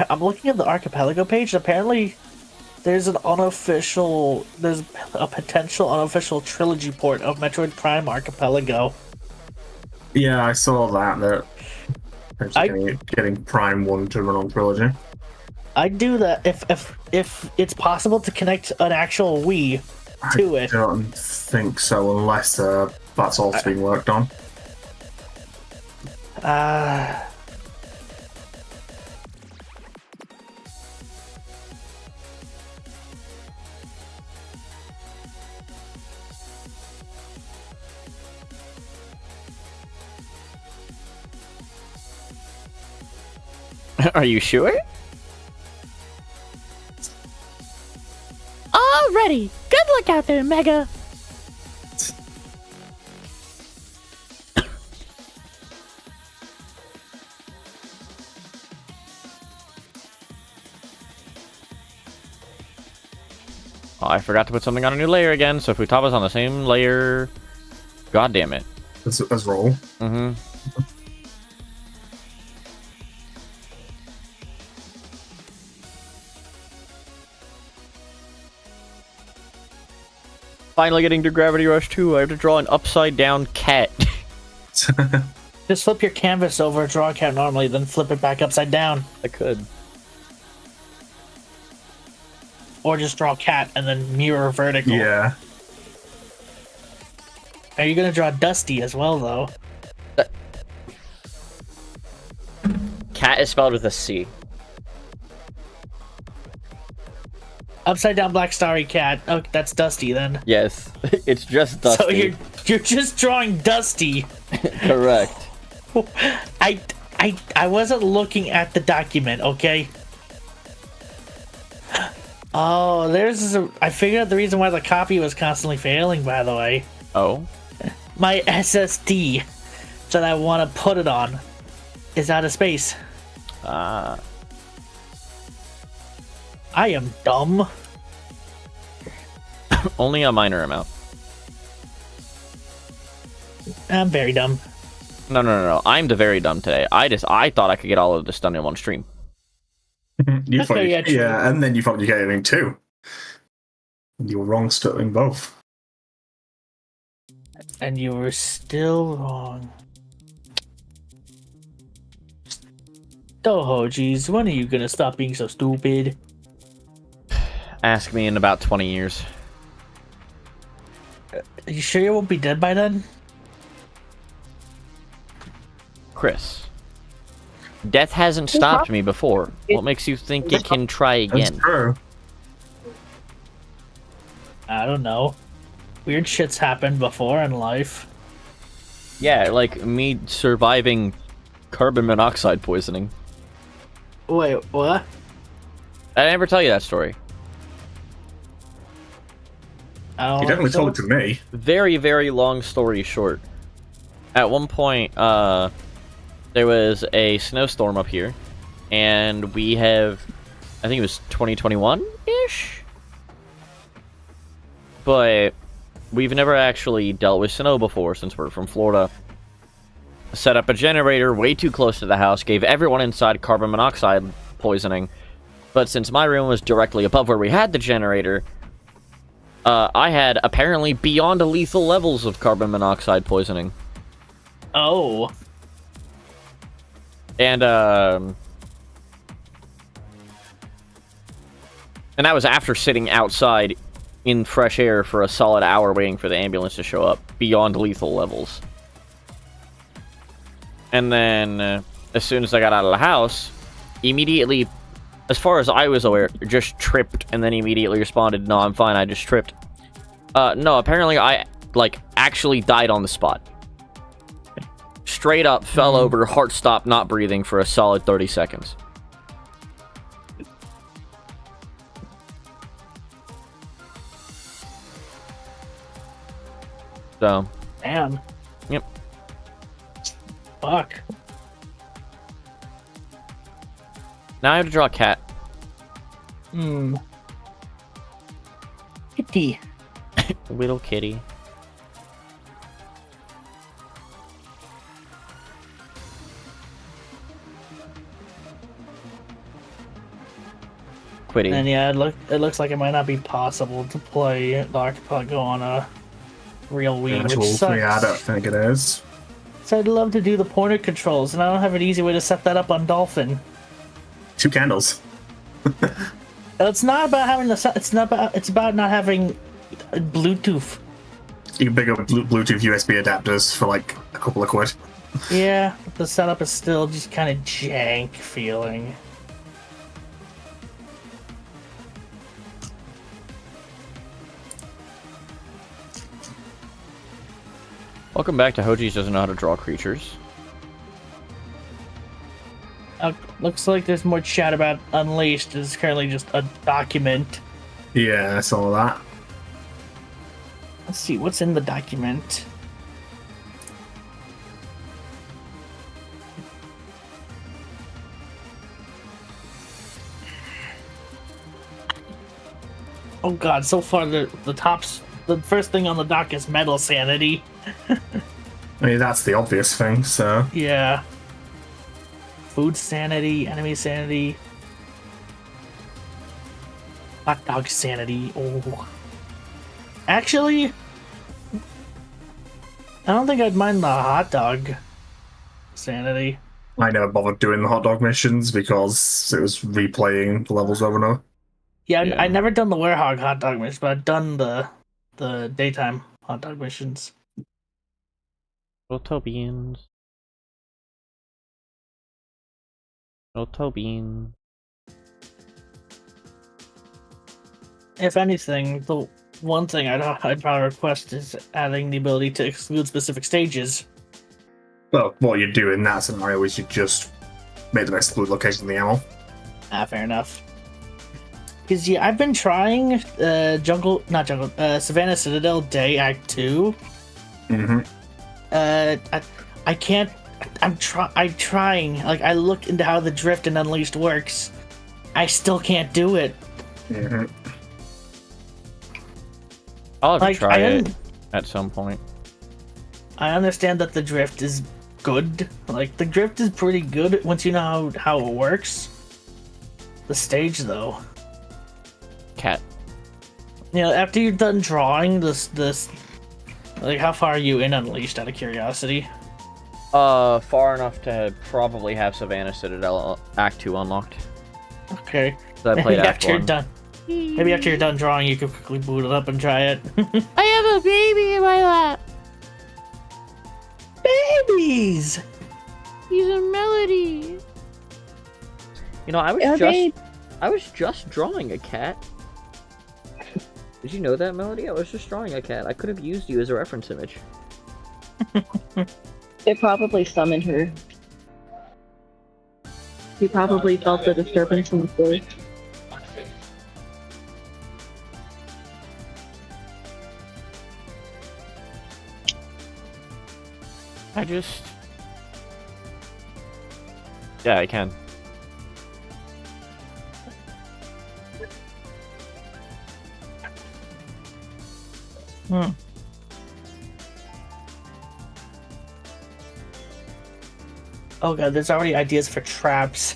I'm looking at the Archipelago page. Apparently, there's a potential unofficial trilogy port of Metroid Prime Archipelago. Yeah, I saw that. Getting Prime 1 to run on trilogy. I'd do that if it's possible to connect an actual Wii to it. I don't think so, unless that's also being worked on. Are you sure? Alrighty. Good luck out there, Mega. Oh, I forgot to put something on a new layer again, so Futaba's on the same layer. God damn it. Let's roll. Mm-hmm. Finally getting to Gravity Rush 2, I have to draw an upside-down cat. Just flip your canvas over, draw a cat normally, then flip it back upside down. I could. Or just draw a cat and then mirror vertical. Yeah. Are you gonna draw Dusty as well, though? Cat is spelled with a C. Upside down black starry cat. Oh, that's Dusty then. Yes, it's just Dusty. So you're just drawing Dusty. Correct. I wasn't looking at the document, okay? Oh, I figured out the reason why the copy was constantly failing, by the way. Oh? My SSD that I want to put it on is out of space. Ah. I am dumb. Only a minor amount. I'm very dumb. No. I'm the very dumb today. I thought I could get all of this done in one stream. You thought Okay, yeah, and then you thought you could get it in two. And you were wrong still in both. And you were still wrong. So, Hogeez, when are you gonna stop being so stupid? Ask me in about 20 years. Are you sure you won't be dead by then? Chris. Death hasn't stopped me before. What makes you think it can try again? That's true. I don't know. Weird shit's happened before in life. Yeah, like me surviving carbon monoxide poisoning. Wait, what? I never tell you that story. I don't You definitely think told so. it to me. Very, very long story short. At one point, there was a snowstorm up here, and we have, I think it was 2021-ish? But we've never actually dealt with snow before since we're from Florida. Set up a generator way too close to the house, gave everyone inside carbon monoxide poisoning. But since my room was directly above where we had the generator, I had apparently beyond lethal levels of carbon monoxide poisoning. Oh. And that was after sitting outside in fresh air for a solid hour waiting for the ambulance to show up, beyond lethal levels. And then, as soon as I got out of the house, immediately, as far as I was aware, just tripped, and then immediately responded, "No, I'm fine, I just tripped." No, apparently I, actually died on the spot. Straight up, fell over, heart stopped, not breathing for a solid 30 seconds. So. Man. Yep. Fuck. Now I have to draw a cat. Kitty. Little kitty. Quitty. And yeah, it looks like it might not be possible to play Archipelago on a real Wii, which sucks. Yeah, I don't think it is. So I'd love to do the pointer controls, and I don't have an easy way to set that up on Dolphin. 2 candles. It's not about having it's about not having Bluetooth. You can pick up Bluetooth USB adapters for like a couple of quid. Yeah, the setup is still just kind of jank feeling. Welcome back to Hogeez Doesn't Know How to Draw Creatures. Looks like there's more chat about Unleashed. It's currently just a document. Yeah, I saw that. Let's see, what's in the document? Oh god, so far the first thing on the dock is Metal Sanity. I mean, that's the obvious thing, so... Yeah. Food Sanity, Enemy Sanity. Hot Dog Sanity, oh. Actually, I don't think I'd mind the Hot Dog Sanity. I never bothered doing the hot dog missions because it was replaying the levels over and over. Yeah, I never done the Werehog Hot Dog mission, but I've done the daytime Hot Dog missions. Little beans. Little beans. If anything, the one thing I'd probably request is adding the ability to exclude specific stages. Well, what you do in that scenario is you just make them exclude locations in the ammo. Fair enough. Because, yeah, I've been trying Savannah Citadel Day Act 2. Mm-hmm. I can't. I'm trying. Like, I looked into how the Drift and Unleashed works. I still can't do it. Mm-hmm. I'll have Like, to try it at some point. I understand that the Drift is good. Like, the Drift is pretty good once you know how it works. The stage, though. Cat. You know, after you're done drawing this, like, how far are you in Unleashed, out of curiosity? Far enough to probably have Savannah Citadel Act 2 unlocked. Okay. So I played Act 1. Maybe after you're done drawing, you can quickly boot it up and try it. I have a baby in my lap. Babies! He's a melody. You know, I was just drawing a cat. Did you know that, Melody? I was just drawing a cat. I could have used you as a reference image. It probably summoned her. He probably felt the disturbance in the floor. Yeah, I can. Oh god, there's already ideas for traps.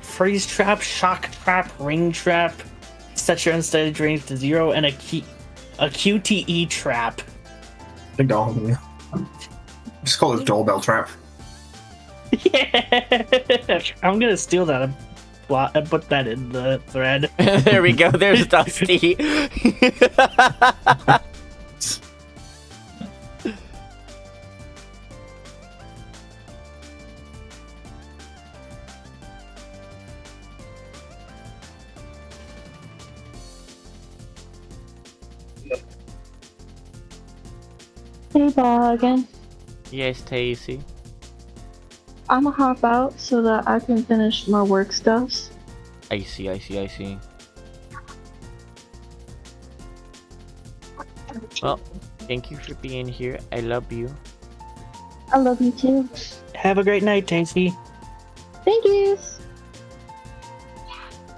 Freeze trap, shock trap, ring trap, set your unsteady range to 0, and a QTE trap. Ding dong. Just call it doorbell trap. Yeah, I'm gonna steal that and put that in the thread. There we go. There's Dusty. Hey, Boggin. Yes, Tacy. I'ma hop out so that I can finish my work stuffs. I see. Well, thank you for being here. I love you. I love you too. Have a great night, Tasty. Thank yous.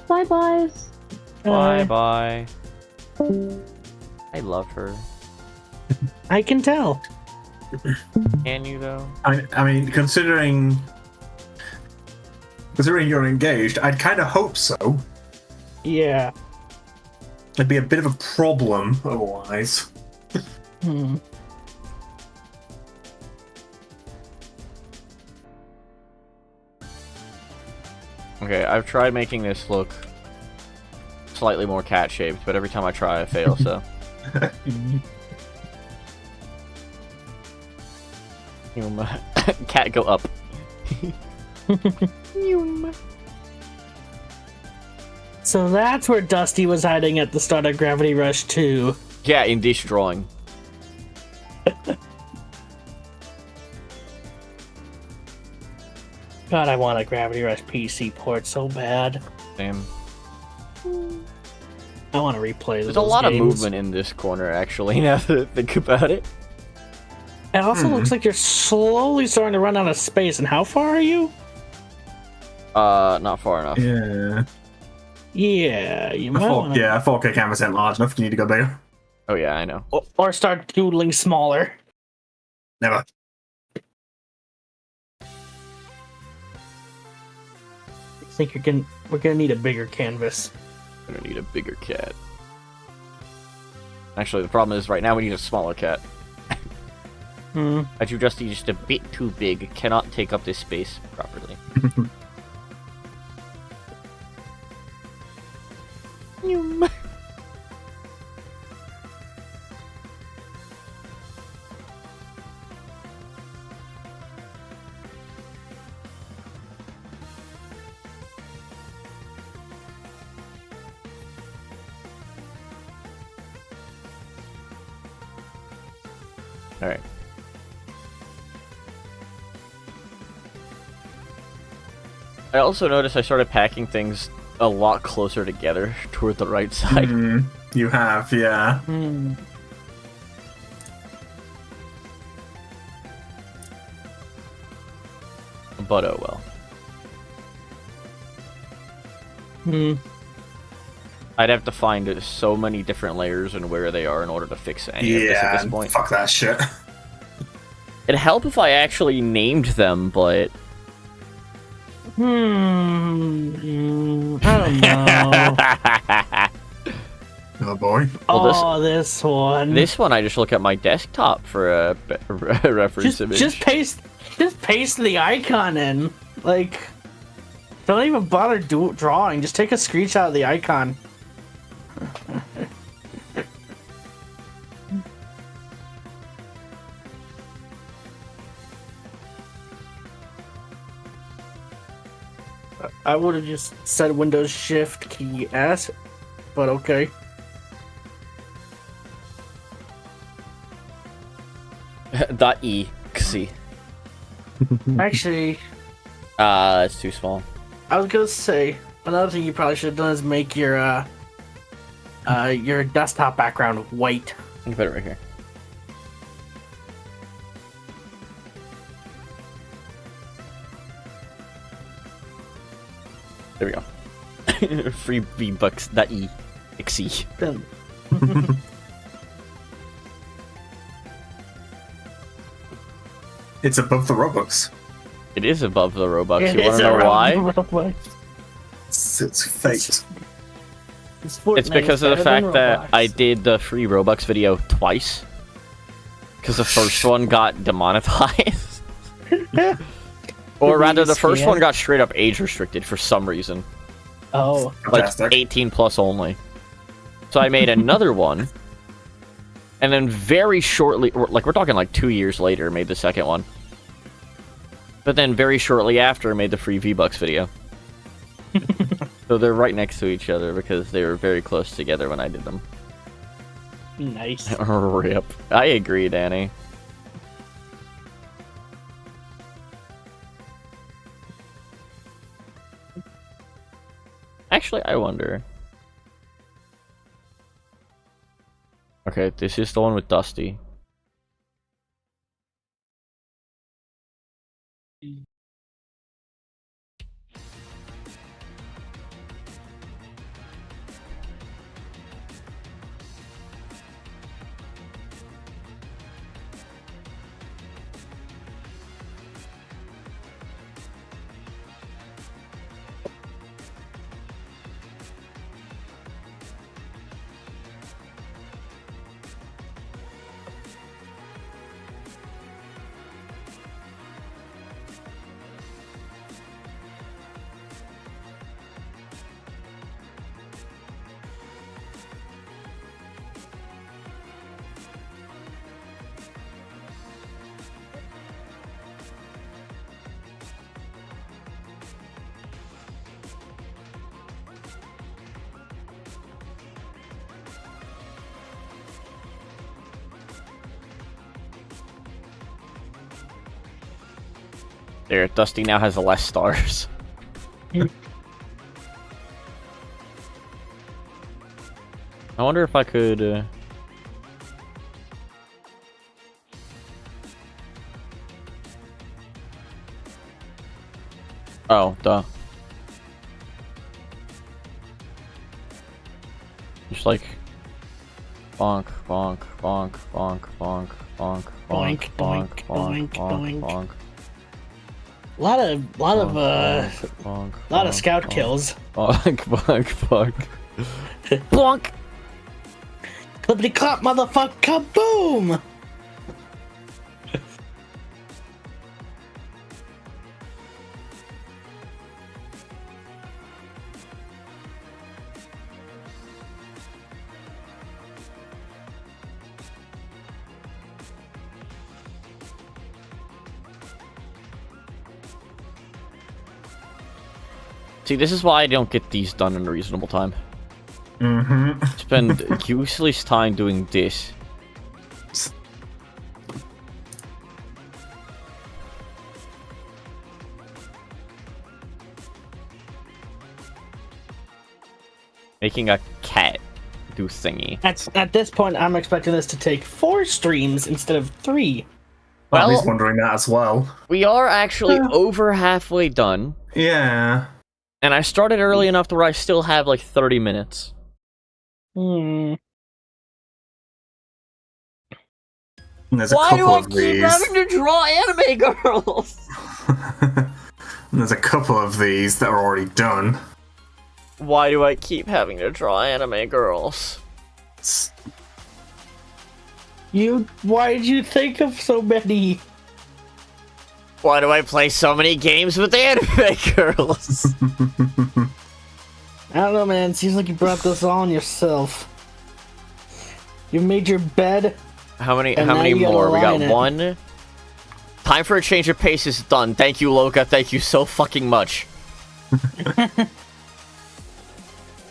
Bye, boys. Bye. I love her. I can tell. Can you, though? I mean, considering you're engaged, I'd kind of hope so. Yeah. It'd be a bit of a problem otherwise. Okay, I've tried making this look slightly more cat-shaped, but every time I try, I fail, so... Cat, go up. So that's where Dusty was hiding at the start of Gravity Rush 2. Yeah, in this drawing. God, I want a Gravity Rush PC port so bad. Same. I want to replay There's a lot of movement in this corner, actually, now that I think about it. It also looks like you're slowly starting to run out of space. And how far are you? Not far enough. Yeah. Yeah, you might want Yeah, a 4K canvas ain't large enough. You need to go bigger. Oh yeah, I know. Or start doodling smaller. Never. I think we're gonna need a bigger canvas. We're gonna need a bigger cat. Actually, the problem is right now we need a smaller cat. As you just a bit too big, cannot take up this space properly. Alright. I also noticed I started packing things a lot closer together toward the right side. You have, yeah. But oh well. I'd have to find so many different layers and where they are in order to fix any of this at this point. Fuck that shit. It'd help if I actually named them, but... I don't know. Oh boy. Well, this one. This one I just look at my desktop for a reference image. Just paste the icon in. Like, don't even bother drawing. Just take a screenshot of the icon. I would have just said Windows Shift key S, but okay. .exe. Actually, it's too small. I was gonna say another thing you probably should have done is make your desktop background white. You put it right here. There we go. Free V-Bucks.exe. Then It's above the Robux. It is above the Robux. it You want is to know around why? Robux. It's fate. It's because of the fact that I did the free Robux video twice. Because the first one got demonetized. Or rather, the first one got straight up age restricted for some reason. Oh. Like Fantastic. 18 plus only. So I made another one. And then very shortly, like we're talking like 2 years later, made the second one. But then very shortly after, made the free V-Bucks video. So they're right next to each other because they were very close together when I did them. Nice. Rip. I agree, Danny. Actually, I wonder. Okay, this is the one with Dusty. There, Dusty now has less stars. I wonder if I could... Oh, duh. Just like... bonk, bonk, bonk, bonk, bonk, bonk, bonk, bonk, bonk, bonk, bonk. Lot of scout kills. Bonk, bonk, bonk. Bonk! Clippity clop, motherfucker, kaboom! See, this is why I don't get these done in a reasonable time. Mm-hmm. Spend useless time doing this. Making a cat do thingy. At this point, I'm expecting this to take 4 streams instead of 3. I was Well, wondering that as well. we are actually over halfway done. Yeah. And I started early enough to where I still have like 30 minutes. Hmm. And there's a Why do couple I of keep these. having to draw anime girls? And there's a couple of these that are already done. Why do I keep having to draw anime girls? Why did you think of so many? Why do I play so many games with anime girls? I don't know, man. Seems like you brought this on yourself. You made your bed. How many And now you gotta more? We got line it. 1. Time for a change of pace is done. Thank you, Loka. Thank you so fucking much.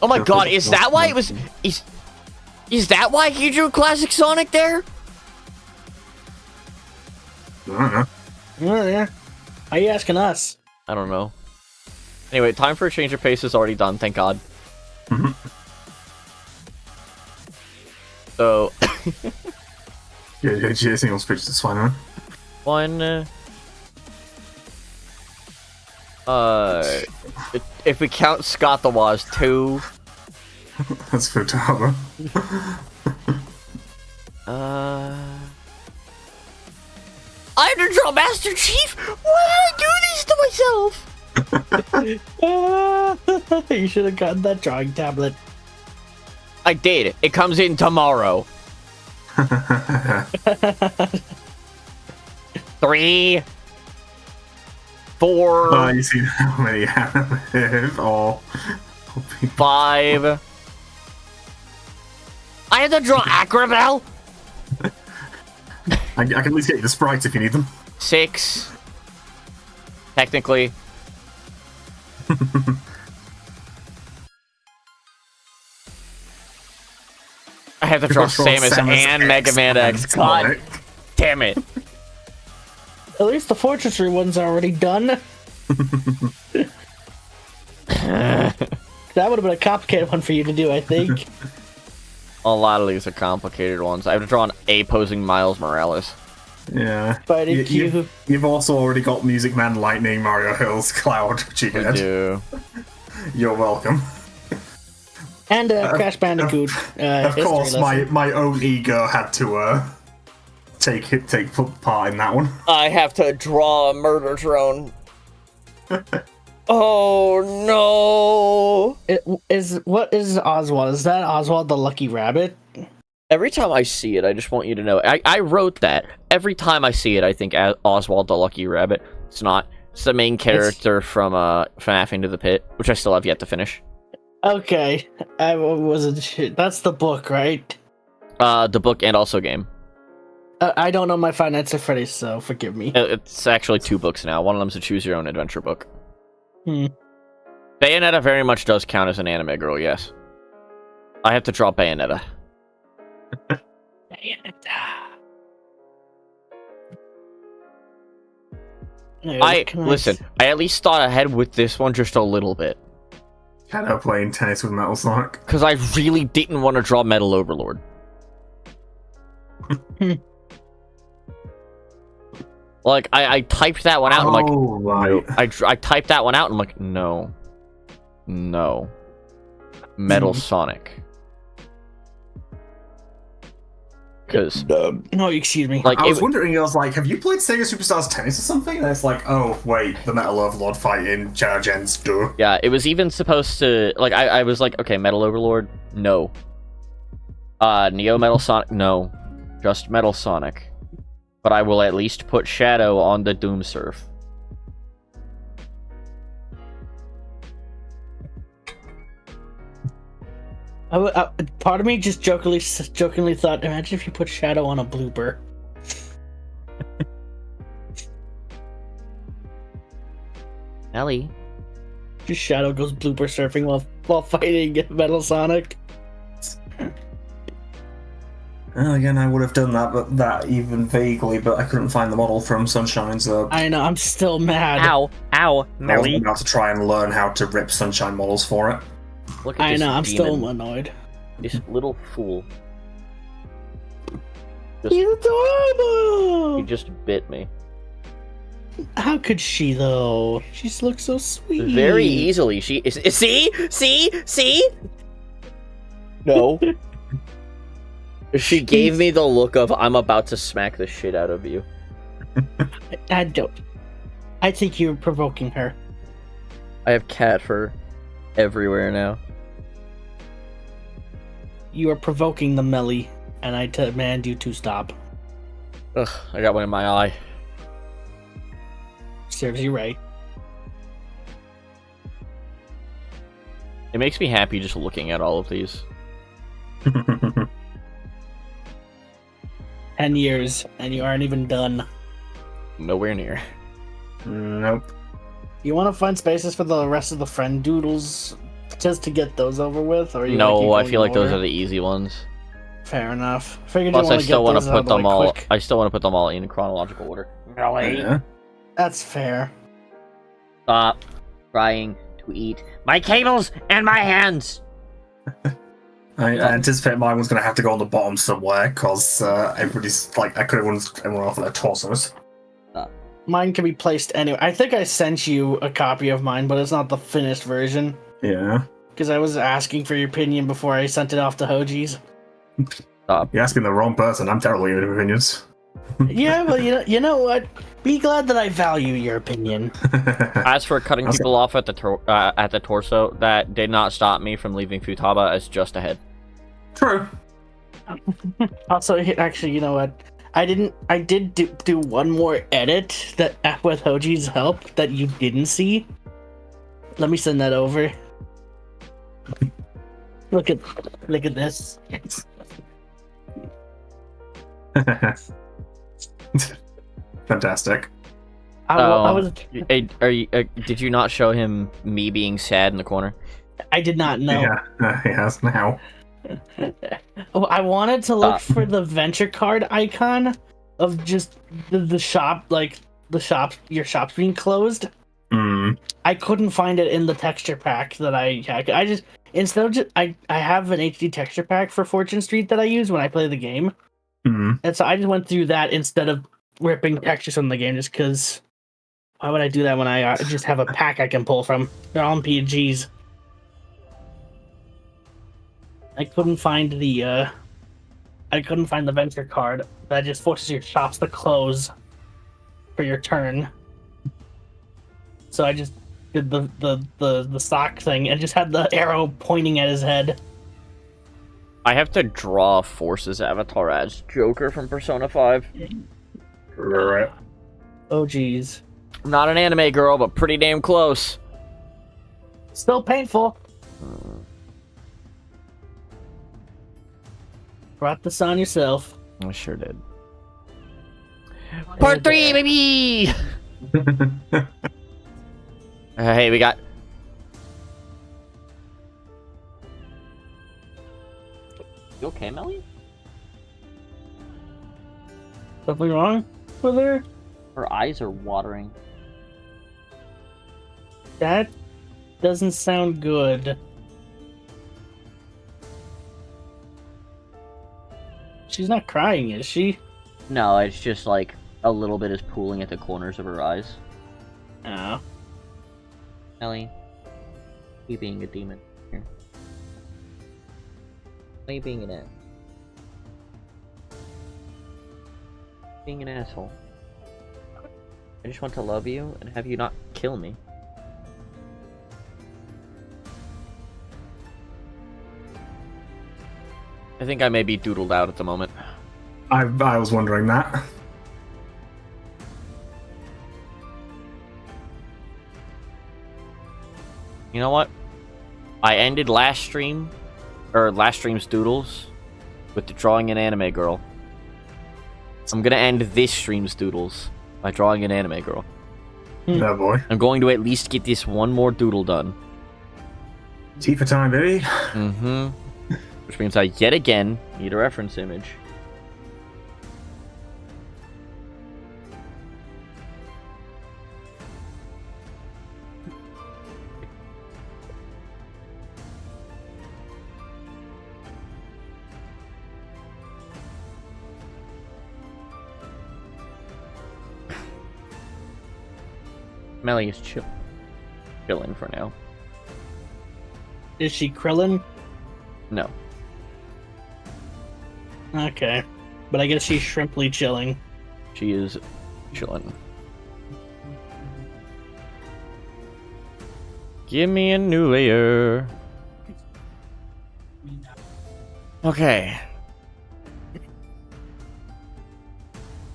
Oh my god, is that why it was... Is that why he drew Classic Sonic there? I don't know. Oh, yeah. Are you asking us? I don't know. Anyway, time for a change of pace is already done, thank god. So... Yeah, single speech is fine, man. 1... if we count Scott the Waz, 2... That's Futaba. I have to draw Master Chief? Why did I do this to myself? You should have gotten that drawing tablet. I did. It comes in tomorrow. 3... 4... Oh, you see how many have? Oh. 5... I had to draw Acrobel? I can at least get you the sprites if you need them. 6... Technically. I have to draw Samus and Mega Man X. God damn it. At least the Fortress one's already done. That would have been a complicated one for you to do, I think. A lot of these are complicated ones. I have to draw an A-posing Miles Morales. Yeah. Fighting Q. You've also already got Music Man, Lightning, Mario Hills, Cloud, Cheathead. I do. You're welcome. And Crash Bandicoot. Of course, my own ego had to take part in that one. I have to draw a murder drone. Oh no! What is Oswald? Is that Oswald the Lucky Rabbit? Every time I see it, I just want you to know. I wrote that. Every time I see it, I think Oswald the Lucky Rabbit. It's not. It's the main character from FNAF Into the Pit, which I still have yet to finish. Okay, I wasn't sure. That's the book, right? The book and also game. I don't know my Five Nights at Freddy's, so forgive me. It's actually 2 books now. One of them's a choose your own adventure book. Hmm. Bayonetta very much does count as an anime girl, yes. I have to draw Bayonetta. Listen, I at least thought ahead with this one just a little bit. Shadow playing tennis with Metal Sonic. Because I really didn't want to draw Metal Overlord. Like, I typed that one out and I'm like, right. I typed that one out and I'm like, no. No. Metal Sonic. Because... No, excuse me. Like, I was wondering, I was like, have you played Sega Superstars Tennis or something? And it's like, oh, wait, the Metal Overlord fighting Gens, duh. Yeah, it was even supposed to... Like, I was like, okay, Metal Overlord? No. Neo Metal Sonic? No. Just Metal Sonic. But I will at least put Shadow on the Doom Surf. Part of me just jokingly thought, imagine if you put Shadow on a blooper. Ellie. Just Shadow goes blooper surfing while fighting Metal Sonic. Well, again, I would have done that even vaguely, but I couldn't find the model from Sunshine, so... I know, I'm still mad. Ow. Ow. I was about to try and learn how to rip Sunshine models for it. Look at I this know, I'm demon. still annoyed. This little fool. Just, He's adorable! he just bit me. How could she, though? She just looks so sweet. Very easily. She is. See? See? No. She gave me the look of, I'm about to smack the shit out of you. I don't. I think you're provoking her. I have cat fur everywhere now. You are provoking the Melly, and I demand you to stop. Ugh, I got one in my eye. Serves you right. It makes me happy just looking at all of these. 10 years, and you aren't even done. Nowhere near. Nope. You want to find spaces for the rest of the friend doodles just to get those over with, or you No, I feel like those are the easy ones. Fair enough. Figured Plus, you I want still want want to put them all. Quick. I still want to put them all in chronological order. Really? Yeah. That's fair. Stop trying to eat my cables and my hands. I anticipate mine was going to have to go on the bottom somewhere because everybody's like, I could have won everyone off of their torsos. Mine can be placed anywhere. I think I sent you a copy of mine, but it's not the finished version. Yeah. Because I was asking for your opinion before I sent it off to Hogeez. Stop. You're asking the wrong person. I'm terrible at your opinions. Yeah, well, you know what? Be glad that I value your opinion. As for cutting people off at the torso, that did not stop me from leaving Futaba as just ahead. True. Also, actually, you know what? I did do one more edit that with Hogeez's help that you didn't see. Let me send that over. Look at this. Fantastic. I was. Did you not show him me being sad in the corner? I did not know. Yeah, he has now. I wanted to look for the venture card icon of just the shop, like your shop's being closed. I couldn't find it in the texture pack that I had. I just I have an HD texture pack for Fortune Street that I use when I play the game, and so I just went through that instead of ripping textures from the game, just because. Why would I do that when I just have a pack I can pull from? They're all in PNGs. I couldn't find the venture card that just forces your shops to close for your turn. So I just did the sock thing and just had the arrow pointing at his head. I have to draw Force's avatar as Joker from Persona 5. Right. Oh geez. I'm not an anime girl, but pretty damn close. Still painful. Brought this on yourself. I sure did. Part 3, baby! Hey, we got... You okay, Melly? Something wrong with her? Her eyes are watering. That doesn't sound good. She's not crying, is she? No, it's just like a little bit is pooling at the corners of her eyes. Oh. Ellie, you being a demon. Here. Why are you being an ass? Being an asshole. I just want to love you and have you not kill me. I think I may be doodled out at the moment. I was wondering that. You know what? I ended last stream's doodles with the drawing an anime girl. I'm gonna end this stream's doodles by drawing an anime girl. Oh boy. I'm going to at least get this one more doodle done. Tea for time, baby. Mm-hmm. Which means I yet again need a reference image. Melly is chilling for now. Is she Krillin? No. Okay. But I guess she's shrimply chilling. She is chilling. Give me a new layer. Okay.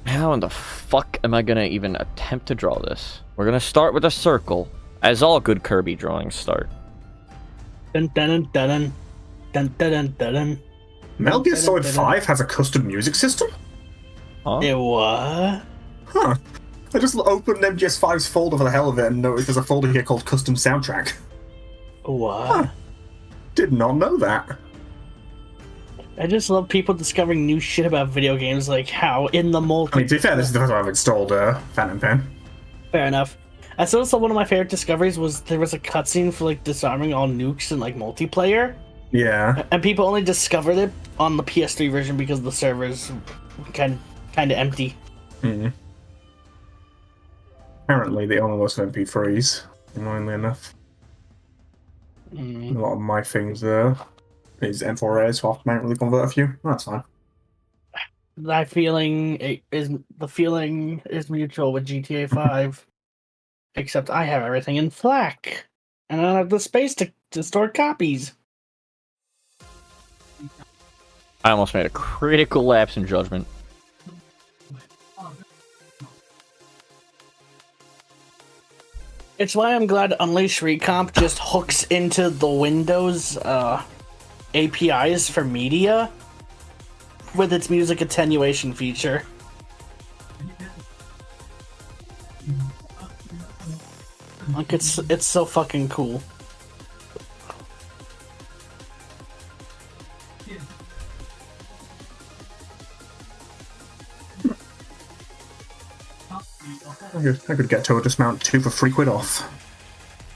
How in the fuck am I gonna even attempt to draw this? We're gonna start with a circle, as all good Kirby drawings start. Dun dun dun dun dun dun dun dun dun. Metal Gear Solid 5 has a custom music system? Huh? It what? Huh. I just opened MGS5's folder for the hell of it and noticed there's a folder here called Custom Soundtrack. What? Huh. Did not know that. I just love people discovering new shit about video games, like how in the multi. I mean, to be fair, this is the first time I've installed Phantom Pen. Fair enough. I still saw one of my favorite discoveries was there was a cutscene for like disarming all nukes in like multiplayer, Yeah. and people only discovered it on the PS3 version because the servers kind of empty. Mm. Apparently, they only list MP3s, annoyingly enough. A lot of my things there is M4A, so I have to manually convert a few. That's fine. The feeling is mutual with GTA 5, except I have everything in FLAC, and I don't have the space to store copies. I almost made a critical lapse in judgment. It's why I'm glad Unleash Recomp just hooks into the Windows APIs for media with its music attenuation feature. Like it's so fucking cool. I could get Toad Dismount 2 for £3 off.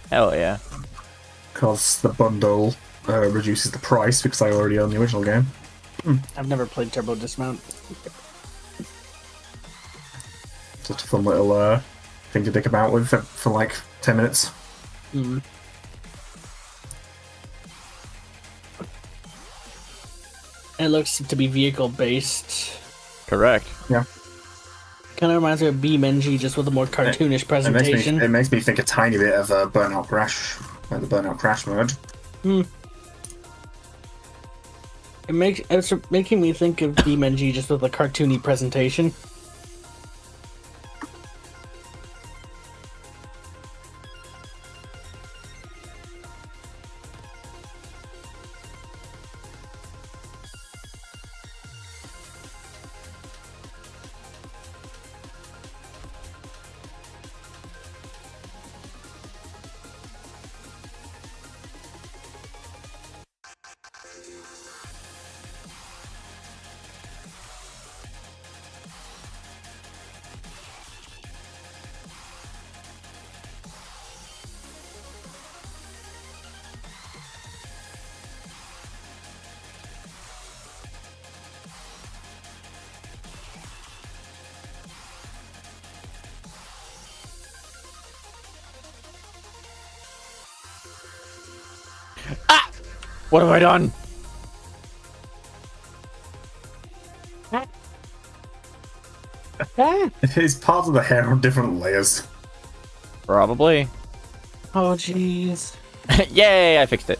Hell yeah. Because the bundle reduces the price because I already own the original game. I've never played Turbo Dismount. Just a fun little thing to dick about with for like 10 minutes. Mm. It looks to be vehicle based. Correct. Yeah. Kind of reminds me of BeamNG, just with a more cartoonish presentation. It makes me think a tiny bit of Burnout Crash, like the Burnout Crash mode. It's making me think of BeamNG just with a cartoony presentation. What have I done? It's part of the hair on different layers. Probably. Oh jeez. Yay, I fixed it.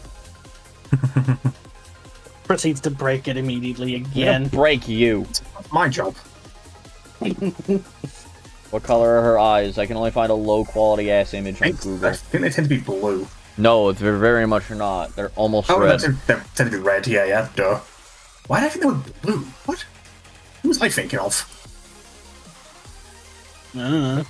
Proceeds to break it immediately I'm gonna again. break you. My job. What color are her eyes? I can only find a low quality ass image on I Google. think they tend to be blue. No, they're very much not. They're almost Oh, red. they tend to be red, yeah, duh. Why did I think they were blue? What? Who was I thinking of? I don't know.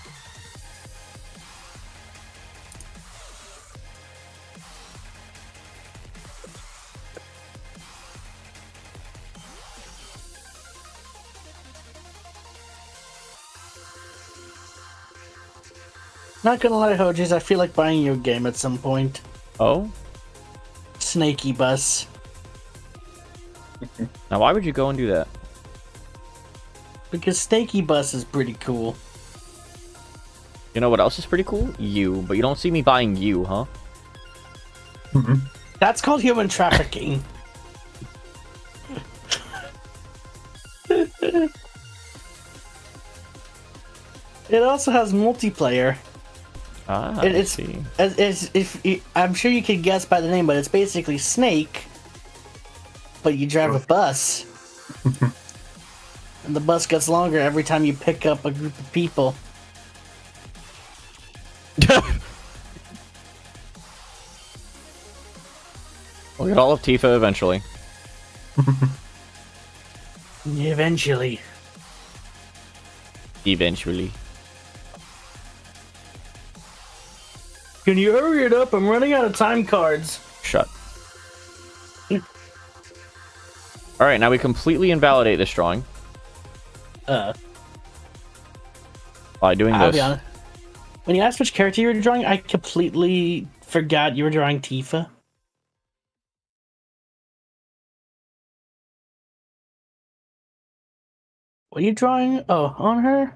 Not gonna lie, Hogeez, I feel like buying you a game at some point. Oh? Snaky Bus. Now why would you go and do that? Because Snaky Bus is pretty cool. You know what else is pretty cool? You, but you don't see me buying you, huh? That's called human trafficking. It also has multiplayer. Ah, It's I see. I'm sure you can guess by the name, but it's basically Snake, but you drive a bus. And the bus gets longer every time you pick up a group of people. We'll get all of Tifa eventually. Eventually. Eventually. Can you hurry it up? I'm running out of time cards. Shut. Alright, now we completely invalidate this drawing by doing I'll this. be honest. When you asked which character you were drawing, I completely forgot you were drawing Tifa. What are you drawing? Oh, on her?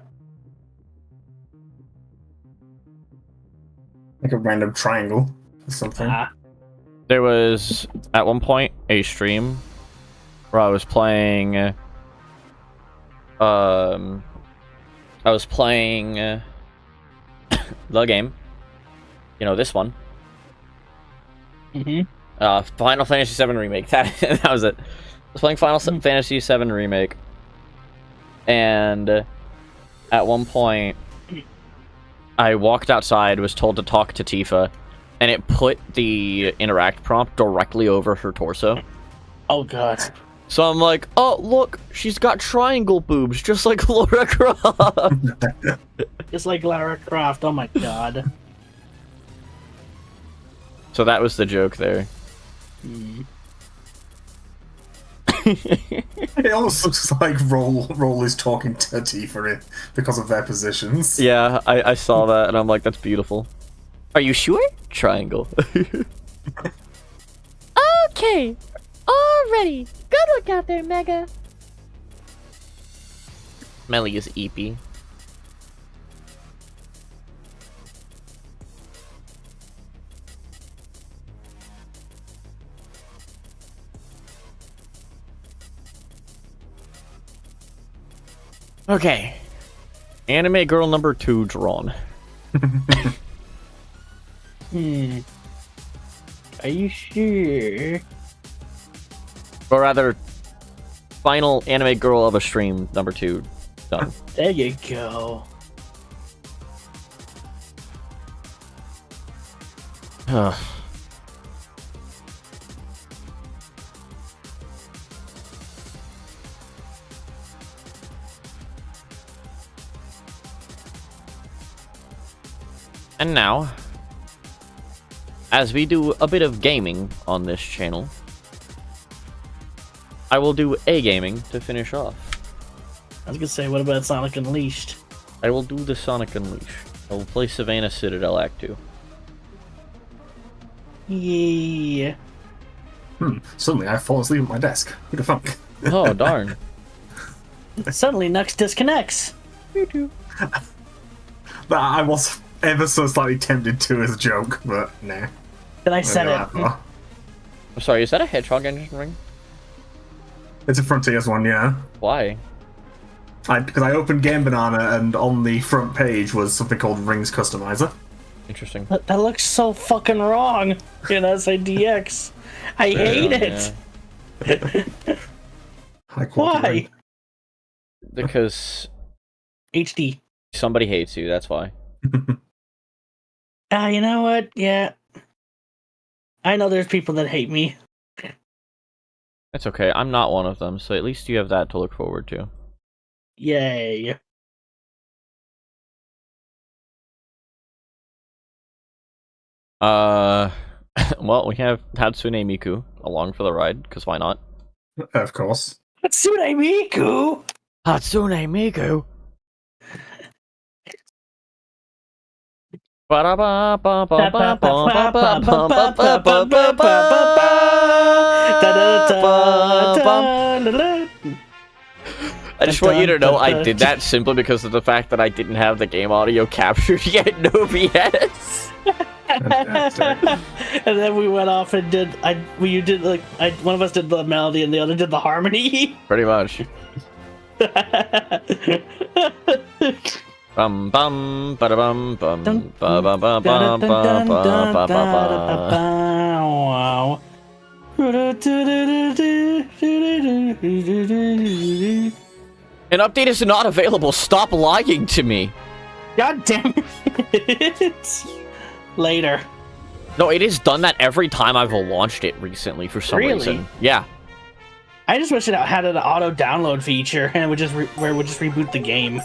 Like a random triangle or something. Ah. There was, at one point, a stream where I was playing... the game. You know, this one. Final Fantasy VII Remake. That was it. I was playing Final Fantasy VII Remake. And at one point, I walked outside, was told to talk to Tifa, and it put the interact prompt directly over her torso. Oh god. So I'm like, oh, look, she's got triangle boobs, just like Lara Croft. Just like Lara Croft, oh my god. So that was the joke there. It almost looks like Roll is talking to Tifa because of their positions. Yeah, I saw that, and I'm like, that's beautiful. Are you sure? Triangle. Okay. Already. Good look out there, Mega. Melly is eepy. Okay. Anime girl number 2 drawn. Are you sure? Or rather, final anime girl of a stream number 2 done. There you go. And now, as we do a bit of gaming on this channel, I will do a gaming to finish off. I was gonna say, what about Sonic Unleashed? I will do the Sonic Unleash. I will play Savannah Citadel Act 2. Yeah. Suddenly I've fallen asleep at my desk. Who the fuck? Oh, darn. Suddenly Nux disconnects. I was ever so slightly tempted to as a joke, but nah. Then I said it. I'm sorry, is that a Hedgehog engine ring? It's a Frontiers one, yeah. Why? Because I opened Game Banana and on the front page was something called Rings Customizer. Interesting. That looks so fucking wrong in SADX. I hate it. High quality Why? ring. Because HD. somebody hates you, that's why. You know what? Yeah. I know there's people that hate me. It's okay, I'm not one of them, so at least you have that to look forward to. Yay. Well, we have Hatsune Miku along for the ride, because why not? Of course. Hatsune Miku! Hatsune Miku! I just want you to know I did that simply because of the fact that I didn't have the game audio captured yet, no BS. And then we went off and did. One of us did the melody and the other did the harmony. Pretty much. Bum bum ba bum bum ba ba ba ba ba ba ba ba. Wow. An update is not available. Stop lying to me. God damn it. Later. No, it has done that every time I've launched it recently for some reason. Yeah. I just wish it had an auto download feature and it would just where it would just reboot the game.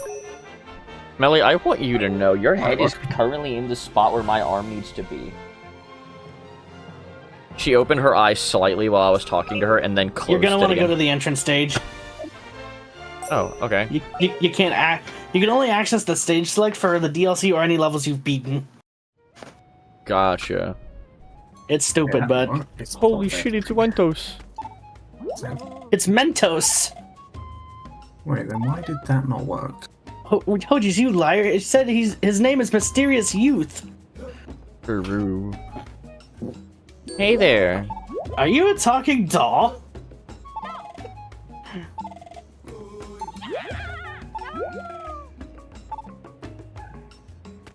Melly, I want you to know your head is currently in the spot where my arm needs to be. She opened her eyes slightly while I was talking to her and then closed it. You're gonna want to again. go to the entrance stage. Oh, okay. You can't act. You can only access the stage select for the DLC or any levels you've beaten. Gotcha. It's stupid, but holy shit, it's Mentos. It's Mentos. Wait, then why did that not work? Hogeez, you liar! It said his name is Mysterious Youth. Hey there. Are you a talking doll?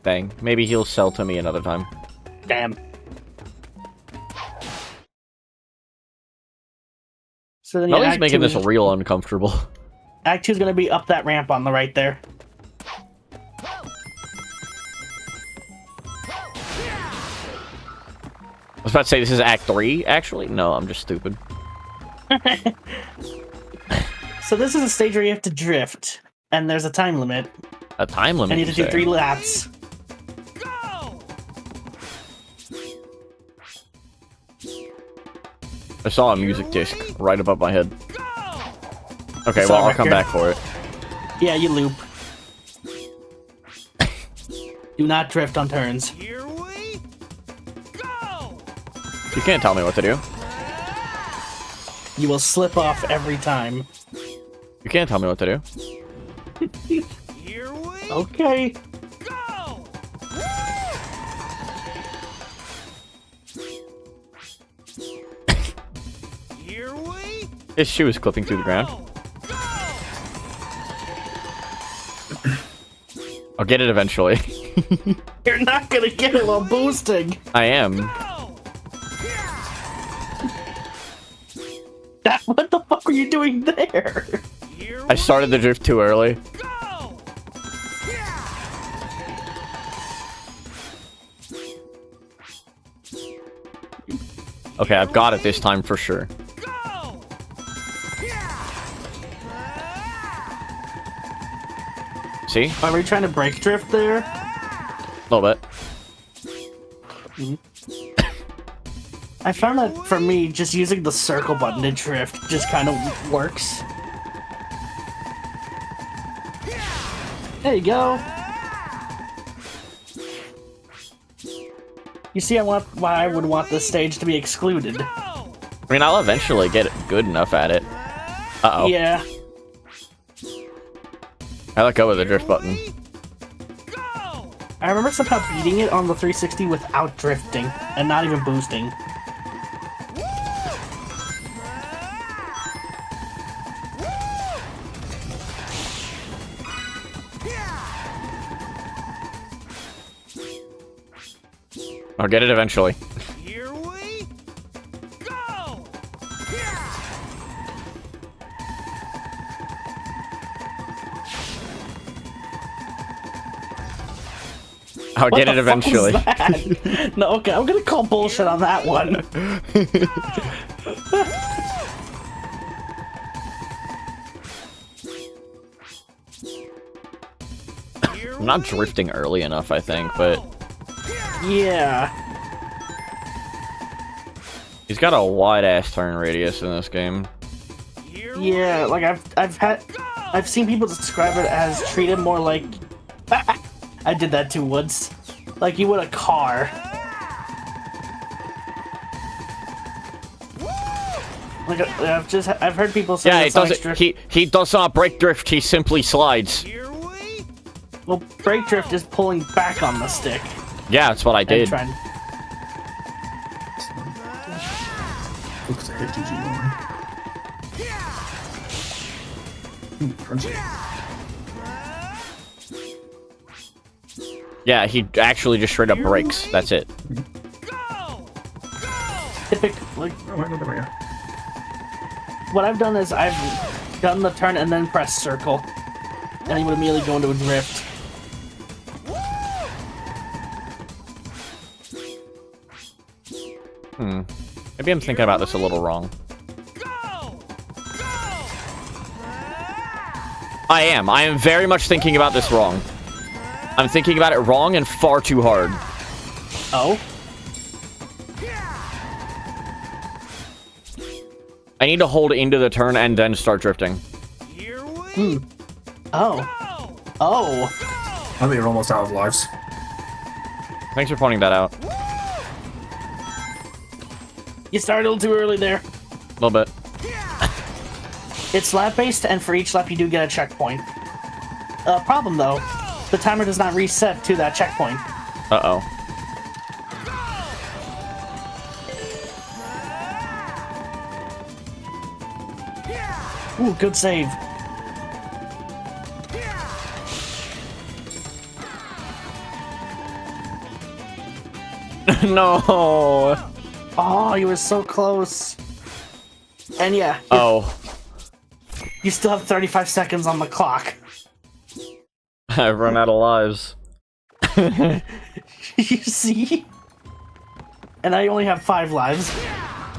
Dang, maybe he'll sell to me another time. Damn. So then Melly's making this real uncomfortable. Act 2 is gonna be up that ramp on the right there. I was about to say this is Act 3, actually? No, I'm just stupid. So this is a stage where you have to drift, and there's a time limit. A time limit, And you have to do 3 laps. I saw a music disc right above my head. Okay, It's well, on I'll come record. back for it. Yeah, you loop. Do not drift on turns. You can't tell me what to do. You will slip off every time. You can't tell me what to do. Okay. His shoe is clipping through the ground. I'll get it eventually. You're not gonna get it while boosting. I am. What the fuck were you doing there? I started the drift too early. Okay, I've got it this time for sure. See? Are we trying to break drift there? A little bit. I found that for me, just using the circle button to drift just kind of works. There you go. You see, why I would want this stage to be excluded. I mean, I'll eventually get good enough at it. Uh-oh. Yeah. I let go of the drift button. I remember somehow beating it on the 360 without drifting, and not even boosting. I'll get it eventually. Here we go! I'll get it eventually. What the fuck was that? No, okay, I'm gonna call bullshit on that one. I'm not drifting early enough, I think, but Yeah. he's got a wide-ass turn radius in this game. Yeah, like I've seen people describe it as treat it more like I did that too once. Like you would a car. Like I've heard people say Yeah, that it Sonic's doesn't. drift. He does not break drift. He simply slides. Here we Well, brake drift is pulling back on the stick. Yeah, that's what I And did. trying. Looks like a GG one. Crunchy. Yeah, he actually just straight up breaks. That's it. Typical. Like, Oh, wait, no, there we go. what I've done is I've done the turn and then press circle, and he would immediately go into a drift. Maybe I'm thinking about this a little wrong. I am very much thinking about this wrong. I'm thinking about it wrong and far too hard. Oh. I need to hold into the turn and then start drifting. Here we Oh. Oh. I think you're almost out of lives. Thanks for pointing that out. You started a little too early there. A little bit. It's lap based, and for each lap you do get a checkpoint. Problem though, the timer does not reset to that checkpoint. Uh-oh. Ooh, good save. No. Oh, you were so close. And yeah, Oh. you still have 35 seconds on the clock. I've run out of lives. You see? And I only have 5 lives.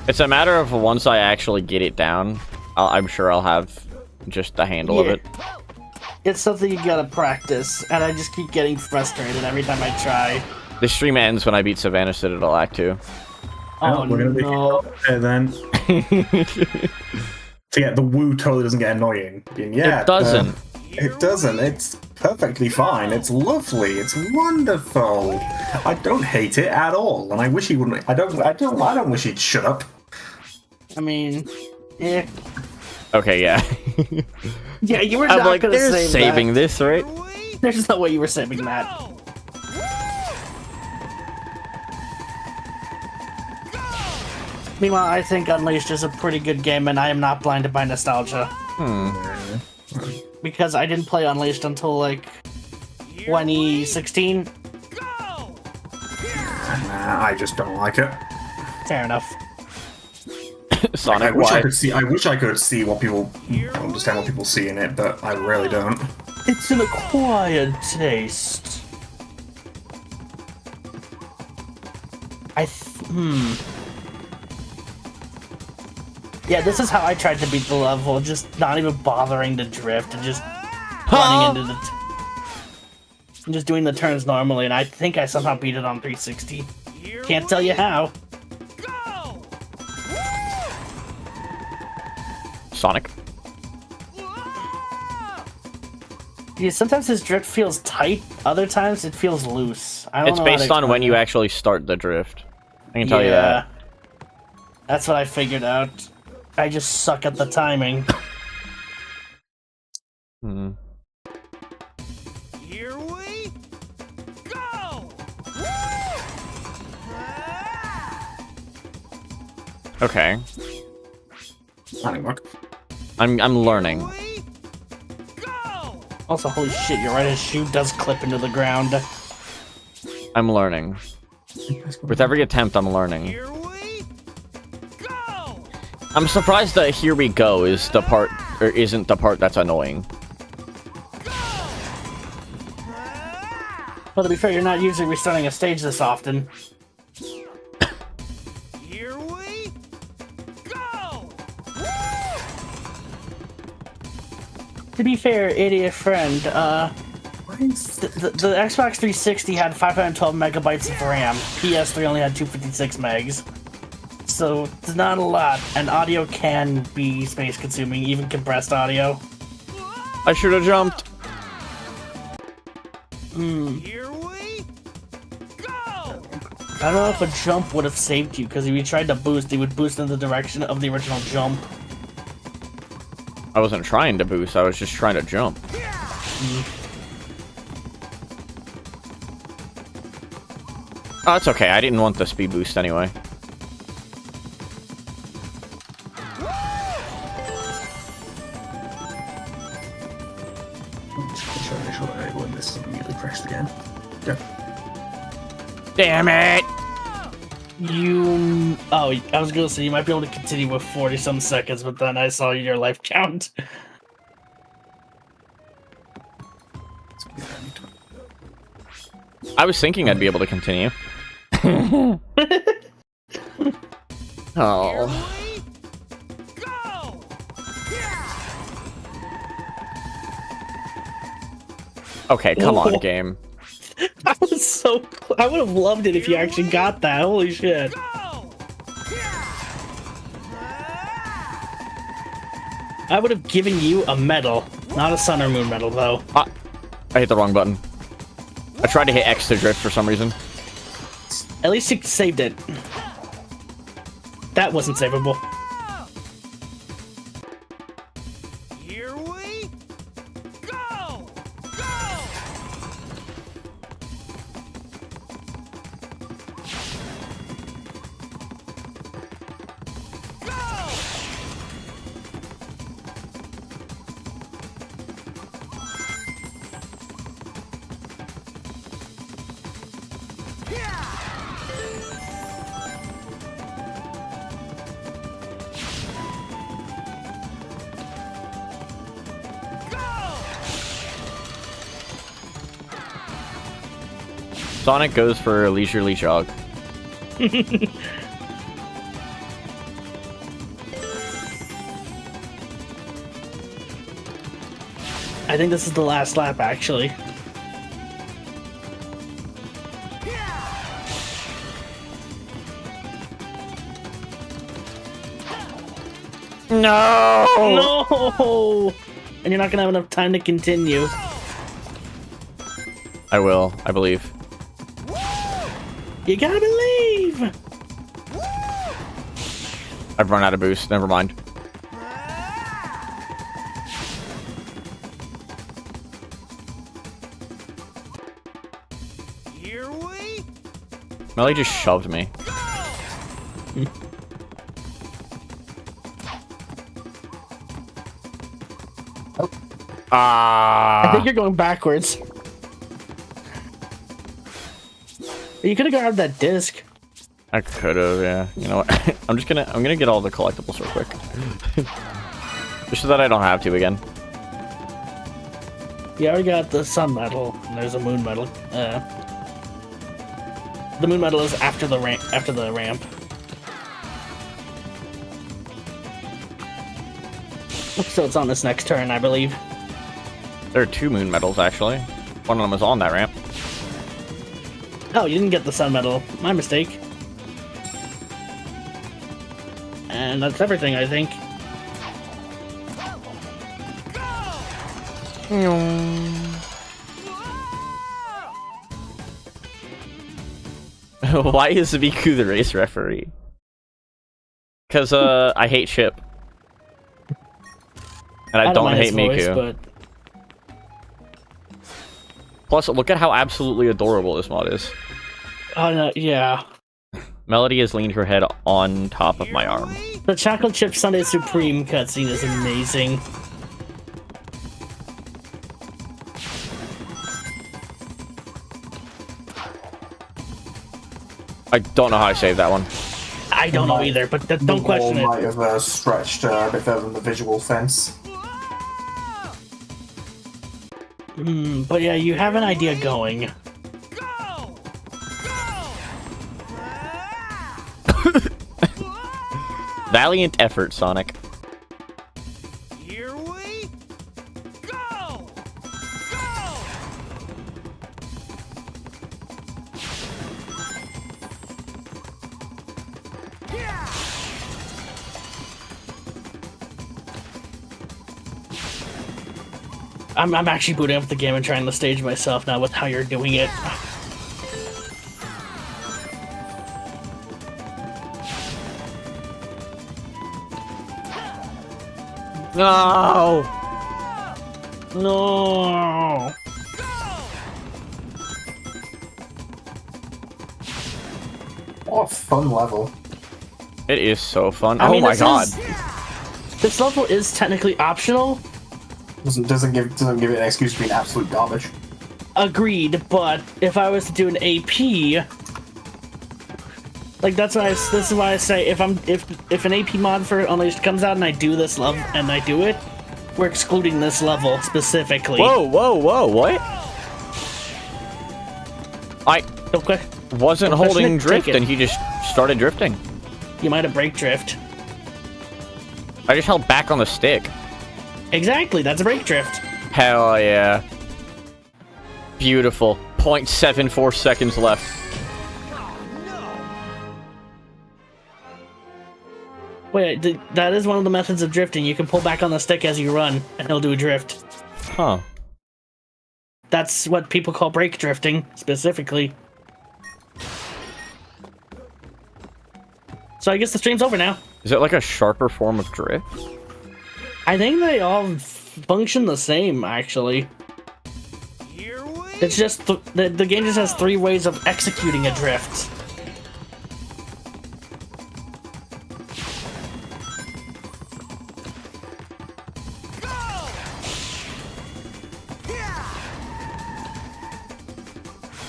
It's a matter of once I actually get it down, I'm sure I'll have just the handle of Yeah. it. It's something you gotta practice, and I just keep getting frustrated every time I try. The stream ends when I beat Savannah Citadel Act 2. Oh, we're gonna be no. and then. So yeah, the woo totally doesn't get annoying. Yeah, It doesn't. It doesn't. It's perfectly fine. It's lovely. It's wonderful. I don't hate it at all, and I wish he wouldn't. I don't wish he'd shut up. I mean, eh. Okay, yeah. Yeah, you were I'm not like, gonna they're save saving that. this, right? There's no way you were saving that. Meanwhile, I think Unleashed is a pretty good game, and I am not blinded by nostalgia. Because I didn't play Unleashed until, like, 2016. Nah, I just don't like it. Fair enough. Sonic, I wish why? I could see. I wish I could see what people understand what people see in it, but I really don't. It's an acquired taste. Yeah, this is how I tried to beat the level, just not even bothering to drift and just running into the... and just doing the turns normally, and I think I somehow beat it on 360. Can't tell you how. Sonic. Yeah, sometimes his drift feels tight, other times it feels loose. I don't It's know how to based on when explain you it. actually start the drift. I can tell you that. That's what I figured out. I just suck at the timing. Here we go. Okay. That didn't work. I'm learning. Also, holy shit, you're right, his shoe does clip into the ground. I'm learning. With every attempt, I'm learning. Here we go. I'm surprised that "Here we go" is the part, or isn't the part that's annoying. Well, to be fair, you're not usually restarting a stage this often. Here we go. To be fair, idiot friend, the Xbox 360 had 512 megabytes of RAM. PS3 only had 256 megs. So, it's not a lot, and audio can be space-consuming, even compressed audio. I should have jumped. Here we go. I don't know if a jump would have saved you, because if you tried to boost, it would boost in the direction of the original jump. I wasn't trying to boost, I was just trying to jump. Oh, it's okay. I didn't want the speed boost anyway. Make sure I win this immediately crashed again. Yep. Damn it! You... Oh, I was gonna say, you might be able to continue with 40-some seconds, but then I saw your life count. I was thinking I'd be able to continue. Oh. Go! Okay, come on, game. I was so... I would have loved it if you actually got that. Holy shit. Go! I would have given you a medal. Not a sun or moon medal, though. I hit the wrong button. I tried to hit X to drift for some reason. At least you saved it. That wasn't savable. Here we go! Go! Go! Sonic goes for a leisurely jog. I think this is the last lap, actually. No! No! And you're not gonna have enough time to continue. I will, I believe. You gotta believe! I've run out of boost, never mind. Here we Melly just shoved me. I think you're going backwards. You could have grabbed that disc. I could have, yeah. You know what? I'm gonna get all the collectibles real quick. Just so that I don't have to again. You already got the sun medal, and there's a moon medal. The moon medal is after the ramp. So it's on this next turn, I believe. There are 2 moon medals, actually. One of them is on that ramp. Oh, you didn't get the sun medal. My mistake. And that's everything, I think. Why is Miku the race referee? Because, I hate Chip. And I don't mind hate his voice, Miku. but Plus, look at how absolutely adorable this mod is. oh no, yeah. Melody has leaned her head on top of my arm. The Chocolate Chip Sundae Supreme cutscene is amazing. I don't know how I saved that one. I don't know either, but don't question The it. wall might have stretched a bit further than the visual fence. But yeah, you have an idea going. go! Valiant effort, Sonic. Here we go! Go! I'm actually booting up the game and trying to stage myself now with how you're doing it. No! No. What a fun level. It is so fun. I Oh mean, my this god. This level is technically optional. Doesn't give it an excuse to be an absolute garbage. Agreed, but if I was to do an AP, like this is why I say if an AP mod for Unleashed comes out and I do this level and I do it, we're excluding this level specifically. Whoa, whoa, whoa, what? I Okay. wasn't Don't holding question it, drift take it. and he just started drifting. You might have brake drift. I just held back on the stick. Exactly, that's a brake drift. Hell yeah. Beautiful. 0.74 seconds left. Wait, that is one of the methods of drifting. You can pull back on the stick as you run, and he'll do a drift. Huh. That's what people call brake drifting, specifically. So I guess the stream's over now. Is it like a sharper form of drift? I think they all function the same, actually. Here we It's just the game just has 3 ways of executing a drift.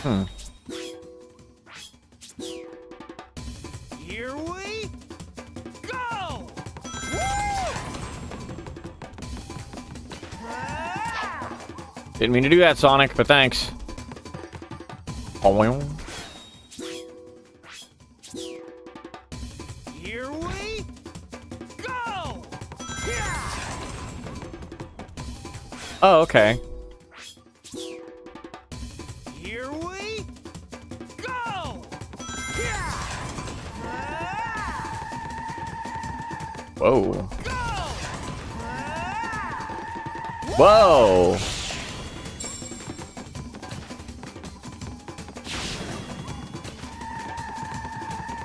Hmm. Here we go! Didn't mean to do that, Sonic, but thanks. Oh, well. Here we go! Oh, okay. Here we go! Whoa. Whoa.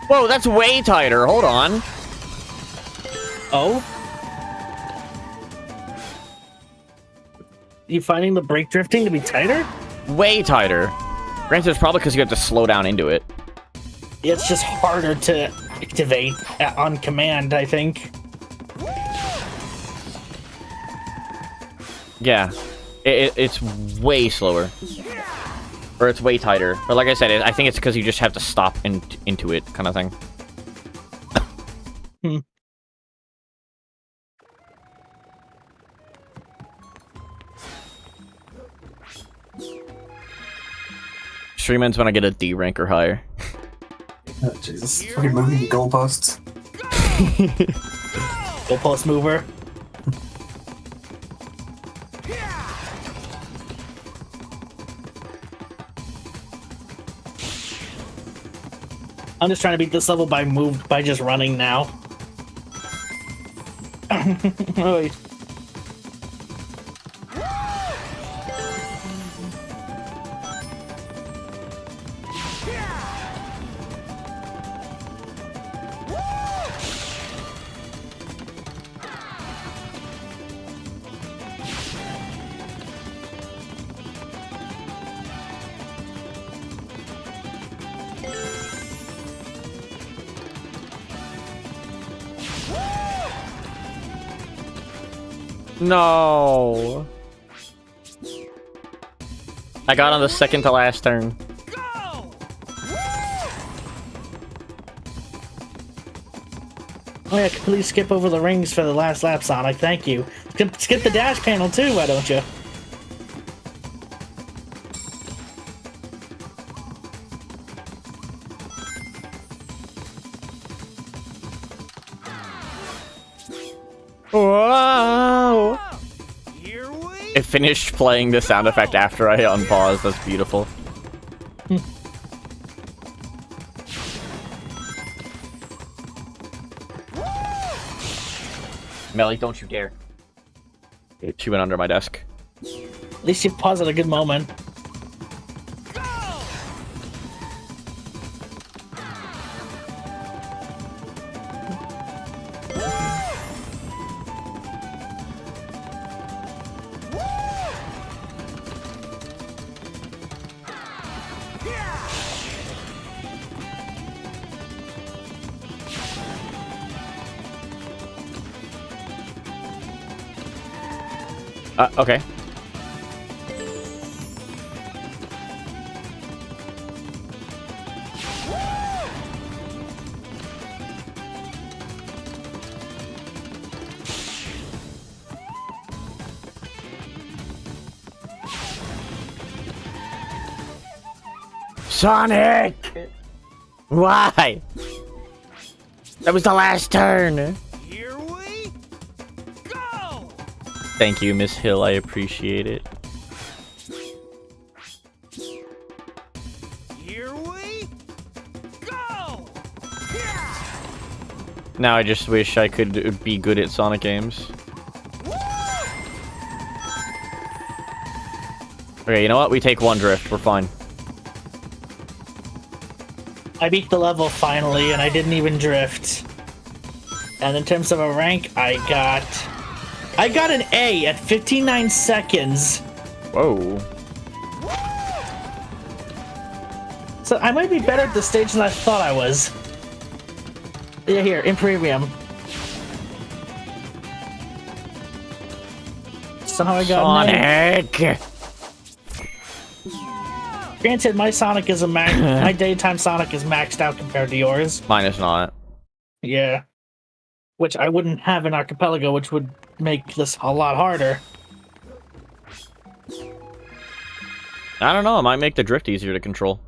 Whoa, that's way tighter. Hold on. Oh? You finding the brake drifting to be tighter? Way tighter. Granted, it's probably because you have to slow down into it. It's just harder to activate on command, I think. Yeah. It's way slower. Or it's way tighter. Or like I said, I think it's because you just have to stop into it, kind of thing. Hmm. Streaming's when I get a D rank or higher. Oh, Jesus. Fucking moving the goalposts. Goalpost mover. I'm just trying to beat this level by just running now. Oh, wait. No. I got on the second to last turn. Go! Oh yeah, please skip over the rings for the last lap, Sonic. Thank you. Skip the dash panel too, why don't you? Whoa! Here we It finished playing the sound effect after I unpaused. That's beautiful. Melly, don't you dare. She went under my desk. At least you paused at a good moment. Okay. Sonic! Why? That was the last turn. Here we go! Thank you, Miss Hill. I appreciate it. Here we go! Now I just wish I could be good at Sonic games. Okay, you know what? We take one drift. We're fine. I beat the level finally, and I didn't even drift. And in terms of a rank, I got an A at 59 seconds. Whoa. So I might be better at this stage than I thought I was. Yeah, here, in premium. Somehow I got an A. Sonic! Granted, my Sonic is my daytime Sonic is maxed out compared to yours. Mine is not. Yeah. Which I wouldn't have in Archipelago, which would make this a lot harder. I don't know. It might make the drift easier to control.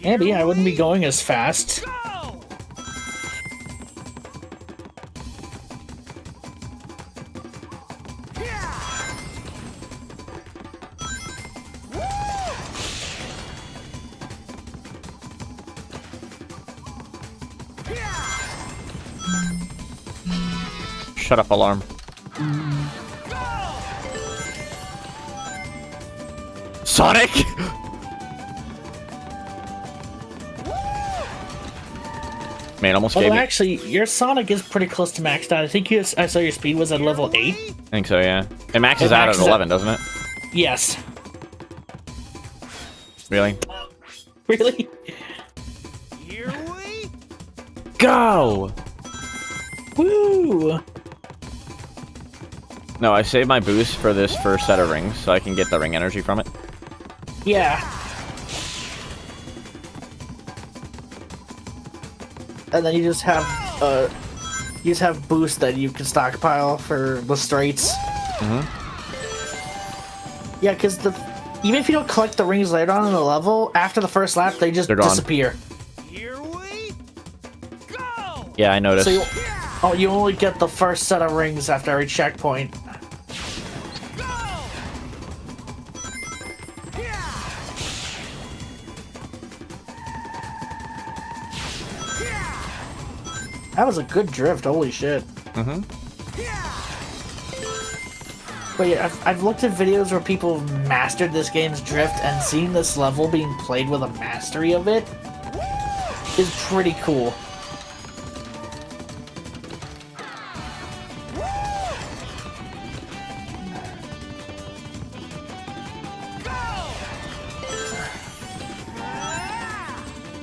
Maybe I wouldn't be going as fast. Shut up, alarm. Sonic! Man, almost gave Although me. actually, your Sonic is pretty close to maxed out. I think I saw your speed was at level 8. I think so, yeah. It maxes out at 11, doesn't it? Yes. Really? Really? Here we Go! Woo! No, I saved my boost for this first set of rings, so I can get the ring energy from it. Yeah. And then you just have boost that you can stockpile for the straights. Mm-hmm. Yeah, because even if you don't collect the rings later on in the level, after the first lap, they just They're gone. disappear. Here we go! Yeah, I noticed. So you only get the first set of rings after every checkpoint. That was a good drift, holy shit. Mm-hmm. But yeah, I've looked at videos where people have mastered this game's drift, and seeing this level being played with a mastery of it is pretty cool.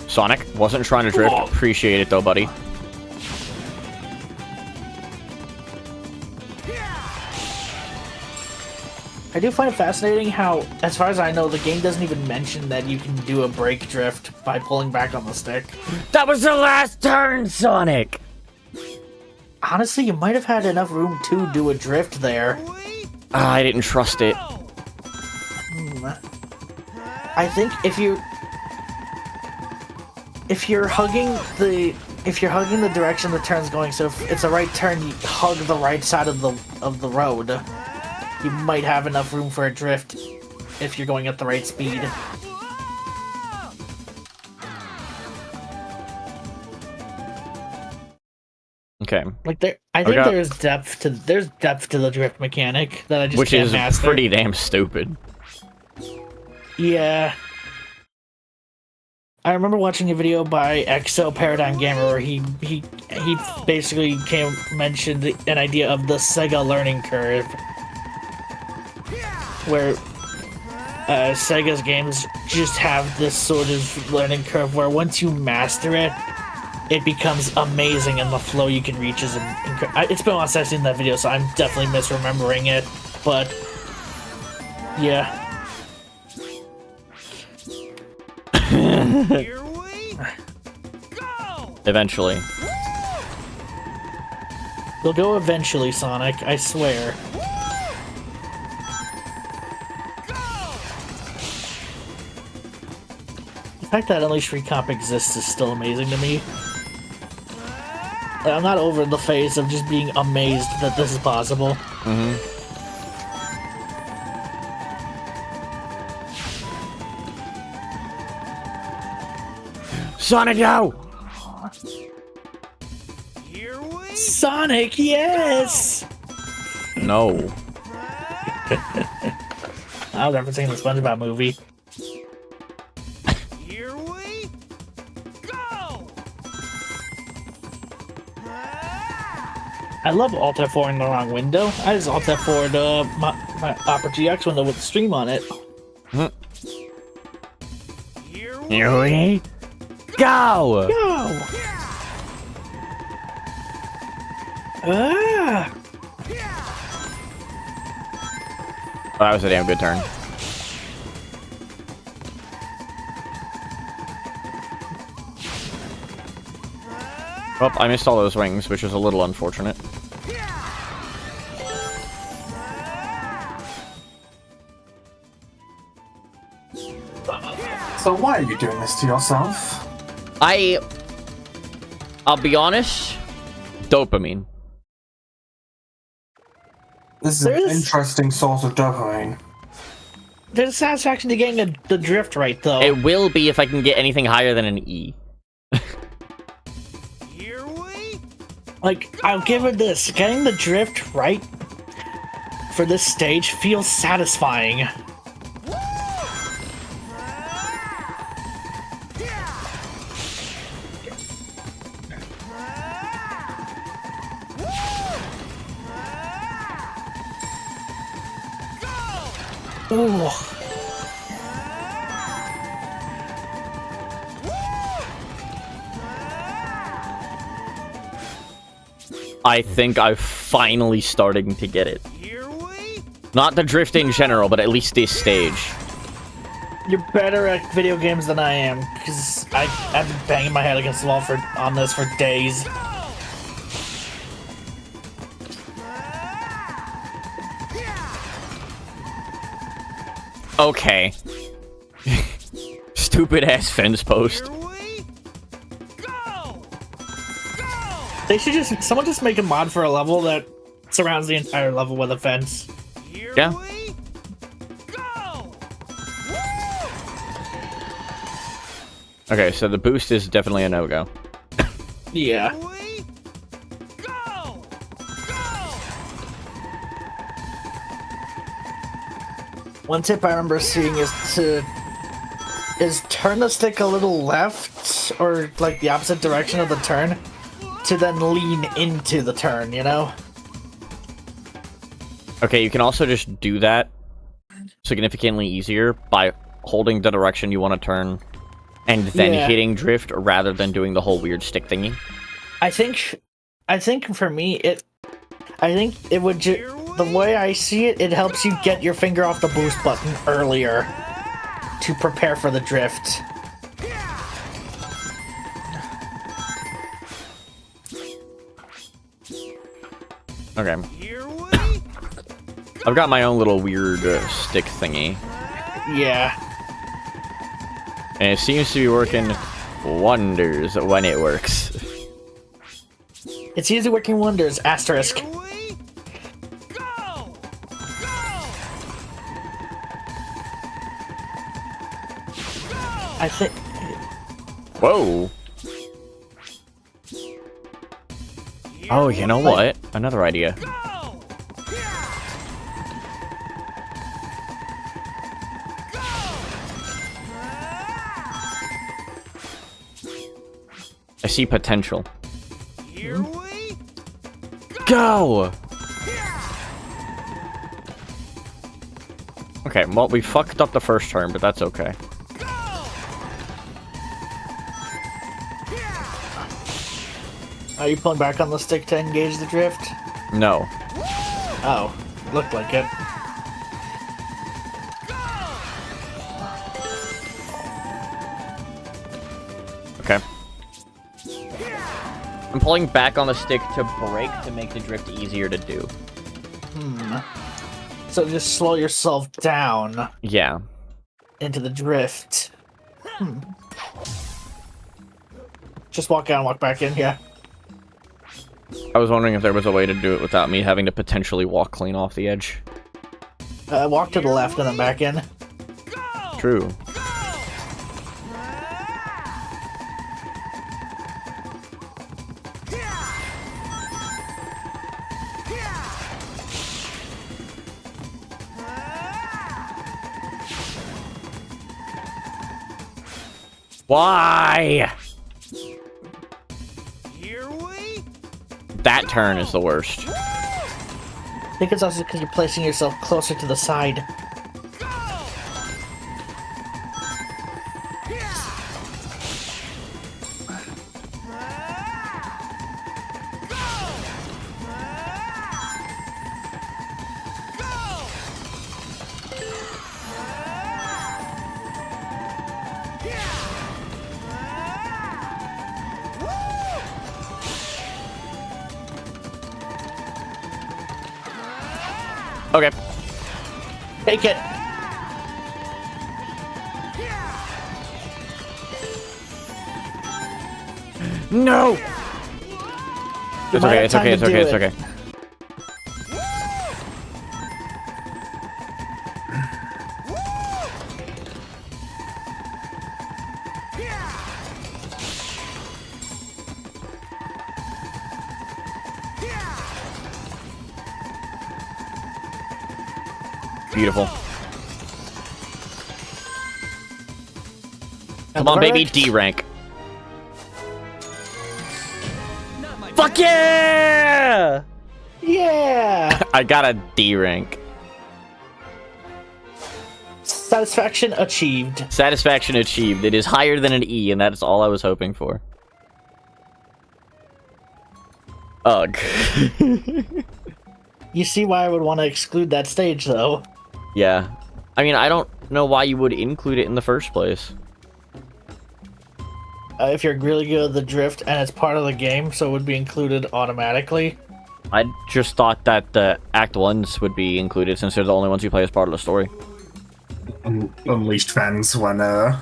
Sonic wasn't trying to drift. Whoa. Appreciate it though, buddy. I do find it fascinating how, as far as I know, the game doesn't even mention that you can do a brake drift by pulling back on the stick. That was the last turn, Sonic! Honestly, you might have had enough room to do a drift there. I didn't trust it. I think if you're hugging the direction the turn's going, so if it's a right turn, you hug the right side of the road. You might have enough room for a drift if you're going at the right speed. Okay. Like I think there's depth to the drift mechanic that I just Which can't is master. pretty damn stupid. Yeah. I remember watching a video by Exo Paradigm Gamer where he basically mentioned an idea of the Sega learning curve, where Sega's games just have this sort of learning curve where once you master it, it becomes amazing, and the flow you can reach is it's been a while since I've seen that video, so I'm definitely misremembering it. But yeah. Here we go! Eventually. They'll go eventually, Sonic, I swear. The fact that Unleashed Recomp exists is still amazing to me. Like, I'm not over the phase of just being amazed that this is possible. Sonic, no! Here we Sonic, yes! No. I was referencing the SpongeBob movie. Here we go! I love Alt F4 in the wrong window. I just Alt F4'd my Opera GX window with the stream on it. Here we Here we go! Go! Ah! Oh, that was a damn good turn. Well, I missed all those wings, which is a little unfortunate. So why are you doing this to yourself? I'll be honest, dopamine. This is an interesting source of dopamine. There's a satisfaction to getting the drift right, though. It will be if I can get anything higher than an E. Here we Like, I'll give it this. Getting the drift right for this stage feels satisfying. Ooh. I think I'm finally starting to get it. Here we Not the drift in general, but at least this stage. You're better at video games than I am, because I've been banging my head against the wall on this for days. Okay. Stupid ass fence post. Here we go! They should someone just make a mod for a level that surrounds the entire level with a fence. Here Yeah. we go! Okay, so the boost is definitely a no-go. Yeah. Here we go! One tip I remember seeing is turn the stick a little left, or like the opposite direction of the turn, to then lean into the turn, you know? Okay, you can also just do that significantly easier by holding the direction you want to turn and then Yeah. hitting drift rather than doing the whole weird stick thingy. I think for me it would the way I see it, it helps you get your finger off the boost button earlier to prepare for the drift. Okay. Here we I've got my own little weird stick thingy. Yeah. And it seems to be working wonders when it works. It's usually working wonders, asterisk. Here we go! I think Whoa. Oh, you know what? Another idea. Go! I see potential. Here we Go! Okay, well, we fucked up the first turn, but that's okay. Are you pulling back on the stick to engage the drift? No. Oh, looked like it. Okay. I'm pulling back on the stick to brake to make the drift easier to do. So just slow yourself down Yeah. into the drift. Just walk out and walk back in, yeah. I was wondering if there was a way to do it without me having to potentially walk clean off the edge. Walk to the left and then back in. True. Why? Here we That turn is the worst. I think it's also because you're placing yourself closer to the side. Okay. Take it! No! It's okay, it's okay, it's okay, it's okay. Beautiful. Come on, baby, D rank. Fuck yeah! Yeah! I got a D rank. Satisfaction achieved. Satisfaction achieved. It is higher than an E, and that's all I was hoping for. Ugh. You see why I would want to exclude that stage, though. Yeah. I mean, I don't know why you would include it in the first place. If you're really good at the drift and it's part of the game, so it would be included automatically. I just thought that the Act 1s would be included since they're the only ones you play as part of the story. Unleashed fans when their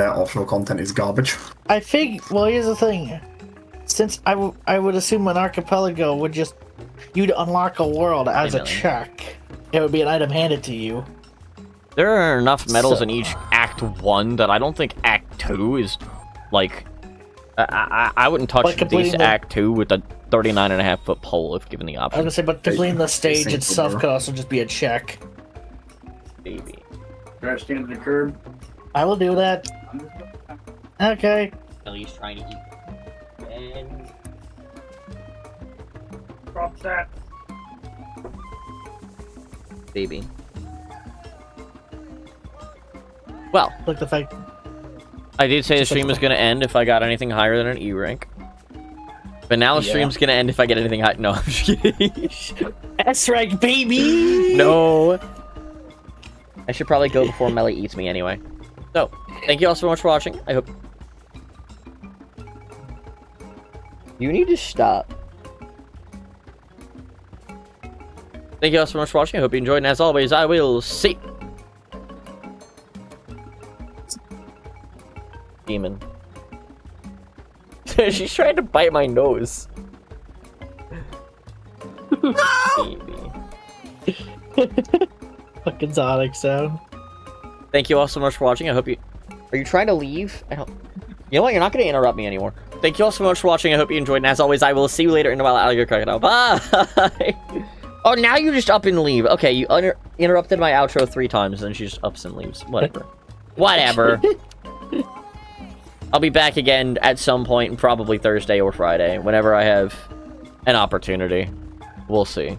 optional content is garbage. I think, well, here's the thing. Since I would assume an archipelago would just... You'd unlock a world as a check. It would be an item handed to you. There are enough medals in each Act 1 that I don't think Act 2 is, like... I wouldn't touch Like completing this Act 2 with a 39.5-foot pole if given the I was option. gonna say, but completing the stage Single itself door. could also just be a check. Baby. Crash stand to the curb. I will do that. Okay. Ellie's trying to keep... And... Drop that. Baby. Well, Look, the fact... I did say the stream was gonna end if I got anything higher than an E rank. But now the stream's gonna end if I get anything high. No, I'm just kidding. S-rank, baby! No. I should probably go before Melly eats me anyway. So, thank you all so much for watching. I hope... You need to stop. Thank you all so much for watching. I hope you enjoyed, and as always, I will see... Demon. She's trying to bite my nose. Baby. Fucking Sonic sound. Thank you all so much for watching. I hope you... Are you trying to leave? I don't... You know what? You're not going to interrupt me anymore. Thank you all so much for watching. I hope you enjoyed. And as always, I will see you later in a while. Alligator Crocodile. Bye! Oh, now you just up and leave. Okay, you interrupted my outro 3 times, and then she just ups and leaves. Whatever. Whatever. I'll be back again at some point, probably Thursday or Friday, whenever I have an opportunity. We'll see.